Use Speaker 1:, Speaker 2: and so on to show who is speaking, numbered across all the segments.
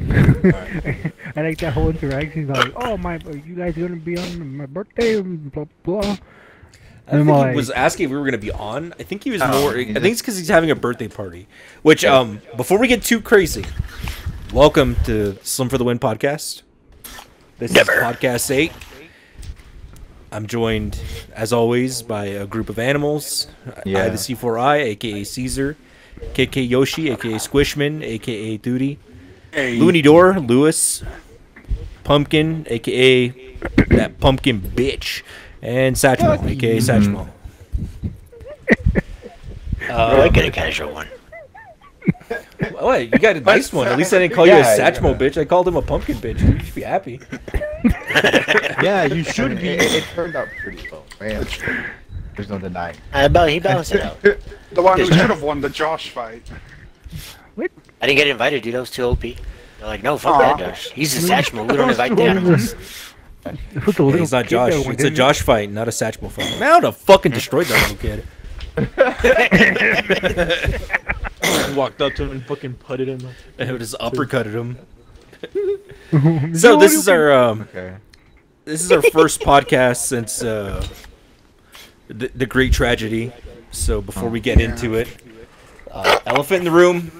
Speaker 1: I like that whole interaction. He's like, "Oh my, are you guys gonna be on my birthday?" Blah blah.
Speaker 2: I don't think he was asking if we were going to be on. I think he was more. I think it's because he's having a birthday party. Which, before we get too crazy, welcome to Slim for the Win podcast. This is podcast 8. I'm joined, as always, by a group of animals. I, the C4I, aka Caesar, KK Yoshi, aka Squishman, aka Duty, Looney Door, Lewis, Pumpkin, aka that pumpkin bitch, and Satchmo, aka Satchmo.
Speaker 3: I get a casual one.
Speaker 2: Oh, you got a nice one. At least I didn't call you a Satchmo bitch. I called him a pumpkin bitch. You should be happy.
Speaker 4: Yeah, you should be.
Speaker 5: It turned out pretty well, man. There's no denying.
Speaker 3: He balanced it out.
Speaker 6: The one who should have won the Josh fight.
Speaker 1: What?
Speaker 3: I didn't get invited, dude. I was too OP. They're like, no, fuck that, Josh. He's a Satchmo. We don't invite the animals.
Speaker 2: It's not Josh. It's a Josh fight, not a Satchmo fight. Man, I would have fucking destroyed that little kid.
Speaker 4: Walked up to him and fucking putted him.
Speaker 2: And it just uppercutted him. So this is our this is our first podcast since the great tragedy. So before we get into it, elephant in the room.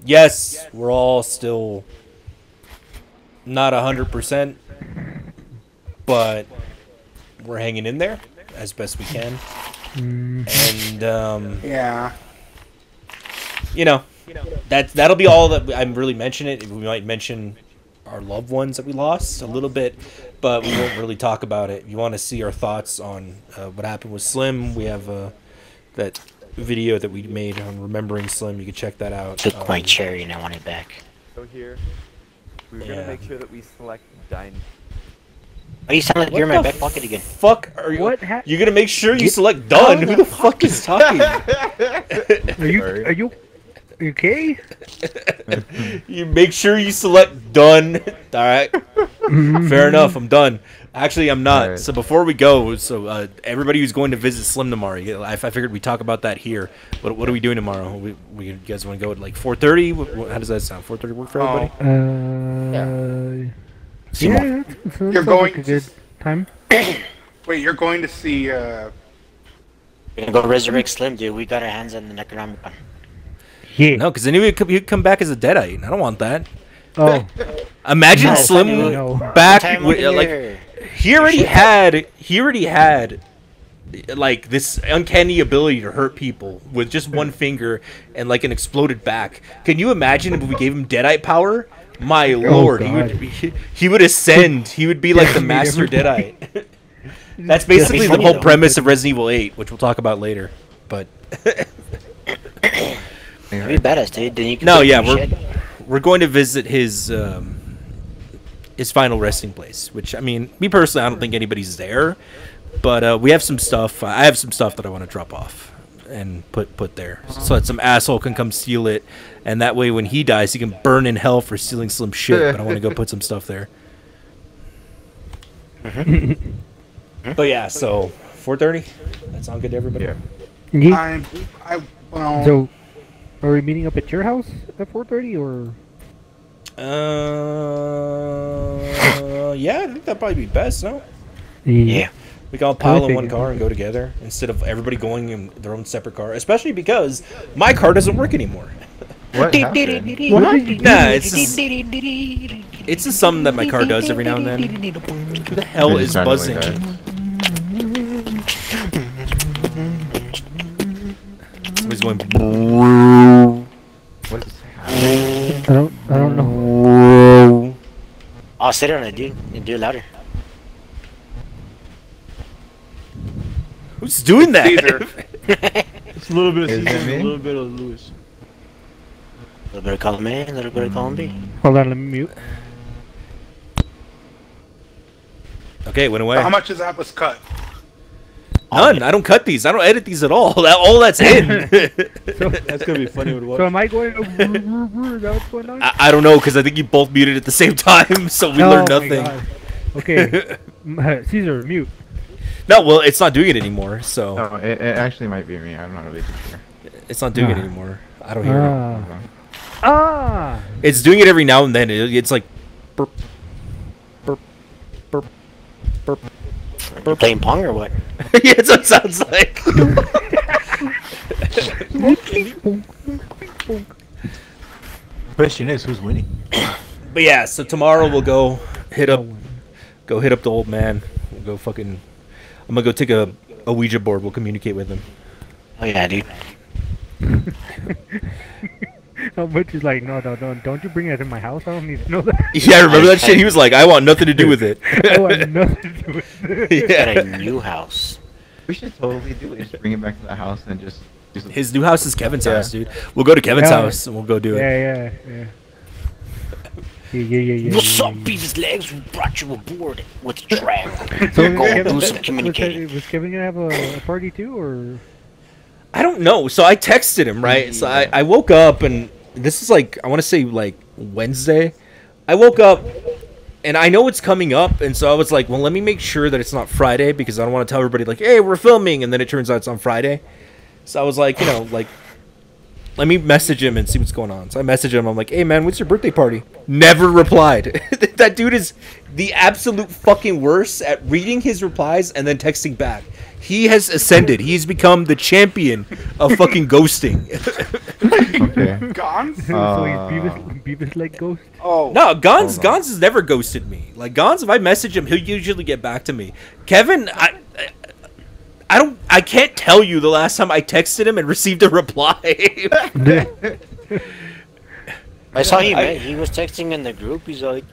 Speaker 2: Yes, we're all still not 100%, but we're hanging in there as best we can. And
Speaker 6: Yeah.
Speaker 2: you know, that'll be all that I'm really mentioning it. We might mention our loved ones that we lost a little bit, but we won't really talk about it. If you want to see our thoughts on what happened with Slim, we have that video that we made on remembering Slim. You can check that out.
Speaker 3: Took my cherry and I want it back.
Speaker 7: So here, we're gonna make sure that we select Dine.
Speaker 3: Oh, you sound like you're in my back pocket again.
Speaker 2: Fuck are you?
Speaker 1: What?
Speaker 2: You're gonna make sure you select done. Who the fuck is talking?
Speaker 1: Are you okay?
Speaker 2: You make sure you select done. All right. Fair enough. I'm done. Actually, I'm not. Right. So before we go, everybody who's going to visit Slim tomorrow, I figured we'd talk about that here. What are we doing tomorrow? You guys want to go at like 4:30? How does that sound? 4:30 work for everybody?
Speaker 1: Yeah,
Speaker 6: You're going
Speaker 1: like a good time.
Speaker 6: Wait, you're going to see
Speaker 3: We're gonna go resurrect Slim, dude. We got our hands on the Necronomicon.
Speaker 1: Yeah.
Speaker 2: No, because then he'd come back as a deadite. I don't want that.
Speaker 1: Oh.
Speaker 2: Imagine Slim back with, like he already had like this uncanny ability to hurt people with just one finger and like an exploded back. Can you imagine if we gave him deadite power? My lord, he would ascend. He would be like the master deadite. That's basically the whole premise of Resident Evil 8, which we'll talk about later. But
Speaker 3: That'd be badass, dude. Then you can
Speaker 2: we're going to visit his final resting place. Which, I mean, me personally, I don't think anybody's there. But we have some stuff. I have some stuff that I want to drop off and put there, so that some asshole can come steal it, and that way when he dies, he can burn in hell for stealing Slim shit. But I want to go put some stuff there. But yeah, so 4:30. That sound good to everybody?
Speaker 1: Yeah.
Speaker 6: Well.
Speaker 1: So, are we meeting up at your house at 4:30 or?
Speaker 2: Yeah, I think that'd probably be best. No.
Speaker 3: Yeah.
Speaker 2: We can all pile in one car and go together instead of everybody going in their own separate car. Especially because my car doesn't work anymore.
Speaker 5: What happened?
Speaker 2: Nah, it's just something that my car does every now and then. Who the hell is buzzing? Somebody's going.
Speaker 5: What is
Speaker 1: I don't know.
Speaker 3: I'll sit on it, dude, and do it louder.
Speaker 2: Who's doing that?
Speaker 4: It's a little bit of
Speaker 5: Is it
Speaker 4: Caesar,
Speaker 5: me?
Speaker 4: a little bit of Lewis.
Speaker 3: A little bit of column A, a little bit of column B.
Speaker 1: Hold on, let me mute.
Speaker 2: Okay, it went away.
Speaker 6: How much of that was cut?
Speaker 2: None. I don't cut these. I don't edit these at all. All that's in.
Speaker 4: That's gonna be funny to watch.
Speaker 1: So am I going? Is that what's going on?
Speaker 2: I don't know because I think you both muted at the same time, so we learned nothing.
Speaker 1: Okay, Caesar, mute.
Speaker 2: No, well, it's not doing it anymore, so
Speaker 5: No, it actually might be me. I'm not really sure.
Speaker 2: it's not doing it anymore. I don't hear it.
Speaker 1: Ah!
Speaker 2: It's doing it every now and then. It's like burp, burp, burp, burp.
Speaker 3: You playing Pong or what?
Speaker 2: Yeah, that's what it sounds like.
Speaker 5: Question is, who's winning?
Speaker 2: But yeah, so tomorrow we'll go hit up the old man. We'll go fucking. I'm gonna go take a Ouija board. We'll communicate with him.
Speaker 3: Oh yeah, dude.
Speaker 1: No, Butch is like, no, don't you bring it in my house? I don't need to know that.
Speaker 2: Yeah, remember that shit? He was like, I want nothing to do with it.
Speaker 1: I want nothing to do with it.
Speaker 3: Got
Speaker 2: Yeah.
Speaker 3: a new house.
Speaker 5: We should totally do it. Just bring it back to the house and just do some...
Speaker 2: His new house is Kevin's house, dude. We'll go to Kevin's
Speaker 1: Yeah.
Speaker 2: house and we'll go do it.
Speaker 1: Yeah.
Speaker 3: What's up, Beavis Legs? We brought you aboard with the track.
Speaker 1: So
Speaker 3: Go do some communicating.
Speaker 1: was Kevin gonna have a party too, or?
Speaker 2: I don't know. So I texted him, right? So I woke up and this is like, I want to say like Wednesday. I woke up and I know it's coming up. And so I was like, well, let me make sure that it's not Friday because I don't want to tell everybody like, hey, we're filming. And then it turns out it's on Friday. So I was like, you know, like, let me message him and see what's going on. So I messaged him. I'm like, hey, man, what's your birthday party? Never replied. That dude is the absolute fucking worst at reading his replies and then texting back. He has ascended. He's become the champion of fucking ghosting.
Speaker 5: Okay.
Speaker 6: Gone?
Speaker 1: So he's Beavis like ghost.
Speaker 6: Oh.
Speaker 2: No, Gons has never ghosted me. Like Gons, if I message him, he'll usually get back to me. Kevin, I can't tell you the last time I texted him and received a reply.
Speaker 3: I saw him, man. He was texting in the group. He's like,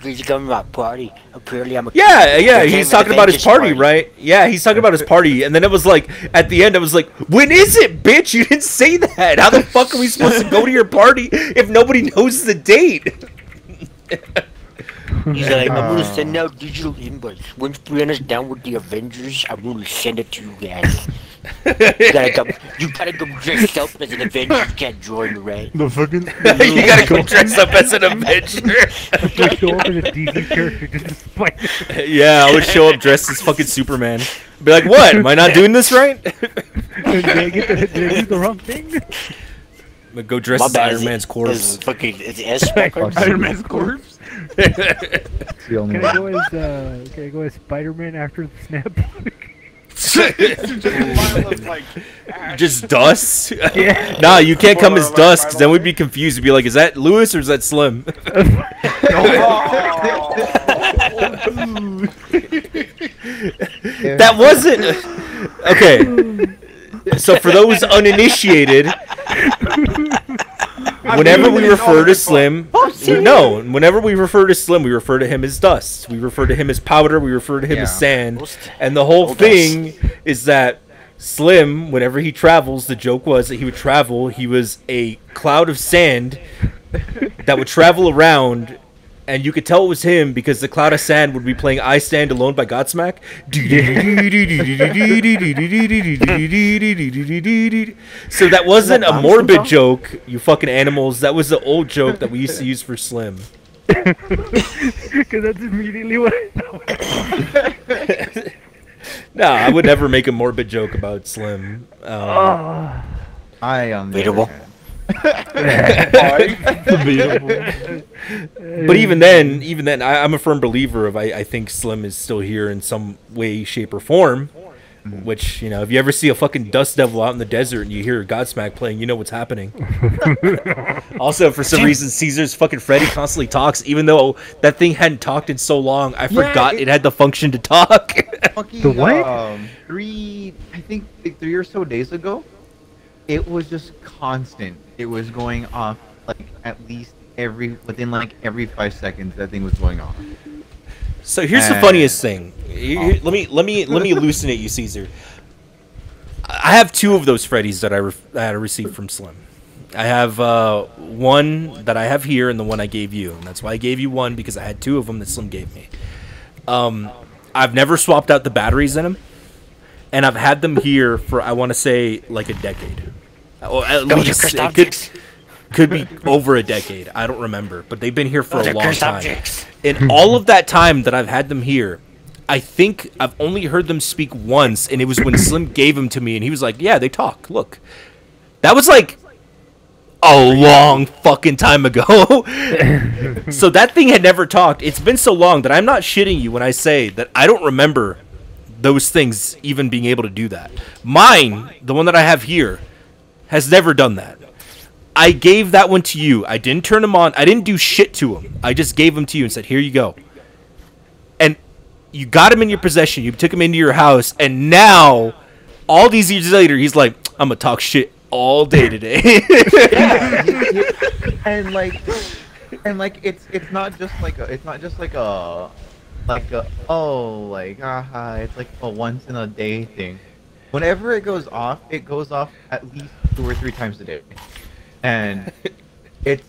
Speaker 3: please come to my party. Apparently I'm a...
Speaker 2: Yeah, he's talking about his party, right? Yeah, he's talking about his party, and then it was like, at the end, I was like, when is it, bitch? You didn't say that. How the fuck are we supposed to go to your party if nobody knows the date?
Speaker 3: He's like, I'm gonna send out digital invites. Once Brianna's down with the Avengers, I'm gonna send it to you guys. You gotta go dress up as an Avenger. You can't join, right?
Speaker 4: The fucking.
Speaker 2: You gotta go dress up as an Avenger.
Speaker 1: Just show up as a DC character, just fight.
Speaker 2: Yeah, I would show up dressed as fucking Superman. Be like, what? Am I not doing this right?
Speaker 1: Did I do the wrong thing?
Speaker 2: I'm gonna go dress as Iron Man's corpse.
Speaker 3: It's S-Sparkers.
Speaker 4: Iron Man's corpse?
Speaker 5: It's the only
Speaker 1: Can I
Speaker 5: one.
Speaker 1: go as Spider-Man after the snap?
Speaker 2: Just dust?
Speaker 1: Yeah.
Speaker 2: Nah, you can't come as dust, because then we'd be confused. We'd be like, is that Lewis or is that Slim? That wasn't... Okay. So for those uninitiated... Whenever we refer to Slim, whenever we refer to Slim, we refer to him as dust. We refer to him as powder. We refer to him as sand. And the whole thing is that Slim, whenever he travels, the joke was that he would travel. He was a cloud of sand that would travel around, and you could tell it was him because the cloud of sand would be playing "I Stand Alone" by Godsmack. So that wasn't a morbid joke, you fucking animals. That was the old joke that we used to use for Slim.
Speaker 1: Because that's immediately what I thought.
Speaker 2: No, I would never make a morbid joke about Slim.
Speaker 5: I on the
Speaker 3: Beatable.
Speaker 5: other hand.
Speaker 2: But even then, I'm a firm believer of I think Slim is still here in some way, shape, or form. Which, you know, if you ever see a fucking dust devil out in the desert and you hear Godsmack playing, you know what's happening. Also, for some reason, Caesar's fucking Freddy constantly talks, even though that thing hadn't talked in so long. I forgot it had the function to talk.
Speaker 5: Fucking,
Speaker 1: The what?
Speaker 5: I think like 3 or so days ago, it was just constant. It was going off like at least within every 5 seconds. That thing was going off.
Speaker 2: So here's the funniest thing. Let me hallucinate you, Caesar. I have 2 of those Freddys that I received from Slim. I have one that I have here and the one I gave you, and that's why I gave you one, because I had 2 of them that Slim gave me. I've never swapped out the batteries in them, and I've had them here for, I want to say, like a decade. Or at least it could be over a decade. I don't remember, but they've been here for a long time. In all of that time that I've had them here, I think I've only heard them speak once, and it was when Slim gave them to me, and he was like, yeah, they talk. Look. That was like a long fucking time ago. So that thing had never talked. It's been so long that I'm not shitting you when I say that I don't remember those things even being able to do that. Mine, the one that I have here, has never done that. I gave that one to you. I didn't turn him on. I didn't do shit to him. I just gave him to you and said, here you go. And you got him in your possession. You took him into your house. And now, all these years later, he's like, I'm going to talk shit all day today.
Speaker 5: and like it's not just like a it's like a once in a day thing. Whenever it goes off at least 2 or 3 times a day, and it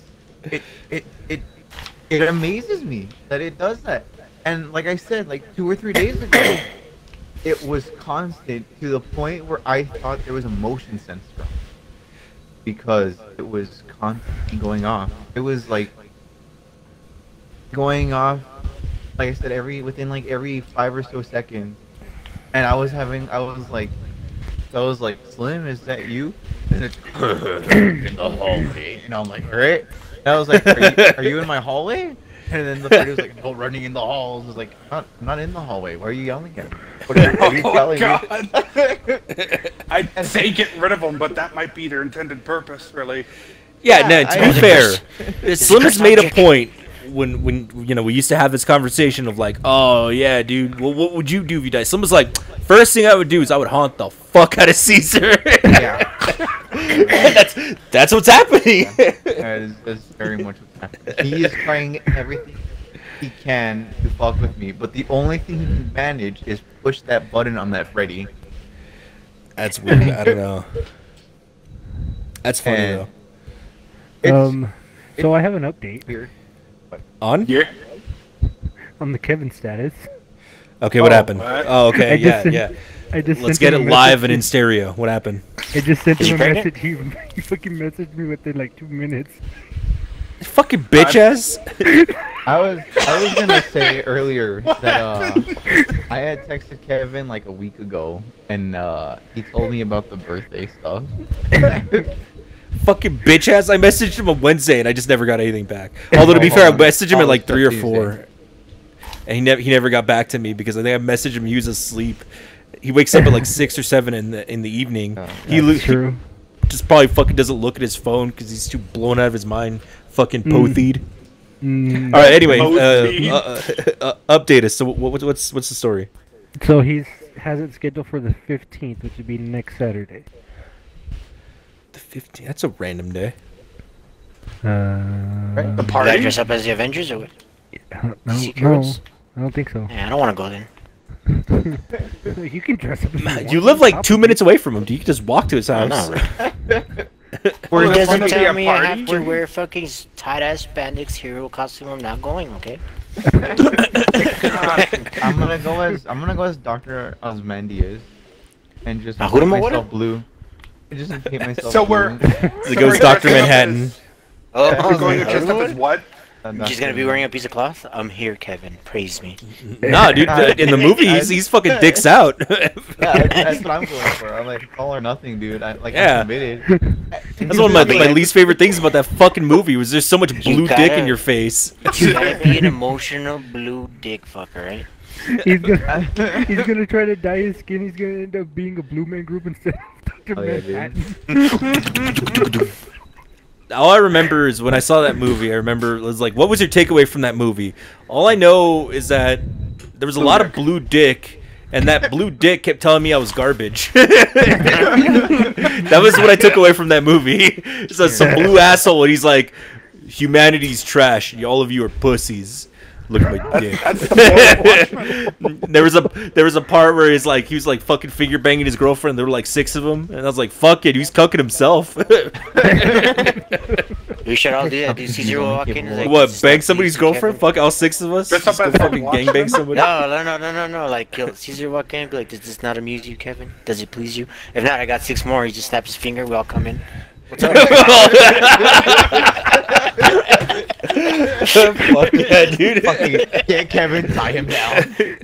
Speaker 5: amazes me that it does that. And like I said, like 2 or 3 days ago, it was constant to the point where I thought there was a motion sensor because it was constantly going off. It was like going off, like I said, within every 5 or so seconds. And I was like, Slim, is that you? And it's in the hallway. And I'm like, alright. And I was like, are you in my hallway? And then the lady was like, go running in the halls. I was like, I'm not in the hallway. Why are you yelling at me? What are you telling me?
Speaker 6: I'd say get rid of them, but that might be their intended purpose, really.
Speaker 2: Yeah, no, to be fair, Slim has made a point when you know we used to have this conversation of like, oh yeah, dude, well, what would you do if you died? Slim was like, first thing I would do is I would haunt the fuck out of Caesar.
Speaker 5: Yeah.
Speaker 2: that's what's happening.
Speaker 5: That's very much what's happening. He is trying everything he can to fuck with me, but the only thing he can manage is push that button on that Freddy.
Speaker 2: That's weird. I don't know. That's funny though.
Speaker 1: So I have an update
Speaker 5: Weird.
Speaker 2: On?
Speaker 6: Yeah.
Speaker 1: on the Kevin status.
Speaker 2: Okay, what happened?
Speaker 6: What?
Speaker 2: Oh, okay,
Speaker 1: I just
Speaker 2: Let's
Speaker 1: sent
Speaker 2: get it
Speaker 1: him a
Speaker 2: live and
Speaker 1: message.
Speaker 2: in stereo. What happened?
Speaker 1: I just sent
Speaker 3: Is
Speaker 1: him
Speaker 3: he
Speaker 1: a
Speaker 3: pregnant?
Speaker 1: message. He fucking messaged me within like 2 minutes.
Speaker 2: Fucking bitch ass.
Speaker 5: I was gonna say earlier that I had texted Kevin like a week ago, and he told me about the birthday stuff.
Speaker 2: Fucking bitch ass. I messaged him on Wednesday and I just never got anything back. Although to be fair, I messaged him at like 3 or 4, and he never got back to me because I think I messaged him. He was asleep. He wakes up at like 6 or 7 in the evening.
Speaker 1: That's true.
Speaker 2: He just probably fucking doesn't look at his phone because he's too blown out of his mind. Fucking pothied.
Speaker 1: Mm.
Speaker 2: All right. Anyway, update us. So what's the story?
Speaker 1: So he has it scheduled for the 15th, which would be next Saturday.
Speaker 2: The 15th. That's a random day.
Speaker 6: The
Speaker 3: You gotta
Speaker 6: party?
Speaker 3: dress up as the Avengers or what?
Speaker 1: No,
Speaker 3: Secrets?
Speaker 1: I don't think so.
Speaker 3: Yeah, I don't want to go then.
Speaker 1: You can dress up. If you want.
Speaker 2: You live like 2 minutes away from him. You can just walk to his
Speaker 3: I
Speaker 2: house.
Speaker 3: know.
Speaker 6: Or
Speaker 3: It
Speaker 6: is it
Speaker 3: doesn't
Speaker 6: gonna be
Speaker 3: tell
Speaker 6: a
Speaker 3: me I have
Speaker 6: party?
Speaker 3: to wear fucking tight-ass spandex hero costume. I'm not going, okay?
Speaker 5: I'm gonna go as Dr. Osmandias and just
Speaker 3: Now, who
Speaker 5: paint
Speaker 3: am I with?
Speaker 5: myself blue. Just paint myself
Speaker 6: So
Speaker 5: blue.
Speaker 6: we're
Speaker 2: It goes Dr. Manhattan.
Speaker 3: Oh,
Speaker 6: we're going to dress up as what?
Speaker 3: she's gonna be wearing a piece of cloth? I'm here, Kevin. Praise me.
Speaker 2: Nah, dude. In the movie, he's fucking dicks out.
Speaker 5: Yeah, that's what I'm going for. I'm like all or nothing, dude. I'm committed.
Speaker 2: That's one of my least favorite things about that fucking movie was there's so much blue dick in your face.
Speaker 3: You gotta be an emotional blue dick fucker, right?
Speaker 1: He's gonna try to dye his skin. He's gonna end up being a Blue Man Group instead of Dr.
Speaker 5: Oh, yeah,
Speaker 1: Manhattan.
Speaker 2: All I remember is when I saw that movie, I remember it was like, what was your takeaway from that movie? All I know is that there was a lot of blue dick, and that blue dick kept telling me I was garbage. That was what I took away from that movie. It's some blue asshole, and he's like, humanity's trash. All of you are pussies. Look at my dick. There was a part where he was like fucking finger banging his girlfriend. There were like 6 of them, and I was like, "Fuck it, he's cucking himself."
Speaker 3: We should all do that. Do Caesar will walk in and like,
Speaker 2: What?
Speaker 3: "This is
Speaker 2: Bang
Speaker 3: not
Speaker 2: somebody's
Speaker 3: Caesar,
Speaker 2: girlfriend?
Speaker 3: Kevin."
Speaker 2: Fuck all 6 of us?
Speaker 6: Dress
Speaker 2: Just
Speaker 6: up
Speaker 2: go
Speaker 6: as
Speaker 2: fucking
Speaker 6: Watchmen?
Speaker 2: gangbang somebody?
Speaker 3: No. Like, Caesar walk in and be like, "Does this not amuse you, Kevin? Does it please you? If not, I got 6 more." He just snaps his finger. We all come in. What's up?
Speaker 2: Fuck yeah, dude.
Speaker 5: Fucking get Kevin, tie him down.
Speaker 3: We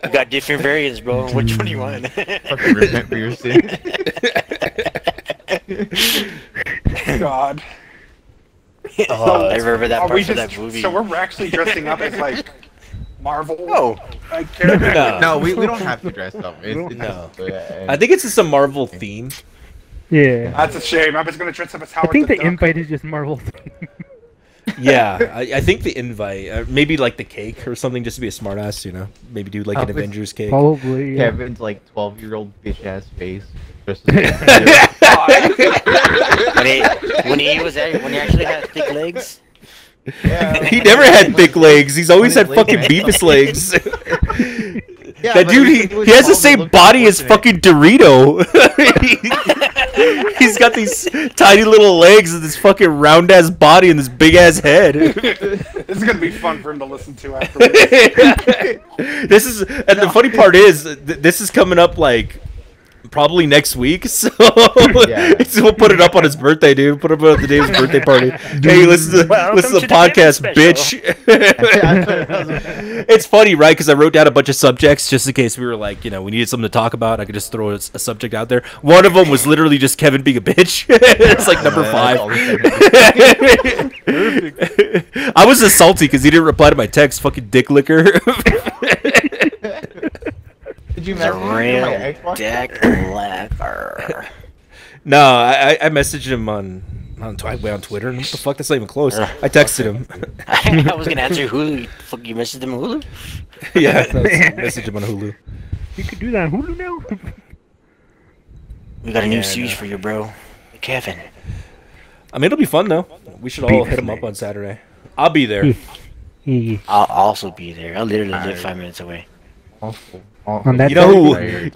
Speaker 3: got different variants, bro. Which one do you want?
Speaker 5: Fucking repent for your sin.
Speaker 6: God.
Speaker 3: I remember that
Speaker 6: Are
Speaker 3: part
Speaker 6: we
Speaker 3: of that
Speaker 6: just
Speaker 3: movie.
Speaker 6: so we're actually dressing up as like Marvel?
Speaker 3: No.
Speaker 6: Like, characters?
Speaker 5: No, we don't have to dress up. It's
Speaker 2: No.
Speaker 5: just,
Speaker 2: I think it's just a Marvel theme.
Speaker 1: Yeah.
Speaker 6: That's a shame. I was gonna dress up as
Speaker 1: I
Speaker 6: Howard
Speaker 1: think
Speaker 6: the
Speaker 1: the
Speaker 6: Duck.
Speaker 1: invite is just Marvel.
Speaker 2: Yeah, I think the invite, maybe like the cake or something, just to be a smartass, you know. Maybe do like an Avengers cake.
Speaker 1: Probably. Yeah.
Speaker 5: Kevin's like 12-year-old bitch ass face.
Speaker 3: when he actually had thick legs.
Speaker 5: Yeah.
Speaker 2: He never had thick legs. He's always had
Speaker 5: When his
Speaker 2: fucking
Speaker 5: legs
Speaker 2: Beavis legs.
Speaker 5: Yeah,
Speaker 2: That
Speaker 5: but
Speaker 2: dude,
Speaker 5: it was
Speaker 2: he has the
Speaker 5: called
Speaker 2: same
Speaker 5: Look
Speaker 2: body as
Speaker 5: Unfortunate.
Speaker 2: fucking Dorito. He's got these tiny little legs and this fucking round ass body and this big ass head.
Speaker 6: This is gonna be fun for him to listen to afterwards.
Speaker 2: This is, and the funny part is, this is coming up like probably next week, so we'll put it up on his birthday, dude. Put it up on the day of his birthday party. Hey, listen to the podcast, bitch. It's funny, right? Because I wrote down a bunch of subjects just in case we were like, you know, we needed something to talk about. I could just throw a subject out there. One of them was literally just Kevin being a bitch. It's like number 5. I was just salty because he didn't reply to my text. Fucking dick licker.
Speaker 5: Did you
Speaker 3: The
Speaker 5: message me
Speaker 3: real
Speaker 5: on my Xbox?
Speaker 3: Dick Lever.
Speaker 2: No, I messaged him on Twitter, and what the fuck? That's not even close. I texted him.
Speaker 3: I was gonna answer Hulu. Fuck, you messaged him Hulu?
Speaker 2: Yeah, I messaged him on Hulu.
Speaker 1: You could do that on Hulu now.
Speaker 3: We got a new
Speaker 2: Yeah, I
Speaker 3: series
Speaker 2: know.
Speaker 3: for you, bro. Kevin.
Speaker 2: I mean, it'll be fun though. We should all hit him up on Saturday. I'll be there.
Speaker 3: I'll also be there. I literally live 5 minutes away.
Speaker 1: On that
Speaker 2: You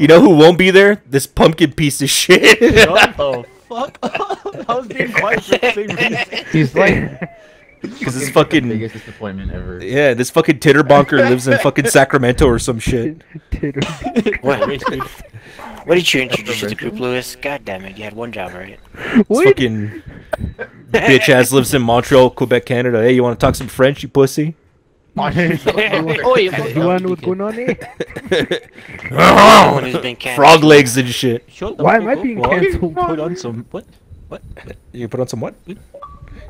Speaker 2: know who won't be there? This pumpkin piece of shit.
Speaker 4: What the fuck? I was being quiet for the same reason.
Speaker 5: He's like
Speaker 2: Because this
Speaker 5: the
Speaker 2: fucking
Speaker 5: biggest disappointment ever.
Speaker 2: yeah, this fucking titterbonker lives in fucking Sacramento or some shit.
Speaker 3: What? What did you introduce to the group, Lewis? God damn it, you had one job, right?
Speaker 2: This fucking bitch ass lives in Montreal, Quebec, Canada. Hey, you want to talk some French, you pussy?
Speaker 3: Oh,
Speaker 1: You wanna know what's going on there?
Speaker 3: Someone who's been canceled.
Speaker 2: Frog legs and shit.
Speaker 4: Shut the
Speaker 1: Why
Speaker 4: fuck
Speaker 1: am I
Speaker 4: up,
Speaker 1: being
Speaker 4: boy.
Speaker 1: canceled?
Speaker 4: Put on some what? What?
Speaker 2: You put on some what?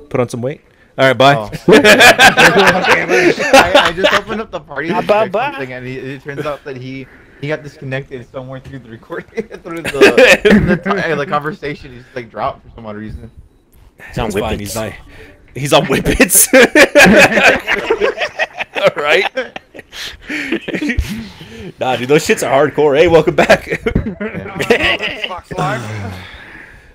Speaker 2: Put on some weight. All right, bye.
Speaker 5: Oh. I just opened up the party to check something, and it turns out that he got disconnected somewhere through the recording, through the conversation. He's like dropped for some odd reason.
Speaker 3: It's on
Speaker 2: It's fine.
Speaker 3: Whippets.
Speaker 2: He's on Whippets. All right. Nah, dude, those shits are hardcore. Hey, welcome back.
Speaker 6: Xbox Live.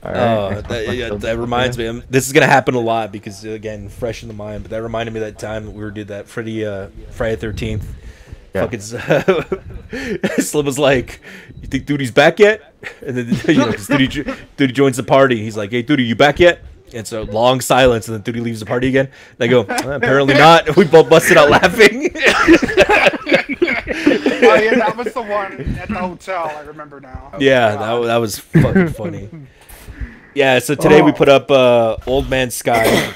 Speaker 2: That reminds me. This is gonna happen a lot because again, fresh in the mind. But that reminded me of that time that we did that Friday 13th.
Speaker 5: Yeah.
Speaker 2: Fucking Slim was like, "You think Duty's back yet?" And then 'cause Duty joins the party. He's like, "Hey, Duty, you back yet?" And so long silence, and then Duty leaves the party again. And I go, "Apparently not." We both busted out laughing.
Speaker 6: Oh yeah, that was the one at the hotel. I remember now.
Speaker 2: Yeah, that was fucking funny. Yeah, so today we put up Old Man Sky,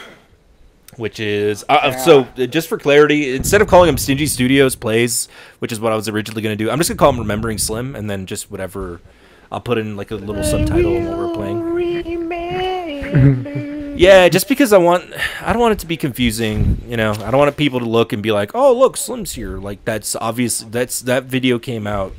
Speaker 2: which is so just for clarity, instead of calling him Stingy Studios Plays, which is what I was originally going to do, I'm just going to call him Remembering Slim, and then just whatever, I'll put in like a little subtitle on what we're playing. Yeah, just because I don't want it to be confusing, you know. I don't want people to look and be like, "Oh, look, Slim's here." Like that's obvious. That video came out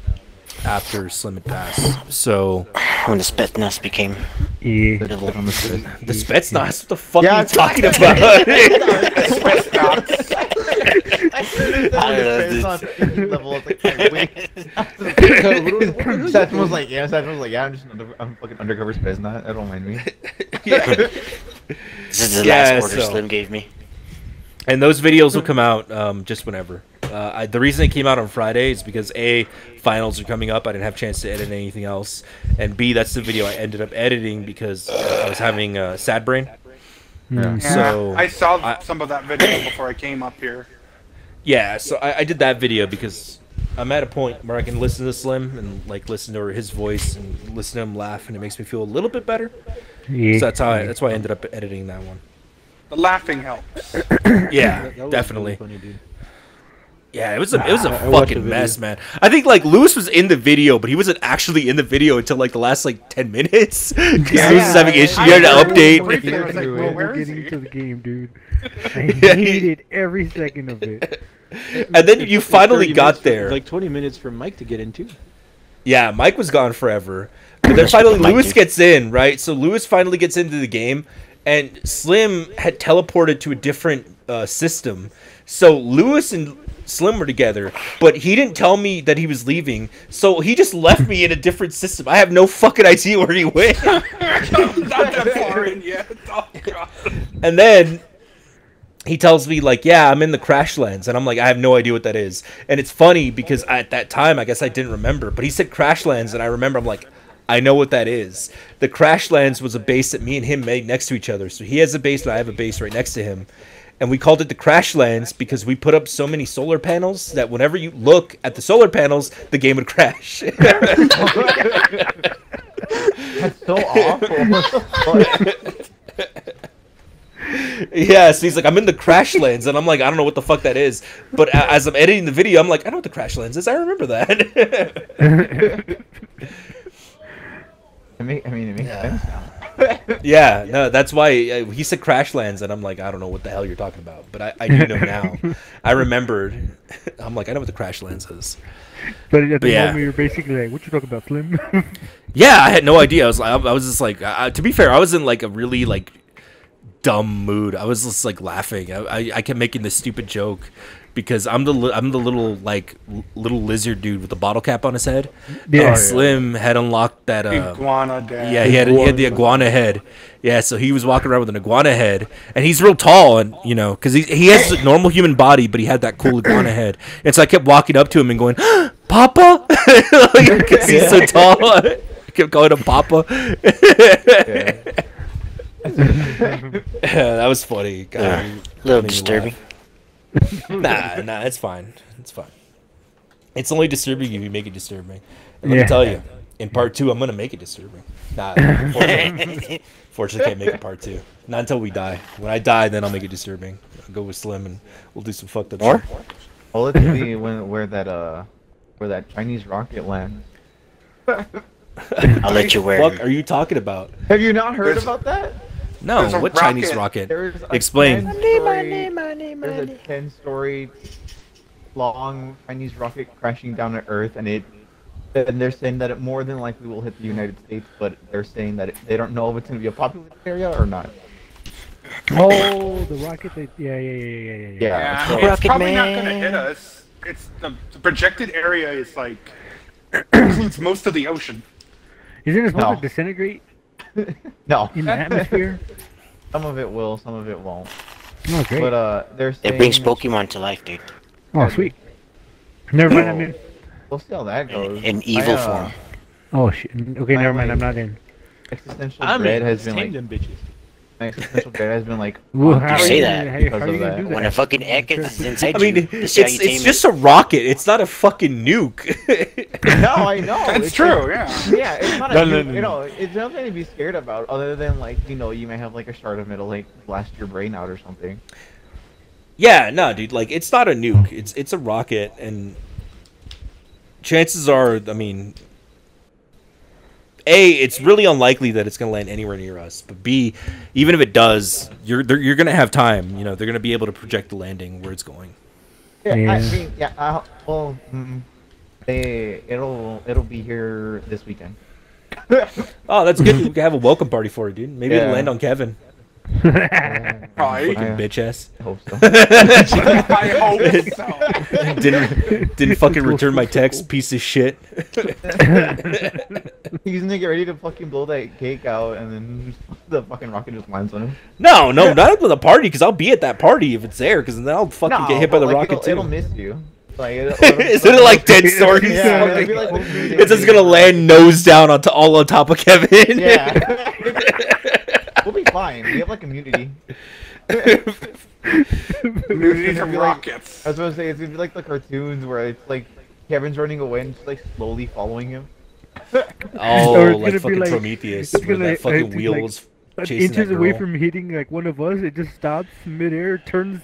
Speaker 2: after Slim had passed. So
Speaker 3: When the Spetsnaz became
Speaker 1: Yeah.
Speaker 3: the devil.
Speaker 2: the Spetsnaz, what the fuck
Speaker 5: Yeah,
Speaker 2: are you talking about?
Speaker 5: Satchel was like, yeah, I'm fucking undercover Spetsnaz. I don't mind me.
Speaker 3: This is the
Speaker 2: Yeah,
Speaker 3: last order
Speaker 2: so-
Speaker 3: Slim gave me.
Speaker 2: And those videos will come out just whenever. The reason they came out on Friday is because A, finals are coming up. I didn't have a chance to edit anything else. And B, that's the video I ended up editing because I was having sad brain.
Speaker 5: Yeah.
Speaker 2: So
Speaker 6: I saw some of that video before I came up here.
Speaker 2: yeah, so I did that video because I'm at a point where I can listen to Slim and like listen to his voice and listen to him laugh, and it makes me feel a little bit better.
Speaker 1: Yeah.
Speaker 2: So that's why I ended up editing that one.
Speaker 6: The laughing helps.
Speaker 2: Yeah,
Speaker 4: That was
Speaker 2: definitely.
Speaker 4: really funny, dude.
Speaker 2: Yeah, it was a fucking mess, man. I think like Lewis was in the video, but he wasn't actually in the video until like the last like 10 minutes. Because Lewis was having issues. You had to update.
Speaker 1: We're getting to the game, dude. I hated every second of it.
Speaker 2: And then you finally got there.
Speaker 4: Like 20 minutes for Mike to get into.
Speaker 2: Yeah, Mike was gone forever. But then finally Lewis gets in, right? So Lewis finally gets into the game, and Slim had teleported to a different system. So Lewis and Slim were together, but he didn't tell me that he was leaving, so he just left me in a different system. I have no fucking idea where he went.
Speaker 6: Not that far in yet. Oh, God.
Speaker 2: And then he tells me, like, yeah, I'm in the Crashlands. And I'm like, I have no idea what that is. And it's funny because at that time, I guess I didn't remember. But he said Crashlands, and I remember, I'm like, I know what that is. The Crashlands was a base that me and him made next to each other. So he has a base, and I have a base right next to him. And we called it the Crashlands because we put up so many solar panels that whenever you look at the solar panels, the game would crash.
Speaker 5: That's so awful.
Speaker 2: Yeah, so he's like, I'm in the Crashlands, and I'm like, I don't know what the fuck that is. But as I'm editing the video, I'm like, I know what the Crashlands is. I remember that.
Speaker 5: I mean, it makes sense now.
Speaker 2: Yeah, no, that's why he said Crashlands, and I'm like, I don't know what the hell you're talking about, but I do know now. I remembered. I'm like, I know what the Crashlands is.
Speaker 1: But at the moment, you're basically like, what you talking about, Slim?
Speaker 2: Yeah, I had no idea. I was just like, to be fair, I was in like a really like dumb mood. I was just like laughing. I kept making this stupid joke because I'm the little like little lizard dude with the bottle cap on his head.
Speaker 1: Yeah,
Speaker 2: and Slim had unlocked that
Speaker 6: iguana dad.
Speaker 2: Yeah, he had the iguana head. Yeah, so he was walking around with an iguana head, and he's real tall, and you know, because he has a normal human body, but he had that cool iguana head. And so I kept walking up to him and going, "Papa," because he's so tall. I kept calling him Papa. That was funny. God,
Speaker 3: a little disturbing.
Speaker 2: Nah, it's fine. It's fine. It's only disturbing if you make it disturbing. And let me tell you, in part 2, I'm gonna make it disturbing. Nah, fortunately, can't make it part 2. Not until we die. When I die, then I'll make it disturbing. I'll go with Slim and we'll do some fucked up shit.
Speaker 5: Well, let's see where that Chinese rocket lands.
Speaker 3: I'll let you wear.
Speaker 2: What the fuck are you talking about?
Speaker 5: Have you not heard about that?
Speaker 2: No, what Chinese rocket? Explain.
Speaker 5: There's a 10-story long Chinese rocket crashing down to Earth, and they're saying that it more than likely will hit the United States, but they're saying that they don't know if it's going to be a populated area or not.
Speaker 1: Oh, the rocket! Yeah.
Speaker 5: So
Speaker 6: It's probably not going to hit us. It's the projected area is like includes most of the ocean.
Speaker 1: Isn't it supposed to disintegrate?
Speaker 5: No.
Speaker 1: In the atmosphere?
Speaker 5: Some of it will, some of it won't.
Speaker 1: Oh, great.
Speaker 5: But they're saying...
Speaker 3: It brings Pokemon to life, dude.
Speaker 1: Oh, sweet. Never mind, I'm in.
Speaker 5: We'll see how that goes.
Speaker 3: In evil form.
Speaker 1: Oh, shit. Okay, never mind, I'm not in.
Speaker 5: Existential dread has been like...
Speaker 4: them bitches.
Speaker 5: My existential dread has been like...
Speaker 3: You say that.
Speaker 5: Because of that.
Speaker 3: When a fucking egg is inside
Speaker 2: I mean,
Speaker 3: you,
Speaker 2: it's just a rocket. It's not a fucking nuke.
Speaker 5: No, I know.
Speaker 6: That's true, yeah.
Speaker 5: Yeah, it's not you know, it's nothing to be scared about other than like, you know, you may have like a shard of metal like blast your brain out or something.
Speaker 2: Yeah, no, dude, like it's not a nuke. It's a rocket, and chances are, I mean, A, it's really unlikely that it's going to land anywhere near us. But B, even if it does, you're going to have time. You know, they're going to be able to project the landing where it's going.
Speaker 5: Yeah, I mean, yeah. Well, it'll be here this weekend.
Speaker 2: Oh, that's good. We can have a welcome party for it, dude. Maybe it'll land on Kevin.
Speaker 6: Right.
Speaker 2: Fucking bitch ass.
Speaker 5: I hope so.
Speaker 6: I hope so.
Speaker 2: Didn't fucking return my text, piece of shit.
Speaker 5: He's gonna get ready to fucking blow that cake out, and then the fucking rocket just lands on him.
Speaker 2: No, not at the party, because I'll be at that party if it's there, because then I'll fucking get hit by the rocket too.
Speaker 5: It'll miss you. Like,
Speaker 2: Isn't it like Dead Stories?
Speaker 5: Yeah,
Speaker 2: it's just gonna land nose down all on top of Kevin.
Speaker 5: Yeah. We'll be fine. We have like immunity.
Speaker 6: Immunity to rockets.
Speaker 5: I was gonna say it's gonna be like the cartoons where it's like Kevin's running away and just like slowly following him.
Speaker 2: Oh, like fucking Prometheus, where that fucking wheel was chasing
Speaker 1: inches
Speaker 2: that
Speaker 1: away
Speaker 2: girl.
Speaker 1: from hitting like one of us, it just stops midair, turns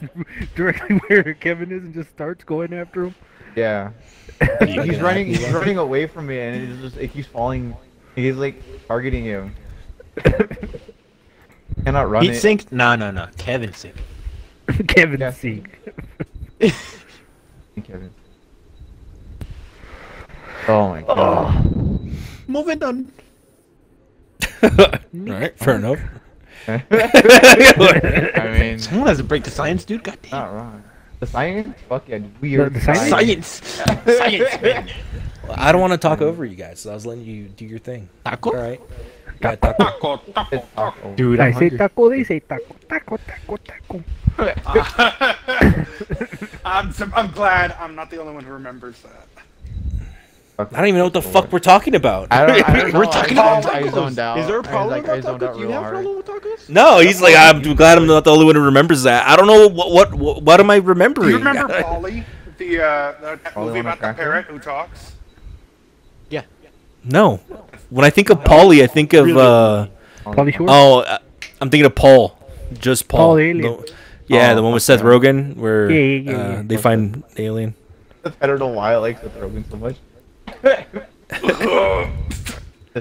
Speaker 1: directly where Kevin is, and just starts going after him.
Speaker 5: Yeah. He's running away from me, and it keeps falling. He's like targeting him. Cannot run
Speaker 4: Heat
Speaker 5: it.
Speaker 4: sink? No. Kevin sink.
Speaker 1: Kevin
Speaker 5: Yeah.
Speaker 1: Sink.
Speaker 5: Kevin. Oh my god.
Speaker 4: Moving on.
Speaker 2: Alright, fair enough.
Speaker 5: I mean,
Speaker 4: Someone has to break the science, dude. God damn.
Speaker 5: not wrong. The science? Fuck yeah, dude. Weird.
Speaker 1: The science?
Speaker 4: Science, man.
Speaker 2: I don't want to talk over you guys, so I was letting you do your thing.
Speaker 4: Taco?
Speaker 2: Alright. Yeah, taco.
Speaker 6: Taco, taco, taco.
Speaker 4: Dude,
Speaker 1: I
Speaker 4: I'm
Speaker 1: say
Speaker 4: hungry.
Speaker 1: taco, they say taco, taco, taco, taco.
Speaker 6: I'm glad I'm not the only one who remembers that.
Speaker 2: I don't even know what the fuck we're talking about.
Speaker 5: I don't know.
Speaker 4: We're talking about
Speaker 5: I
Speaker 4: tacos.
Speaker 5: zoned out.
Speaker 4: Is there a problem
Speaker 5: I
Speaker 4: with
Speaker 5: zoned out
Speaker 4: tacos? Do you
Speaker 5: real
Speaker 4: have a
Speaker 5: hard.
Speaker 4: problem with tacos?
Speaker 2: No, he's like, I'm glad I'm not the only one who remembers that. I don't know what am I remembering?
Speaker 6: Do you remember Polly, the
Speaker 5: Polly
Speaker 6: movie
Speaker 5: on a
Speaker 6: about the
Speaker 5: cracker?
Speaker 6: parrot who talks?
Speaker 4: Yeah.
Speaker 2: No. When I think of Polly, I think of
Speaker 1: Pauly Shore?
Speaker 2: I'm thinking of Paul. Just Paul.
Speaker 1: Paul Alien.
Speaker 2: The one with Seth Rogen where
Speaker 1: Yeah.
Speaker 2: they find the alien.
Speaker 5: I don't know why I like Seth Rogen so much. Seth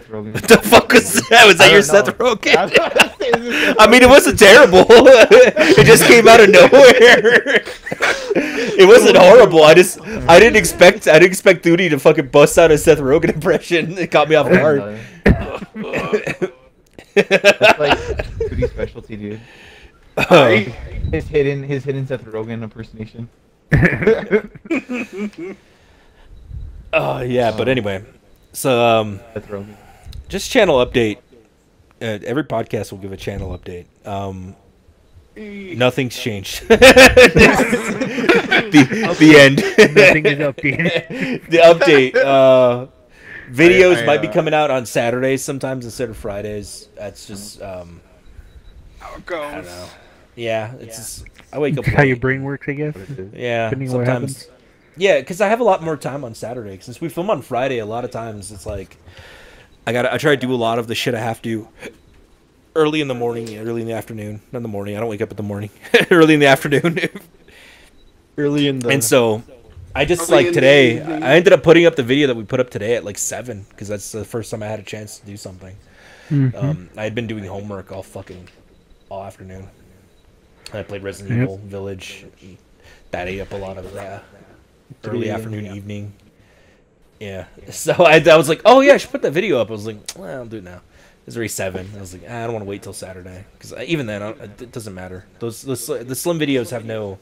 Speaker 5: Rogen.
Speaker 2: What the fuck was that? Was that your Seth Rogen?
Speaker 5: Rogen?
Speaker 2: I mean, it wasn't terrible. It just came out of nowhere. It wasn't horrible. I didn't expect Duty to fucking bust out a Seth Rogen impression. It caught me off guard.
Speaker 5: That's like Duty's specialty, dude. His hidden Seth Rogen impersonation.
Speaker 2: Oh yeah, but anyway, so
Speaker 5: Seth Rogen.
Speaker 2: just channel update. Every podcast will give a channel update. Nothing's changed. The end.
Speaker 1: Nothing is updated.
Speaker 2: The update. Videos might be coming out on Saturdays sometimes instead of Fridays. That's just
Speaker 6: How it
Speaker 2: I
Speaker 6: goes.
Speaker 2: don't know. Yeah, it's just, I wake up
Speaker 1: That's how your
Speaker 2: late.
Speaker 1: brain works, I guess.
Speaker 2: Yeah,
Speaker 1: depending on what
Speaker 2: sometimes. Yeah, because I have a lot more time on Saturday. Since we film on Friday, a lot of times it's like I try to do a lot of the shit I have to early in the morning, early in the afternoon. Not in the morning. I don't wake up in the morning. Early in the afternoon.
Speaker 4: Early in the.
Speaker 2: And so I just
Speaker 6: Early
Speaker 2: like
Speaker 6: in the
Speaker 2: today.
Speaker 6: evening.
Speaker 2: I ended up putting up the video that we put up today at like 7 because that's the first time I had a chance to do something. I had been doing homework all afternoon. I played Resident Evil Village. That ate up a lot of early afternoon, evening. Yeah. So I was like, oh yeah, I should put that video up. I was like, well, I'll do it now. It's already 7. I was like, I don't want to wait till Saturday because even then, it doesn't matter. The Slim videos have no.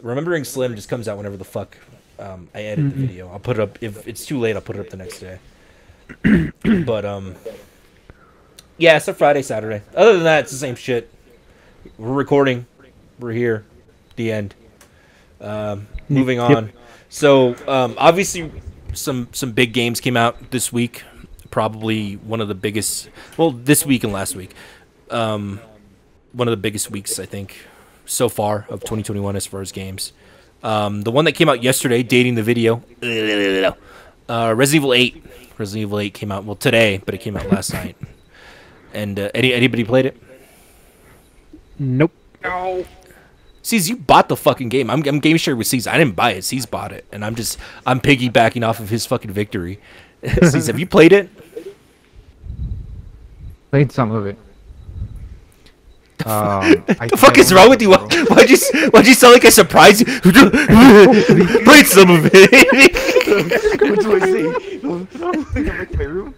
Speaker 2: Remembering Slim just comes out whenever the fuck I edit the video. I'll put it up if it's too late. I'll put it up the next day. But yeah, it's a Friday, Saturday. Other than that, it's the same shit. We're recording. We're here. The end. Moving on. So obviously, some big games came out this week. Probably one of the biggest. Well, this week and last week. One of the biggest weeks I think so far of 2021 as far as games. The one that came out yesterday, dating the video. Resident Evil 8. Resident Evil 8 came out today, but it came out last night. And anybody played it?
Speaker 1: Nope.
Speaker 6: No.
Speaker 2: C's, you bought the fucking game. I'm game sharing with C's. I didn't buy it. C's bought it, and I'm piggybacking off of his fucking victory. C's, have you played it?
Speaker 5: Played some of it.
Speaker 2: The fuck is wrong with you? Why'd you sound like I surprised you? Played some of it.
Speaker 5: What do I say? Come back to my room.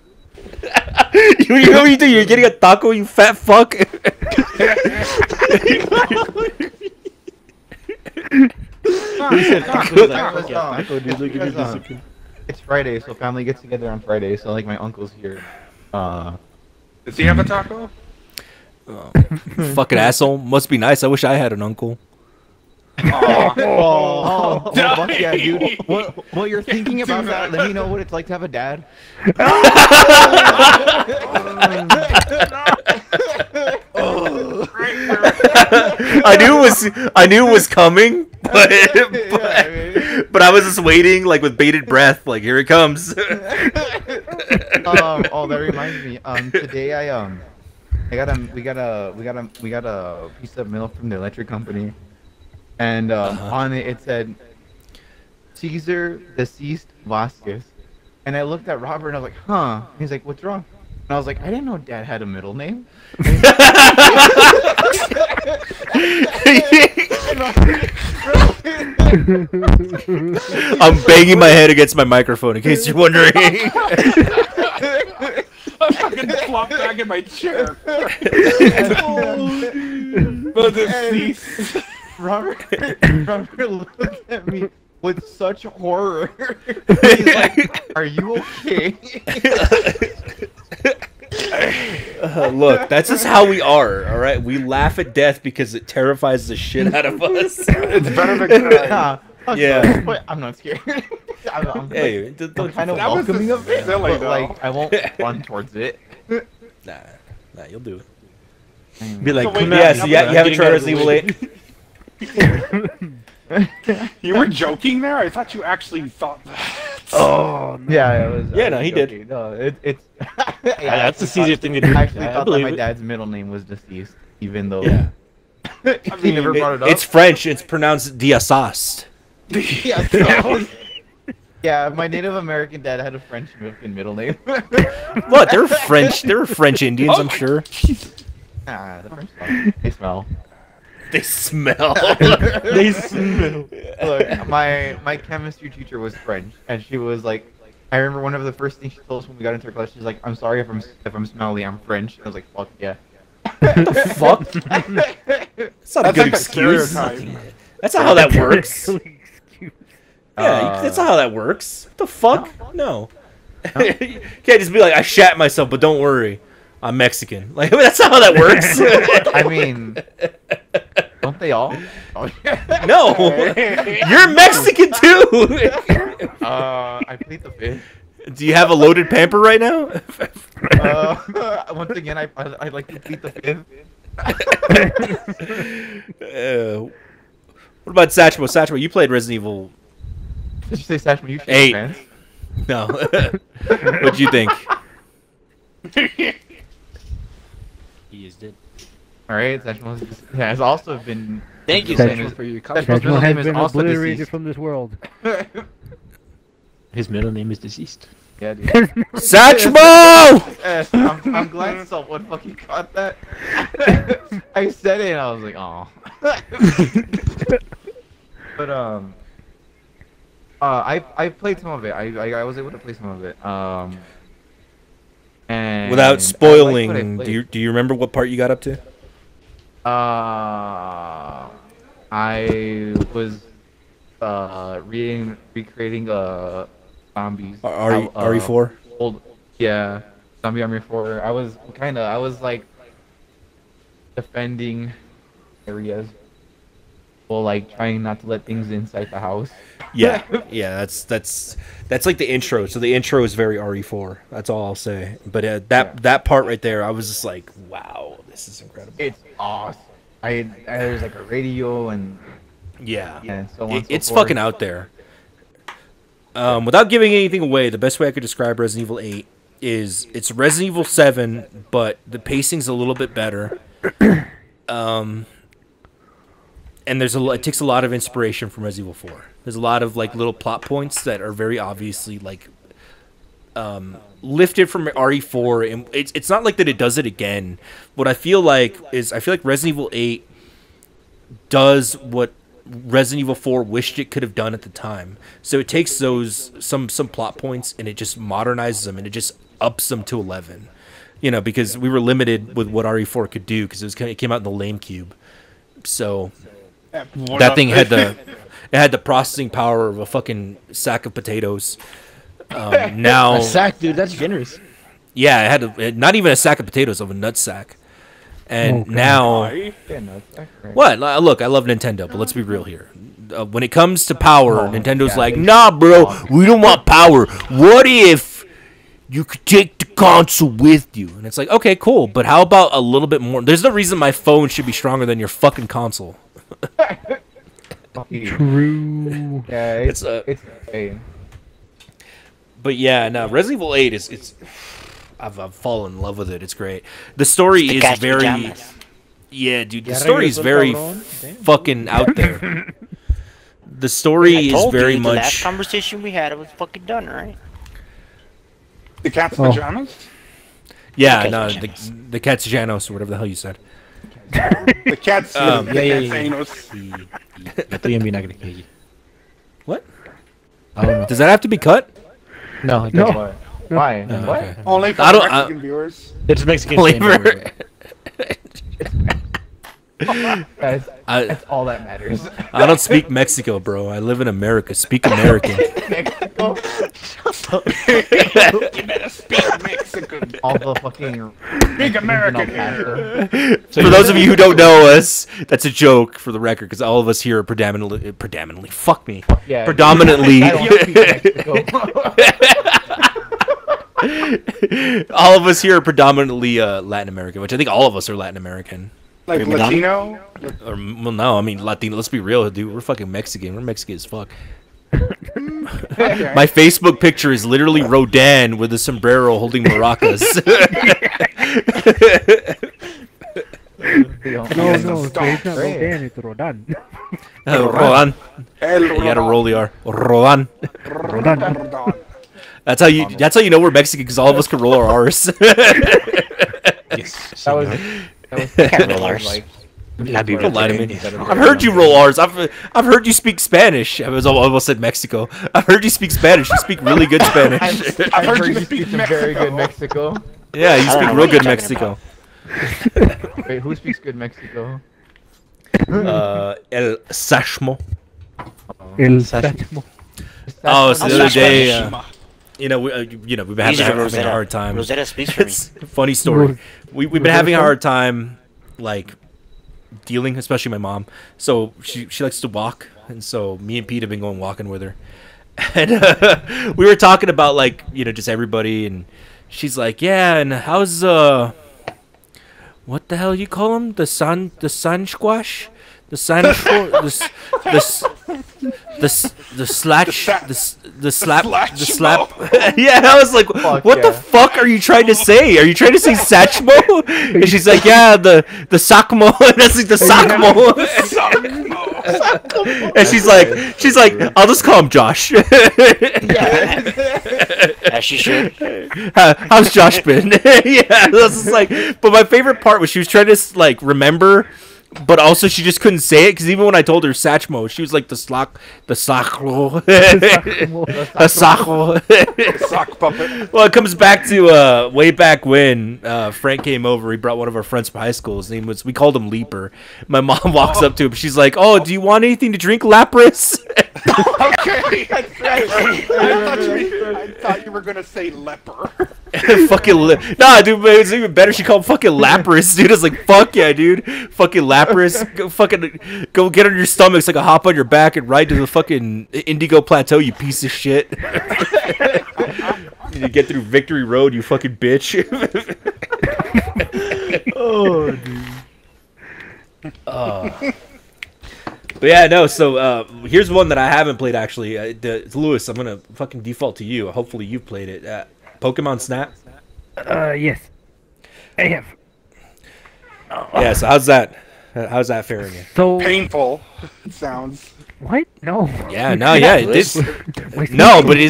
Speaker 2: You know what you do? You're getting a taco, you fat fuck.
Speaker 5: It's Friday, so family gets together on Friday. So like my uncle's here.
Speaker 6: Does he have a taco?
Speaker 2: Fucking asshole. Must be nice. I wish I had an uncle.
Speaker 5: Oh, fuck yeah, dude. What you're thinking about that? Let me know what it's like to have a dad.
Speaker 2: I knew it was coming, but I was just waiting, like with bated breath, like here it comes.
Speaker 5: Oh, that reminds me. Today we got a piece of mail from the electric company, and on it said Caesar deceased Vasquez, and I looked at Robert and I was like, huh? And he's like, what's wrong? And I was like, I didn't know Dad had a middle name.
Speaker 2: I'm banging my head against my microphone in case you're wondering.
Speaker 6: I'm fucking flop back in my chair.
Speaker 5: Robert looked at me with such horror. He's like, "Are you okay?"
Speaker 2: Look, that's just how we are. All right, we laugh at death because it terrifies the shit out of us.
Speaker 6: It's better than crying.
Speaker 2: Yeah.
Speaker 5: But I'm not scared. I'm
Speaker 2: Hey,
Speaker 5: I'm kind of
Speaker 6: That was
Speaker 5: welcoming of it,
Speaker 6: silly,
Speaker 5: but
Speaker 6: though.
Speaker 5: like I won't run towards it.
Speaker 2: nah, you'll do it.
Speaker 4: Be like,
Speaker 6: So wait,
Speaker 4: come
Speaker 2: Yeah,
Speaker 4: out,
Speaker 2: so
Speaker 4: I'm
Speaker 2: you haven't
Speaker 4: getting
Speaker 2: tried
Speaker 4: out of the
Speaker 2: Resident Evil
Speaker 4: way.
Speaker 2: 8?
Speaker 6: You were joking there? I thought you actually thought that.
Speaker 1: Oh, no.
Speaker 5: Yeah, it was.
Speaker 2: Yeah, no, he did.
Speaker 5: joking. No, it's.
Speaker 4: That's the easier thing to do.
Speaker 5: I actually
Speaker 4: I
Speaker 5: thought that
Speaker 4: believe
Speaker 5: my
Speaker 4: it.
Speaker 5: dad's middle name was deceased, even though
Speaker 2: Yeah.
Speaker 5: he never brought it up.
Speaker 2: It's French. It's pronounced Diasast.
Speaker 5: Yeah, so- yeah, my Native American dad had a French middle name.
Speaker 2: What? They're French. They're French Indians, I'm sure.
Speaker 5: Ah, the French suck. They smell.
Speaker 2: They smell.
Speaker 4: They smell.
Speaker 5: Look, my chemistry teacher was French, and she was like, I remember one of the first things she told us when we got into her class. She's like, "I'm sorry if I'm smelly. I'm French." I was like, "Fuck yeah."
Speaker 2: Fuck. That's not a
Speaker 6: That's
Speaker 2: good
Speaker 6: like a
Speaker 2: excuse.
Speaker 6: stereotype.
Speaker 2: That's not how that works.
Speaker 1: Excuse.
Speaker 2: Yeah, that's not how that works. What the fuck? No. You can't just be like, I shat myself, but don't worry, I'm Mexican. Like, that's not how that works.
Speaker 5: I mean, don't they all?
Speaker 2: No, you're Mexican too.
Speaker 5: I plead the fifth.
Speaker 2: Do you have a loaded pamper right now?
Speaker 5: Once again, I like to plead the fifth.
Speaker 2: What about Satchmo? Satchmo, you played Resident Evil.
Speaker 5: Did you say Sashma? You
Speaker 2: Eight.
Speaker 5: fans?
Speaker 2: No. What'd you think?
Speaker 4: He is dead.
Speaker 5: All right, Sashma has also been.
Speaker 4: Thank you,
Speaker 5: Sashma
Speaker 4: Sashma, for your comment.
Speaker 5: Sashma's middle
Speaker 1: Satchmo
Speaker 5: name
Speaker 1: has
Speaker 5: is
Speaker 1: been
Speaker 5: also
Speaker 1: obliterated
Speaker 5: deceased.
Speaker 1: from this world.
Speaker 4: His middle name is deceased.
Speaker 5: Yeah, dude.
Speaker 2: Satchmo!
Speaker 5: I'm glad someone fucking caught that. I said it and I was like, oh. But I played some of it. I was able to play some of it. And
Speaker 2: Without
Speaker 5: I liked
Speaker 2: spoiling,
Speaker 5: what I played.
Speaker 2: do you remember what part you got up to?
Speaker 5: I was recreating zombies.
Speaker 2: RE4?
Speaker 5: Old, yeah, Zombie Army 4. I was like defending areas, well, like trying not to let things inside the house.
Speaker 2: Yeah, that's like the intro. So the intro is very RE4. That's all I'll say. But that part right there, I was just like, wow, this is incredible.
Speaker 5: It's awesome. There's like a radio and
Speaker 2: Yeah,
Speaker 5: and so on.
Speaker 2: it's
Speaker 5: so forth.
Speaker 2: fucking out there. Without giving anything away, the best way I could describe Resident Evil 8 is it's Resident Evil 7, but the pacing's a little bit better. And it takes a lot of inspiration from Resident Evil 4. There's a lot of like little plot points that are very obviously like lifted from RE4, and it's not like that it does it again. What I feel like Resident Evil 8 does what Resident Evil 4 wished it could have done at the time. So it takes those some plot points and it just modernizes them and it just ups them to 11. You know, because we were limited with what RE4 could do because it came out in the lame cube. So that thing had the processing power of a fucking sack of potatoes. Now
Speaker 4: A sack, dude. That's generous.
Speaker 2: yeah, it had not even a sack of potatoes, of a nut sack. And now
Speaker 5: Yeah, no, it's right.
Speaker 2: what? Look, I love Nintendo, but let's be real here. When it comes to power, Nintendo's
Speaker 5: yeah,
Speaker 2: like,
Speaker 5: they-
Speaker 2: nah, bro, we don't want power. What if you could take the console with you? And it's like, okay, cool, but how about a little bit more? There's no reason my phone should be stronger than your fucking console.
Speaker 1: True.
Speaker 5: Yeah, it's
Speaker 2: It's,
Speaker 5: insane.
Speaker 2: But yeah, no, Resident Evil 8 is I've fallen in love with it. It's great. The story is very, yeah, dude. The story is very fucking out there. The story is very much.
Speaker 3: The last conversation we had, it was fucking done, right?
Speaker 6: The cat's pajamas.
Speaker 2: Yeah, no, the cat's Janos or whatever the hell you said.
Speaker 6: The cat's anus.
Speaker 2: What? Does that have to be cut?
Speaker 4: No, it
Speaker 1: No.
Speaker 4: doesn't.
Speaker 5: Why?
Speaker 2: Oh,
Speaker 5: What?
Speaker 2: okay.
Speaker 6: Only for
Speaker 2: I don't-
Speaker 6: Mexican viewers.
Speaker 4: It's Mexican
Speaker 2: Flavor.
Speaker 5: That's all that matters.
Speaker 2: I don't speak Mexico, bro. I live in America. Speak American.
Speaker 5: Mexico.
Speaker 6: You better speak Mexican.
Speaker 5: All the fucking
Speaker 6: Big American
Speaker 5: regional
Speaker 6: here.
Speaker 5: pasta.
Speaker 2: For those of you who don't know us, that's a joke for the record, because all of us here are predominantly. Fuck me.
Speaker 5: Yeah.
Speaker 2: Predominantly.
Speaker 5: I don't speak Mexico.
Speaker 2: All of us here are predominantly Latin American, which I think all of us are Latin American.
Speaker 6: Like Latino.
Speaker 2: Or well, no, I mean Latino. Let's be real, dude. We're fucking Mexican. We're Mexican as fuck.
Speaker 6: Okay.
Speaker 2: My Facebook picture is literally Rodan with a sombrero holding maracas.
Speaker 1: No,
Speaker 6: Yes,
Speaker 1: no,
Speaker 6: stop.
Speaker 1: it's not
Speaker 5: Great.
Speaker 1: Rodan, it's Rodan.
Speaker 2: Rodan.
Speaker 6: El
Speaker 2: You gotta roll the R. Rodan.
Speaker 6: Rodan.
Speaker 2: That's how you know we're Mexican, because all of us can roll our R's.
Speaker 4: Yes.
Speaker 5: That was
Speaker 3: Can't roll ours.
Speaker 5: like
Speaker 2: Don't lie to me. I've heard you roll R's. I've heard you speak Spanish. I almost said Mexico. I've heard you speak Spanish. You speak really good Spanish.
Speaker 6: I've heard you speak
Speaker 5: some very good Mexico.
Speaker 2: Yeah, you
Speaker 3: I don't
Speaker 2: speak
Speaker 3: know
Speaker 2: real
Speaker 3: what
Speaker 2: good
Speaker 3: you're
Speaker 2: Mexico.
Speaker 5: Wait, who speaks good Mexico?
Speaker 2: El Sashmo.
Speaker 1: El Sashmo.
Speaker 2: Oh, so the other day,
Speaker 6: Spanish.
Speaker 2: we've been
Speaker 3: Easy for
Speaker 2: having a hard time.
Speaker 3: Rosetta speaks for me.
Speaker 2: It's a funny story. We've been having a hard time, like, dealing, especially my mom. So she likes to walk, and so me and Pete have been going walking with her. And we were talking about, like, just everybody, and she's like, yeah, and how's what the hell you call him? The sun squash? The sun the slap. Yeah, I was like,
Speaker 5: Fuck
Speaker 2: what the
Speaker 5: yeah.
Speaker 2: fuck are you trying to say? Are you trying to say Satchmo? And she's like, yeah, the Sakmo. And that's like the Sakmo. And she's like, I'll just call him Josh.
Speaker 3: As she should.
Speaker 2: How's Josh been? Yeah, I was just like, but my favorite part was she was trying to like remember, but also she just couldn't say it, because even when I told her Satchmo, she was like the Saklo, the Saklo.
Speaker 6: Sock puppet.
Speaker 2: Well, it comes back to way back when Frank came over. He brought one of our friends from high school. His name was, we called him Leaper. My mom walks up to him. She's like, "Oh, do you want anything to drink, Lapras?"
Speaker 6: Okay, that's right. I thought you were gonna say leper.
Speaker 2: Nah, dude, but it's even better. She called him fucking Lapras, dude. I was like, fuck yeah, dude. Fucking Lapras. Go get on your stomach. It's like a hop on your back and ride to the fucking Indigo Plateau, you piece of shit. You get through Victory Road, you fucking bitch.
Speaker 1: Oh, dude.
Speaker 2: But yeah, no, so here's one that I haven't played, actually. Lewis, I'm going to fucking default to you. Hopefully you've played it. Pokemon Snap?
Speaker 1: Yes. I have.
Speaker 2: Yeah, so how's that faring you?
Speaker 1: So,
Speaker 6: Painful. It sounds.
Speaker 1: what? No.
Speaker 2: Yeah, no, yeah, it is. No, but he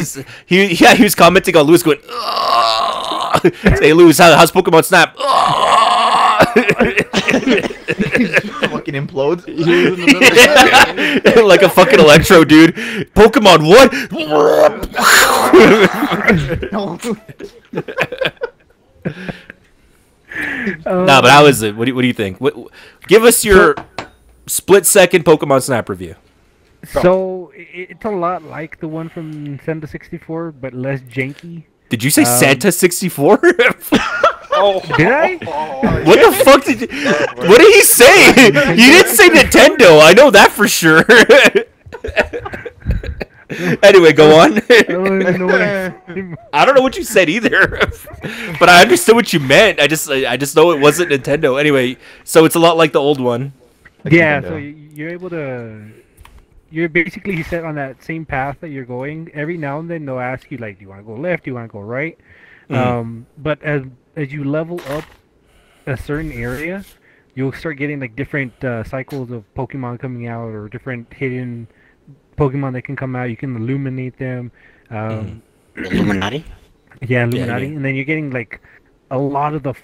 Speaker 2: was commenting on Lewis going, "Ugh." Hey, Lewis, how's Pokemon Snap?
Speaker 5: Fucking implodes.
Speaker 2: Like a fucking Electro, dude. Pokemon, what? Nah, but how is it? What do you think? Give us your split-second Pokemon Snap review.
Speaker 1: So, it's a lot like the one from Nintendo 64, but less janky.
Speaker 2: Did you say Santa 64?
Speaker 6: Oh,
Speaker 1: Did I?
Speaker 2: What the fuck did you... What did he say? You didn't say Nintendo. I know that for sure. Anyway, go on.
Speaker 1: I don't even know what I
Speaker 2: I don't know what you said either, but I understood what you meant. I just know it wasn't Nintendo. Anyway, so it's a lot like the old one.
Speaker 1: Yeah,
Speaker 5: Nintendo.
Speaker 1: so you're able to... You're basically set on that same path that you're going. Every now and then they'll ask you, like, do you want to go left? Do you want to go right? But as you level up a certain area, you'll start getting like different cycles of Pokemon coming out, or different hidden Pokemon that can come out. You can illuminate them.
Speaker 3: Illuminati?
Speaker 1: Yeah, Illuminati.
Speaker 2: yeah.
Speaker 1: And then you're getting like a lot of the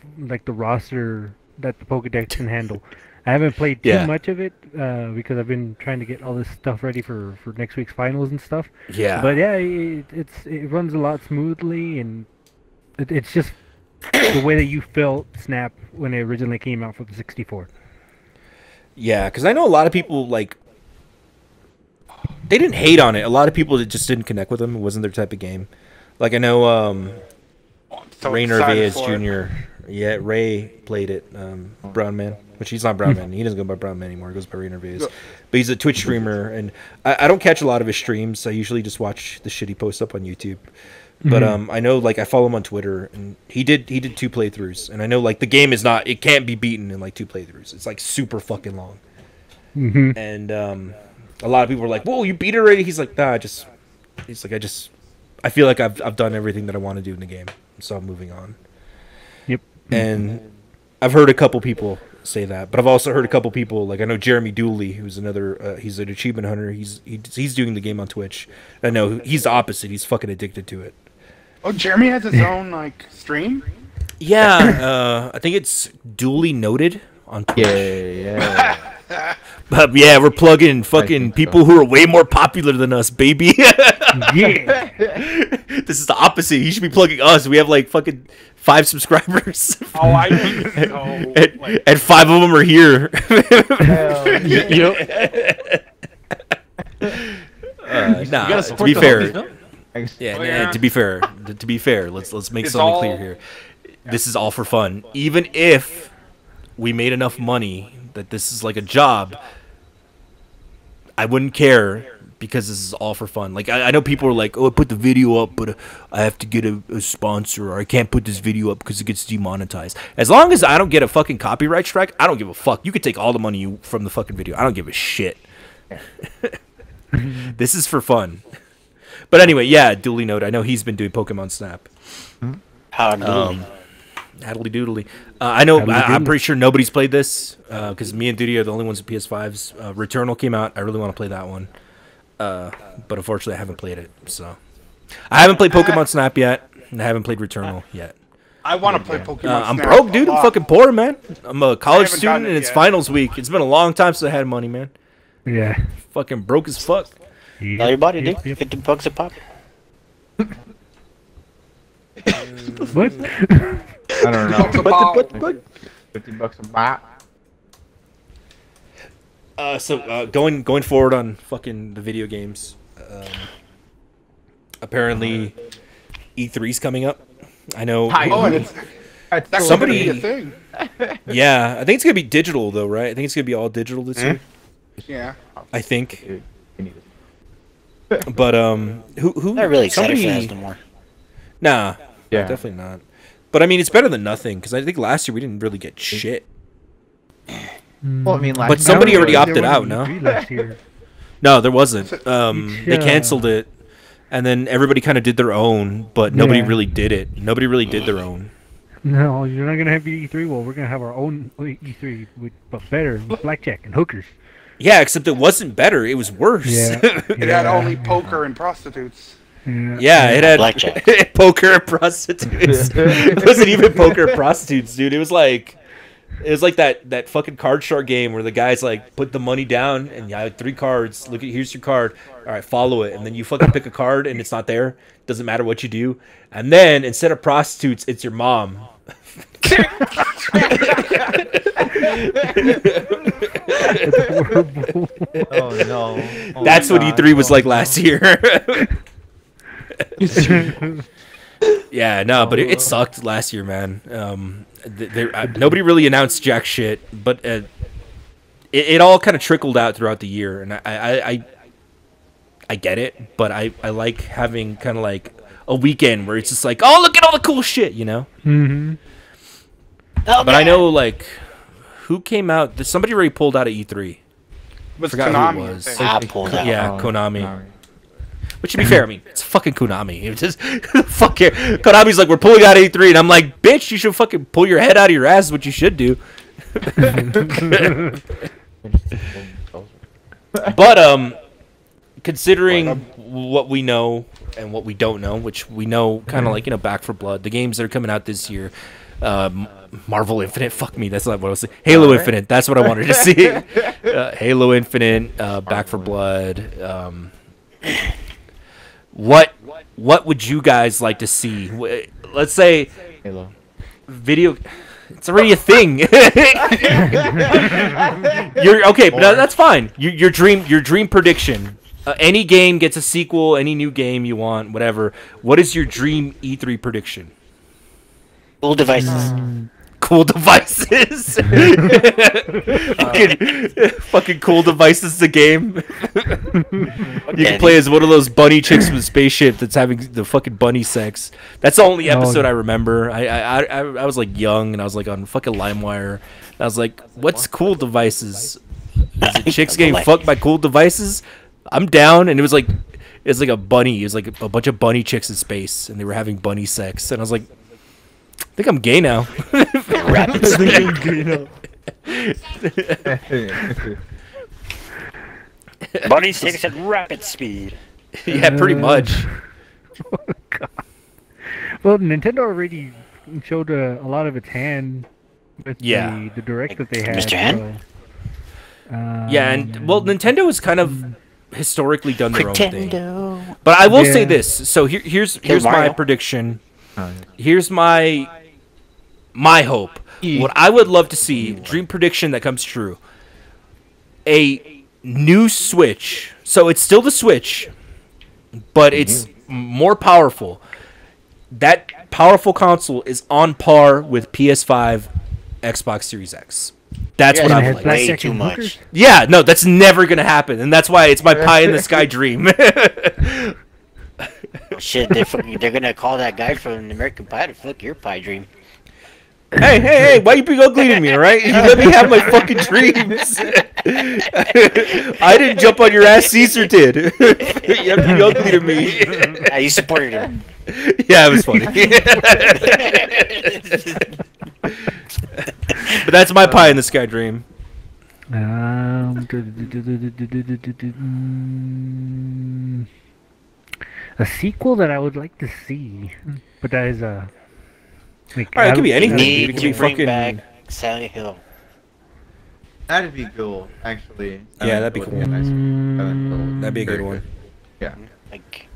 Speaker 1: roster that the Pokedex can handle. I haven't played too much of it because I've been trying to get all this stuff ready for next week's finals and stuff.
Speaker 2: Yeah.
Speaker 1: But yeah, it runs a lot smoothly, and it's just the way that you felt Snap when it originally came out for the 64.
Speaker 2: Yeah, because I know a lot of people, like, they didn't hate on it. A lot of people that just didn't connect with them. It wasn't their type of game. Like, I know
Speaker 6: So
Speaker 2: Ray
Speaker 6: excited
Speaker 2: Narvaez
Speaker 6: for it.
Speaker 2: Jr. Yeah, Ray played it. Brown Man. Which he's not Brown Man. He doesn't go by Brown Man anymore. He goes by Ray Narvaez. But he's a Twitch streamer, and I don't catch a lot of his streams. I usually just watch the shit he posts up on YouTube. But I know, like, I follow him on Twitter, and he did 2 playthroughs, and I know, like, the game is not, it can't be beaten in like 2 playthroughs. It's like super fucking long. And a lot of people were like, "Whoa, you beat it already?" He's like, "Nah, I feel like I've done everything that I want to do in the game, so I'm moving on."
Speaker 1: Yep.
Speaker 2: And I've heard a couple people say that, but I've also heard a couple people, like I know Jeremy Dooley, who's another he's an achievement hunter. He's doing the game on Twitch. I know he's the opposite. He's fucking addicted to it.
Speaker 6: Oh, Jeremy has his own like stream.
Speaker 2: Yeah, I think it's Dooley Noted on Twitch.
Speaker 5: Yeah.
Speaker 2: But yeah, we're plugging fucking people who are way more popular than us, baby.
Speaker 1: Yeah.
Speaker 2: This is the opposite. He should be plugging us. We have like fucking 5 subscribers.
Speaker 6: Oh, I know.
Speaker 2: And 5 of them are here. Nah, to be fair. Yeah, to be fair, let's make
Speaker 6: It's
Speaker 2: something
Speaker 6: all-
Speaker 2: clear here. This is all for fun. Even if we made enough money that this is like a job, I wouldn't care, because this is all for fun. Like I know people are like, "Oh, I put the video up, but I have to get a sponsor, or I can't put this video up because it gets demonetized." As long as I don't get a fucking copyright strike, I don't give a fuck. You could take all the money from the fucking video. I don't give a shit. This is for fun. But anyway, yeah, duly noted. I know he's been doing Pokemon Snap. Haddly doodly. I know. I'm pretty sure nobody's played this because me and Duty are the only ones with PS5s. Returnal came out. I really want to play that one, but unfortunately, I haven't played it. So I haven't played Pokemon Snap yet, and I haven't played Returnal yet.
Speaker 6: I want to play Pokemon.
Speaker 2: I'm
Speaker 6: Snap
Speaker 2: broke,
Speaker 6: a
Speaker 2: dude. I'm
Speaker 6: lot.
Speaker 2: fucking poor, man. I'm a college
Speaker 6: haven't
Speaker 2: student,
Speaker 6: gotten it
Speaker 2: and it's
Speaker 6: yet.
Speaker 2: finals week. It's been a long time since I had money, man.
Speaker 1: Yeah.
Speaker 2: Fucking broke as fuck.
Speaker 3: Tell your body, dude.
Speaker 1: Yep.
Speaker 3: $50 a pop.
Speaker 1: What?
Speaker 5: I don't know. $50 a bot.
Speaker 2: So going forward on fucking the video games, apparently E3's coming up. I know.
Speaker 6: Oh, and it's that's
Speaker 2: Somebody-
Speaker 6: gonna be a thing.
Speaker 2: Yeah, I think it's gonna be digital though, right? I think it's gonna be all digital this year.
Speaker 6: Yeah.
Speaker 2: I think.
Speaker 5: Dude, you need
Speaker 2: But who?
Speaker 3: Not really excited for
Speaker 2: somebody-
Speaker 3: that no more.
Speaker 2: Nah,
Speaker 5: Yeah.
Speaker 2: definitely not. But I mean, it's better than nothing, because I think last year we didn't really get shit.
Speaker 5: Well, I mean, last
Speaker 2: But
Speaker 5: year-
Speaker 2: somebody already
Speaker 1: There
Speaker 2: opted out,
Speaker 1: wasn't
Speaker 2: no?
Speaker 1: E3 last year.
Speaker 2: No, there wasn't. They canceled it, and then everybody kind of did their own, but nobody
Speaker 1: Yeah.
Speaker 2: really did it. Nobody really did their own.
Speaker 1: No, you're not gonna have E3. Well, we're gonna have our own E3, but better, with blackjack and hookers.
Speaker 2: Yeah, except it wasn't better; it was worse.
Speaker 1: Yeah.
Speaker 6: It had only poker and prostitutes.
Speaker 2: Yeah, it had
Speaker 3: Blackjack.
Speaker 2: poker and prostitutes. It wasn't even poker and prostitutes, dude. It was like that fucking card shark game where the guy's like, put the money down and you have 3 cards. Look at, here's your card. All right, follow it, and then you fucking pick a card and it's not there. Doesn't matter what you do. And then instead of prostitutes, it's your mom.
Speaker 1: It's horrible.
Speaker 5: Oh no. Oh,
Speaker 2: That's what
Speaker 5: God.
Speaker 2: E3 was
Speaker 5: Oh,
Speaker 2: like
Speaker 5: no.
Speaker 2: last year. Yeah, no, but it sucked last year, man. Nobody really announced jack shit, but it all kind of trickled out throughout the year, and I get it, but I like having kind of like a weekend where it's just like, oh, look at all the cool shit, you know?
Speaker 1: Mm-hmm.
Speaker 2: But I know, like, who came out? Somebody already pulled out of E3.
Speaker 6: Was
Speaker 2: Forgot
Speaker 6: Konami,
Speaker 2: who it
Speaker 6: I
Speaker 2: was.
Speaker 6: think.
Speaker 3: I pulled out.
Speaker 2: Yeah,
Speaker 5: Oh,
Speaker 2: Konami.
Speaker 5: sorry.
Speaker 2: But to be fair, I mean, it's fucking Konami. It just fuck it. Konami's like, we're pulling out E3, and I'm like, bitch, you should fucking pull your head out of your ass. Is what you should do. But considering what we know and what we don't know, which we know kind of like, you know, Back 4 Blood, the games that are coming out this year, Marvel Infinite, fuck me, that's not what I was saying. Halo Infinite, that's what I wanted to see. Halo Infinite, Back 4 Blood. What would you guys like to see? Let's say
Speaker 5: Halo.
Speaker 2: video. It's already a thing. You're okay, but that's fine. Your dream prediction. Any game gets a sequel. Any new game you want, whatever. What is your dream E3 prediction?
Speaker 3: Cool devices.
Speaker 2: Cool devices. fucking cool devices. The game. You can play as one of those bunny chicks with a spaceship that's having the fucking bunny sex. That's the only episode I remember. I was like young and I was like on fucking LimeWire. And I was like, what's cool devices? Is it chicks getting fucked by cool devices? I'm down. And it was like a bunny. It was like a bunch of bunny chicks in space and they were having bunny sex. And I was like, I think I'm gay now.
Speaker 3: Rapid speed. Bunny sticks at rapid speed.
Speaker 2: Yeah, pretty much.
Speaker 1: Oh, God. Well, Nintendo already showed a lot of its hand with the direct that they had.
Speaker 3: Mr. Hand?
Speaker 2: Yeah, and well, Nintendo has kind of historically done their own thing. But I will say this. So here's my prediction. Here's my hope. What I would love to see, dream prediction that comes true. A new Switch. So it's still the Switch, but it's more powerful. That powerful console is on par with PS5, Xbox Series X. That's what I would like.
Speaker 3: Way too much.
Speaker 2: Yeah, no, that's never gonna happen, and that's why it's my pie in the sky dream.
Speaker 3: Shit, they're gonna call that guy from American Pie to fuck your pie dream.
Speaker 2: Hey, why you being ugly to me, alright? You let me have my fucking dreams. I didn't jump on your ass, Caesar did. You have to be ugly to me.
Speaker 3: You supported him.
Speaker 2: Yeah, it was funny. But that's my pie in the sky dream.
Speaker 1: A sequel that I would like to see, but that is a. Like,
Speaker 2: all right, it could be anything.
Speaker 3: Need
Speaker 2: It could
Speaker 3: to
Speaker 2: be
Speaker 3: bring
Speaker 2: fucking.
Speaker 3: back Silent Hill.
Speaker 5: That'd be cool, actually.
Speaker 2: Yeah, that'd be cool. That'd be a good one.
Speaker 5: Yeah.
Speaker 3: Like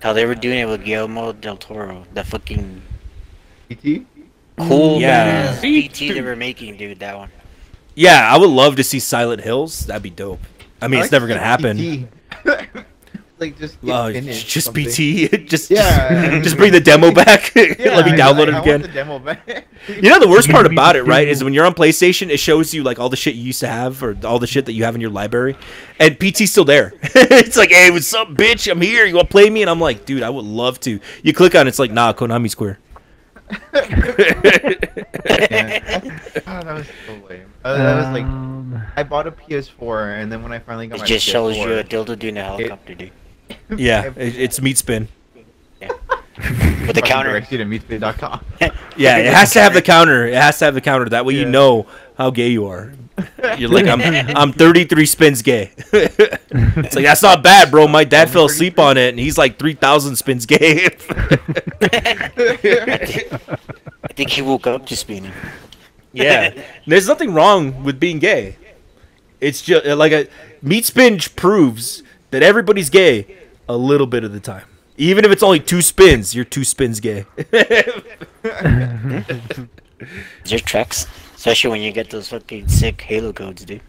Speaker 3: how they were doing it with Guillermo del Toro. The fucking
Speaker 5: E.T.?
Speaker 3: cool
Speaker 2: Yeah.
Speaker 3: badass PT they were making, dude. That one.
Speaker 2: Yeah, I would love to see Silent Hills. That'd be dope. I mean, it's never gonna happen.
Speaker 5: E.T. Like just
Speaker 2: Just
Speaker 5: something.
Speaker 2: BT. just
Speaker 5: Yeah.
Speaker 2: just bring the demo back.
Speaker 5: Yeah,
Speaker 2: Let me download it
Speaker 5: I want
Speaker 2: again.
Speaker 5: the demo back.
Speaker 2: You know the worst part about it, right, is when you're on PlayStation, it shows you like all the shit you used to have or all the shit that you have in your library, and PT's still there. It's like, hey, what's up, bitch? I'm here. You want to play me? And I'm like, dude, I would love to. You click on it, it's like, nah, Konami Square.
Speaker 5: Oh, that was so lame. That was like, I bought a PS4, and then when I finally got
Speaker 3: It
Speaker 5: my
Speaker 3: just
Speaker 5: PS4,
Speaker 3: shows you a dildo doing a helicopter, dude.
Speaker 2: Yeah, it's meat spin.
Speaker 3: With the counter.
Speaker 5: Directs you to meatspin.com.
Speaker 2: Yeah, it has to have the counter. It has to have the counter. That way you know how gay you are. You're like, I'm 33 spins gay. It's like, that's not bad, bro. My dad fell asleep on it, and he's like 3,000 spins gay.
Speaker 3: I think he woke up to spinning.
Speaker 2: Yeah, there's nothing wrong with being gay. It's just like meat spin proves that everybody's gay a little bit of the time. Even if it's only 2 spins, you're 2 spins gay.
Speaker 3: There's tracks, especially when you get those fucking sick Halo codes, dude.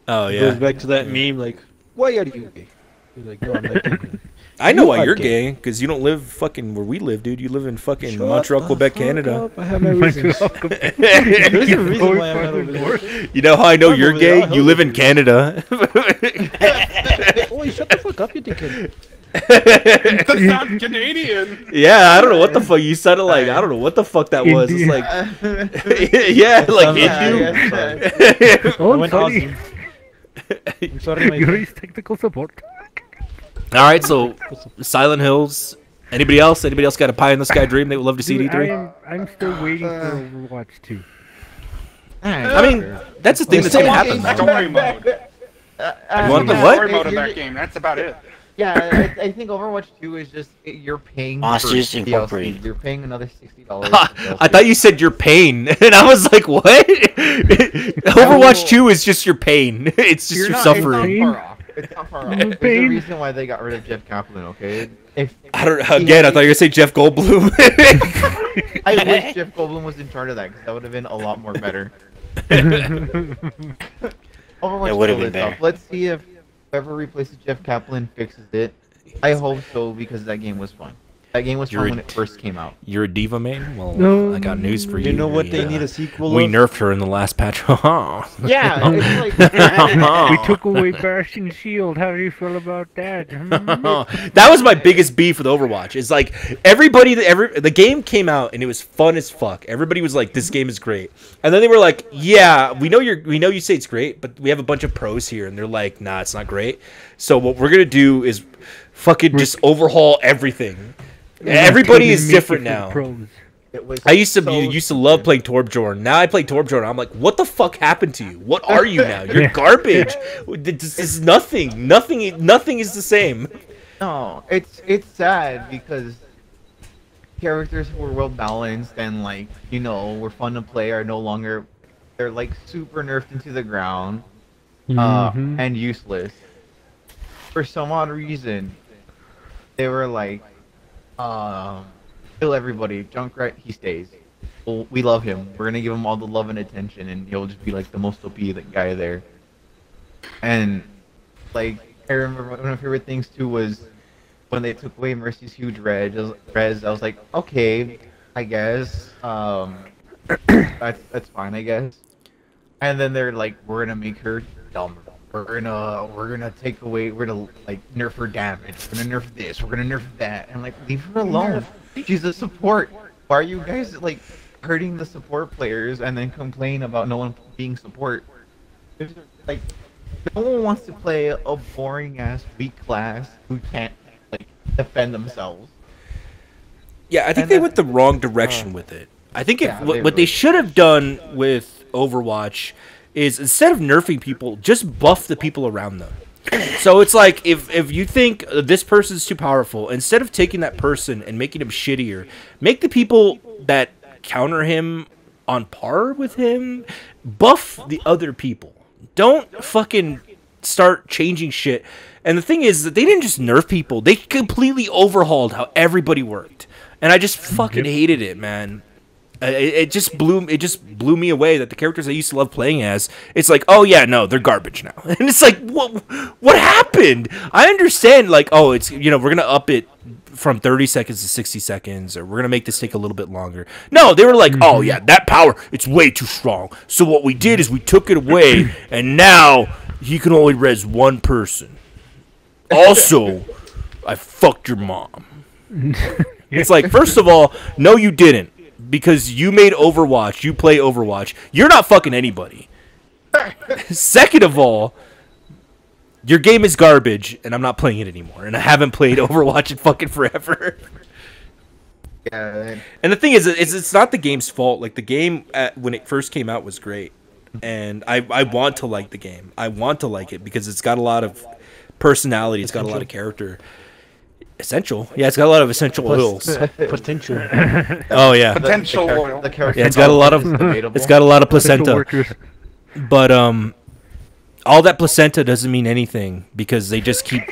Speaker 2: Oh
Speaker 4: It goes
Speaker 2: yeah,
Speaker 4: back to that meme, like, why are you gay? You're like, no, I'm not gay.
Speaker 2: I know
Speaker 4: You
Speaker 2: why
Speaker 4: are
Speaker 2: you're
Speaker 4: gay.
Speaker 2: gay, because you don't live fucking where we live, dude. You live in fucking
Speaker 4: Shut
Speaker 2: Montreal,
Speaker 4: the
Speaker 2: Quebec,
Speaker 4: fuck
Speaker 2: Canada.
Speaker 4: up. I have my reasons. There's a reason why I'm not over there.
Speaker 2: You know how I know
Speaker 4: I'm
Speaker 2: you're
Speaker 4: over there.
Speaker 2: gay?
Speaker 4: I'll
Speaker 2: You
Speaker 4: help
Speaker 2: live in
Speaker 4: you.
Speaker 2: Canada.
Speaker 4: Oh, shut the fuck up, you dickhead.
Speaker 6: That's not Canadian.
Speaker 2: Yeah, I don't know what the fuck you sounded like. I don't know what the fuck that was. It's like, yeah, like Hindu.
Speaker 4: I
Speaker 1: Oh,
Speaker 4: went
Speaker 1: sorry.
Speaker 4: Aussie. I'm sorry, my
Speaker 1: You raised technical support.
Speaker 2: All right, so Silent Hills. Anybody else? Anybody else got a pie in the sky dream they would love to see at E3?
Speaker 1: I'm still waiting for Overwatch 2.
Speaker 2: I mean, that's the thing that's gonna happen.
Speaker 6: Story mode.
Speaker 2: You want the
Speaker 6: Story
Speaker 2: what?
Speaker 6: mode of that game. That's about it.
Speaker 5: Yeah, I think Overwatch 2 is just you're paying for
Speaker 3: Monsters
Speaker 5: DLC.
Speaker 3: Incorporated.
Speaker 5: You're paying another $60.
Speaker 2: I thought you said your pain, and I was like, what? Overwatch 2 is just your pain. It's just your suffering.
Speaker 5: It's not far off. There's a reason why they got rid of Jeff Kaplan, okay?
Speaker 2: I thought you were gonna say Jeff Goldblum.
Speaker 5: I wish Jeff Goldblum was in charge of that, because that would have been a lot more better. Overwatch
Speaker 3: It would have
Speaker 5: still
Speaker 3: been
Speaker 5: is
Speaker 3: better.
Speaker 5: tough. Let's see if whoever replaces Jeff Kaplan fixes it. I hope so, because that game was fun. That game was fun when it first came out.
Speaker 2: You're a diva man? Well,
Speaker 1: No.
Speaker 2: I got news for you.
Speaker 4: You know what they need a sequel
Speaker 2: We
Speaker 4: of?
Speaker 2: nerfed her in the last patch.
Speaker 5: Yeah, it's like...
Speaker 1: We took away Bastion Shield. How do you feel about that?
Speaker 2: That was my biggest beef with Overwatch. It's like the game came out and it was fun as fuck. Everybody was like, "This game is great," and then they were like, "Yeah, we know you say it's great, but we have a bunch of pros here," and they're like, "Nah, it's not great." So what we're gonna do is fucking just overhaul everything. Everybody is different now. I used to love playing Torbjorn. Now I play Torbjorn. I'm like, what the fuck happened to you? What are you now? You're garbage. This is nothing. Nothing is the same.
Speaker 5: No, it's sad because characters who were well balanced and like were fun to play are no longer. They're like super nerfed into the ground, and useless. For some odd reason, they were like, kill everybody. Junkrat, he stays. Well, we love him. We're gonna give him all the love and attention, and he'll just be like the most OP guy there. And like, I remember one of my favorite things too was when they took away Mercy's huge res. I was like, okay, I guess. That's fine, I guess. And then they're like, we're gonna make her dumber. We're gonna take away. We're gonna like nerf her damage. We're gonna nerf this. We're gonna nerf that. And like, leave her alone. She's a support. Why are you guys like hurting the support players and then complain about no one being support? There's, like, no one wants to play a boring ass weak class who can't like defend themselves.
Speaker 2: Yeah, I think they went the wrong direction with it. I think what they should have done with Overwatch is instead of nerfing people, just buff the people around them. So it's like if you think this person's too powerful, instead of taking that person and making him shittier, make the people that counter him on par with him, buff the other people. Don't fucking start changing shit. And the thing is that they didn't just nerf people, they completely overhauled how everybody worked. And I just fucking hated it, man. It just blew me away that the characters I used to love playing as, it's like, oh yeah, no, they're garbage now. And it's like, what happened? I understand, like, oh, it's, we're gonna up it from 30 seconds to 60 seconds, or we're gonna make this take a little bit longer. No, they were like, oh yeah, that power, it's way too strong. So what we did is we took it away, and now he can only res one person. Also, I fucked your mom. It's like, first of all, no, you didn't. Because you made Overwatch, you play Overwatch, you're not fucking anybody. Second of all, your game is garbage, and I'm not playing it anymore. And I haven't played Overwatch in fucking forever.
Speaker 5: Yeah.
Speaker 2: And the thing is, it's not the game's fault. Like, the game, when it first came out, was great. And I want to like the game. I want to like it because it's got a lot of personality. It's got a lot of character. Essential, yeah, it's got a lot of essential oils.
Speaker 4: Potential.
Speaker 2: Oh yeah,
Speaker 6: Potential oil.
Speaker 5: The
Speaker 2: yeah, it's got a lot of placenta. But all that placenta doesn't mean anything because they just keep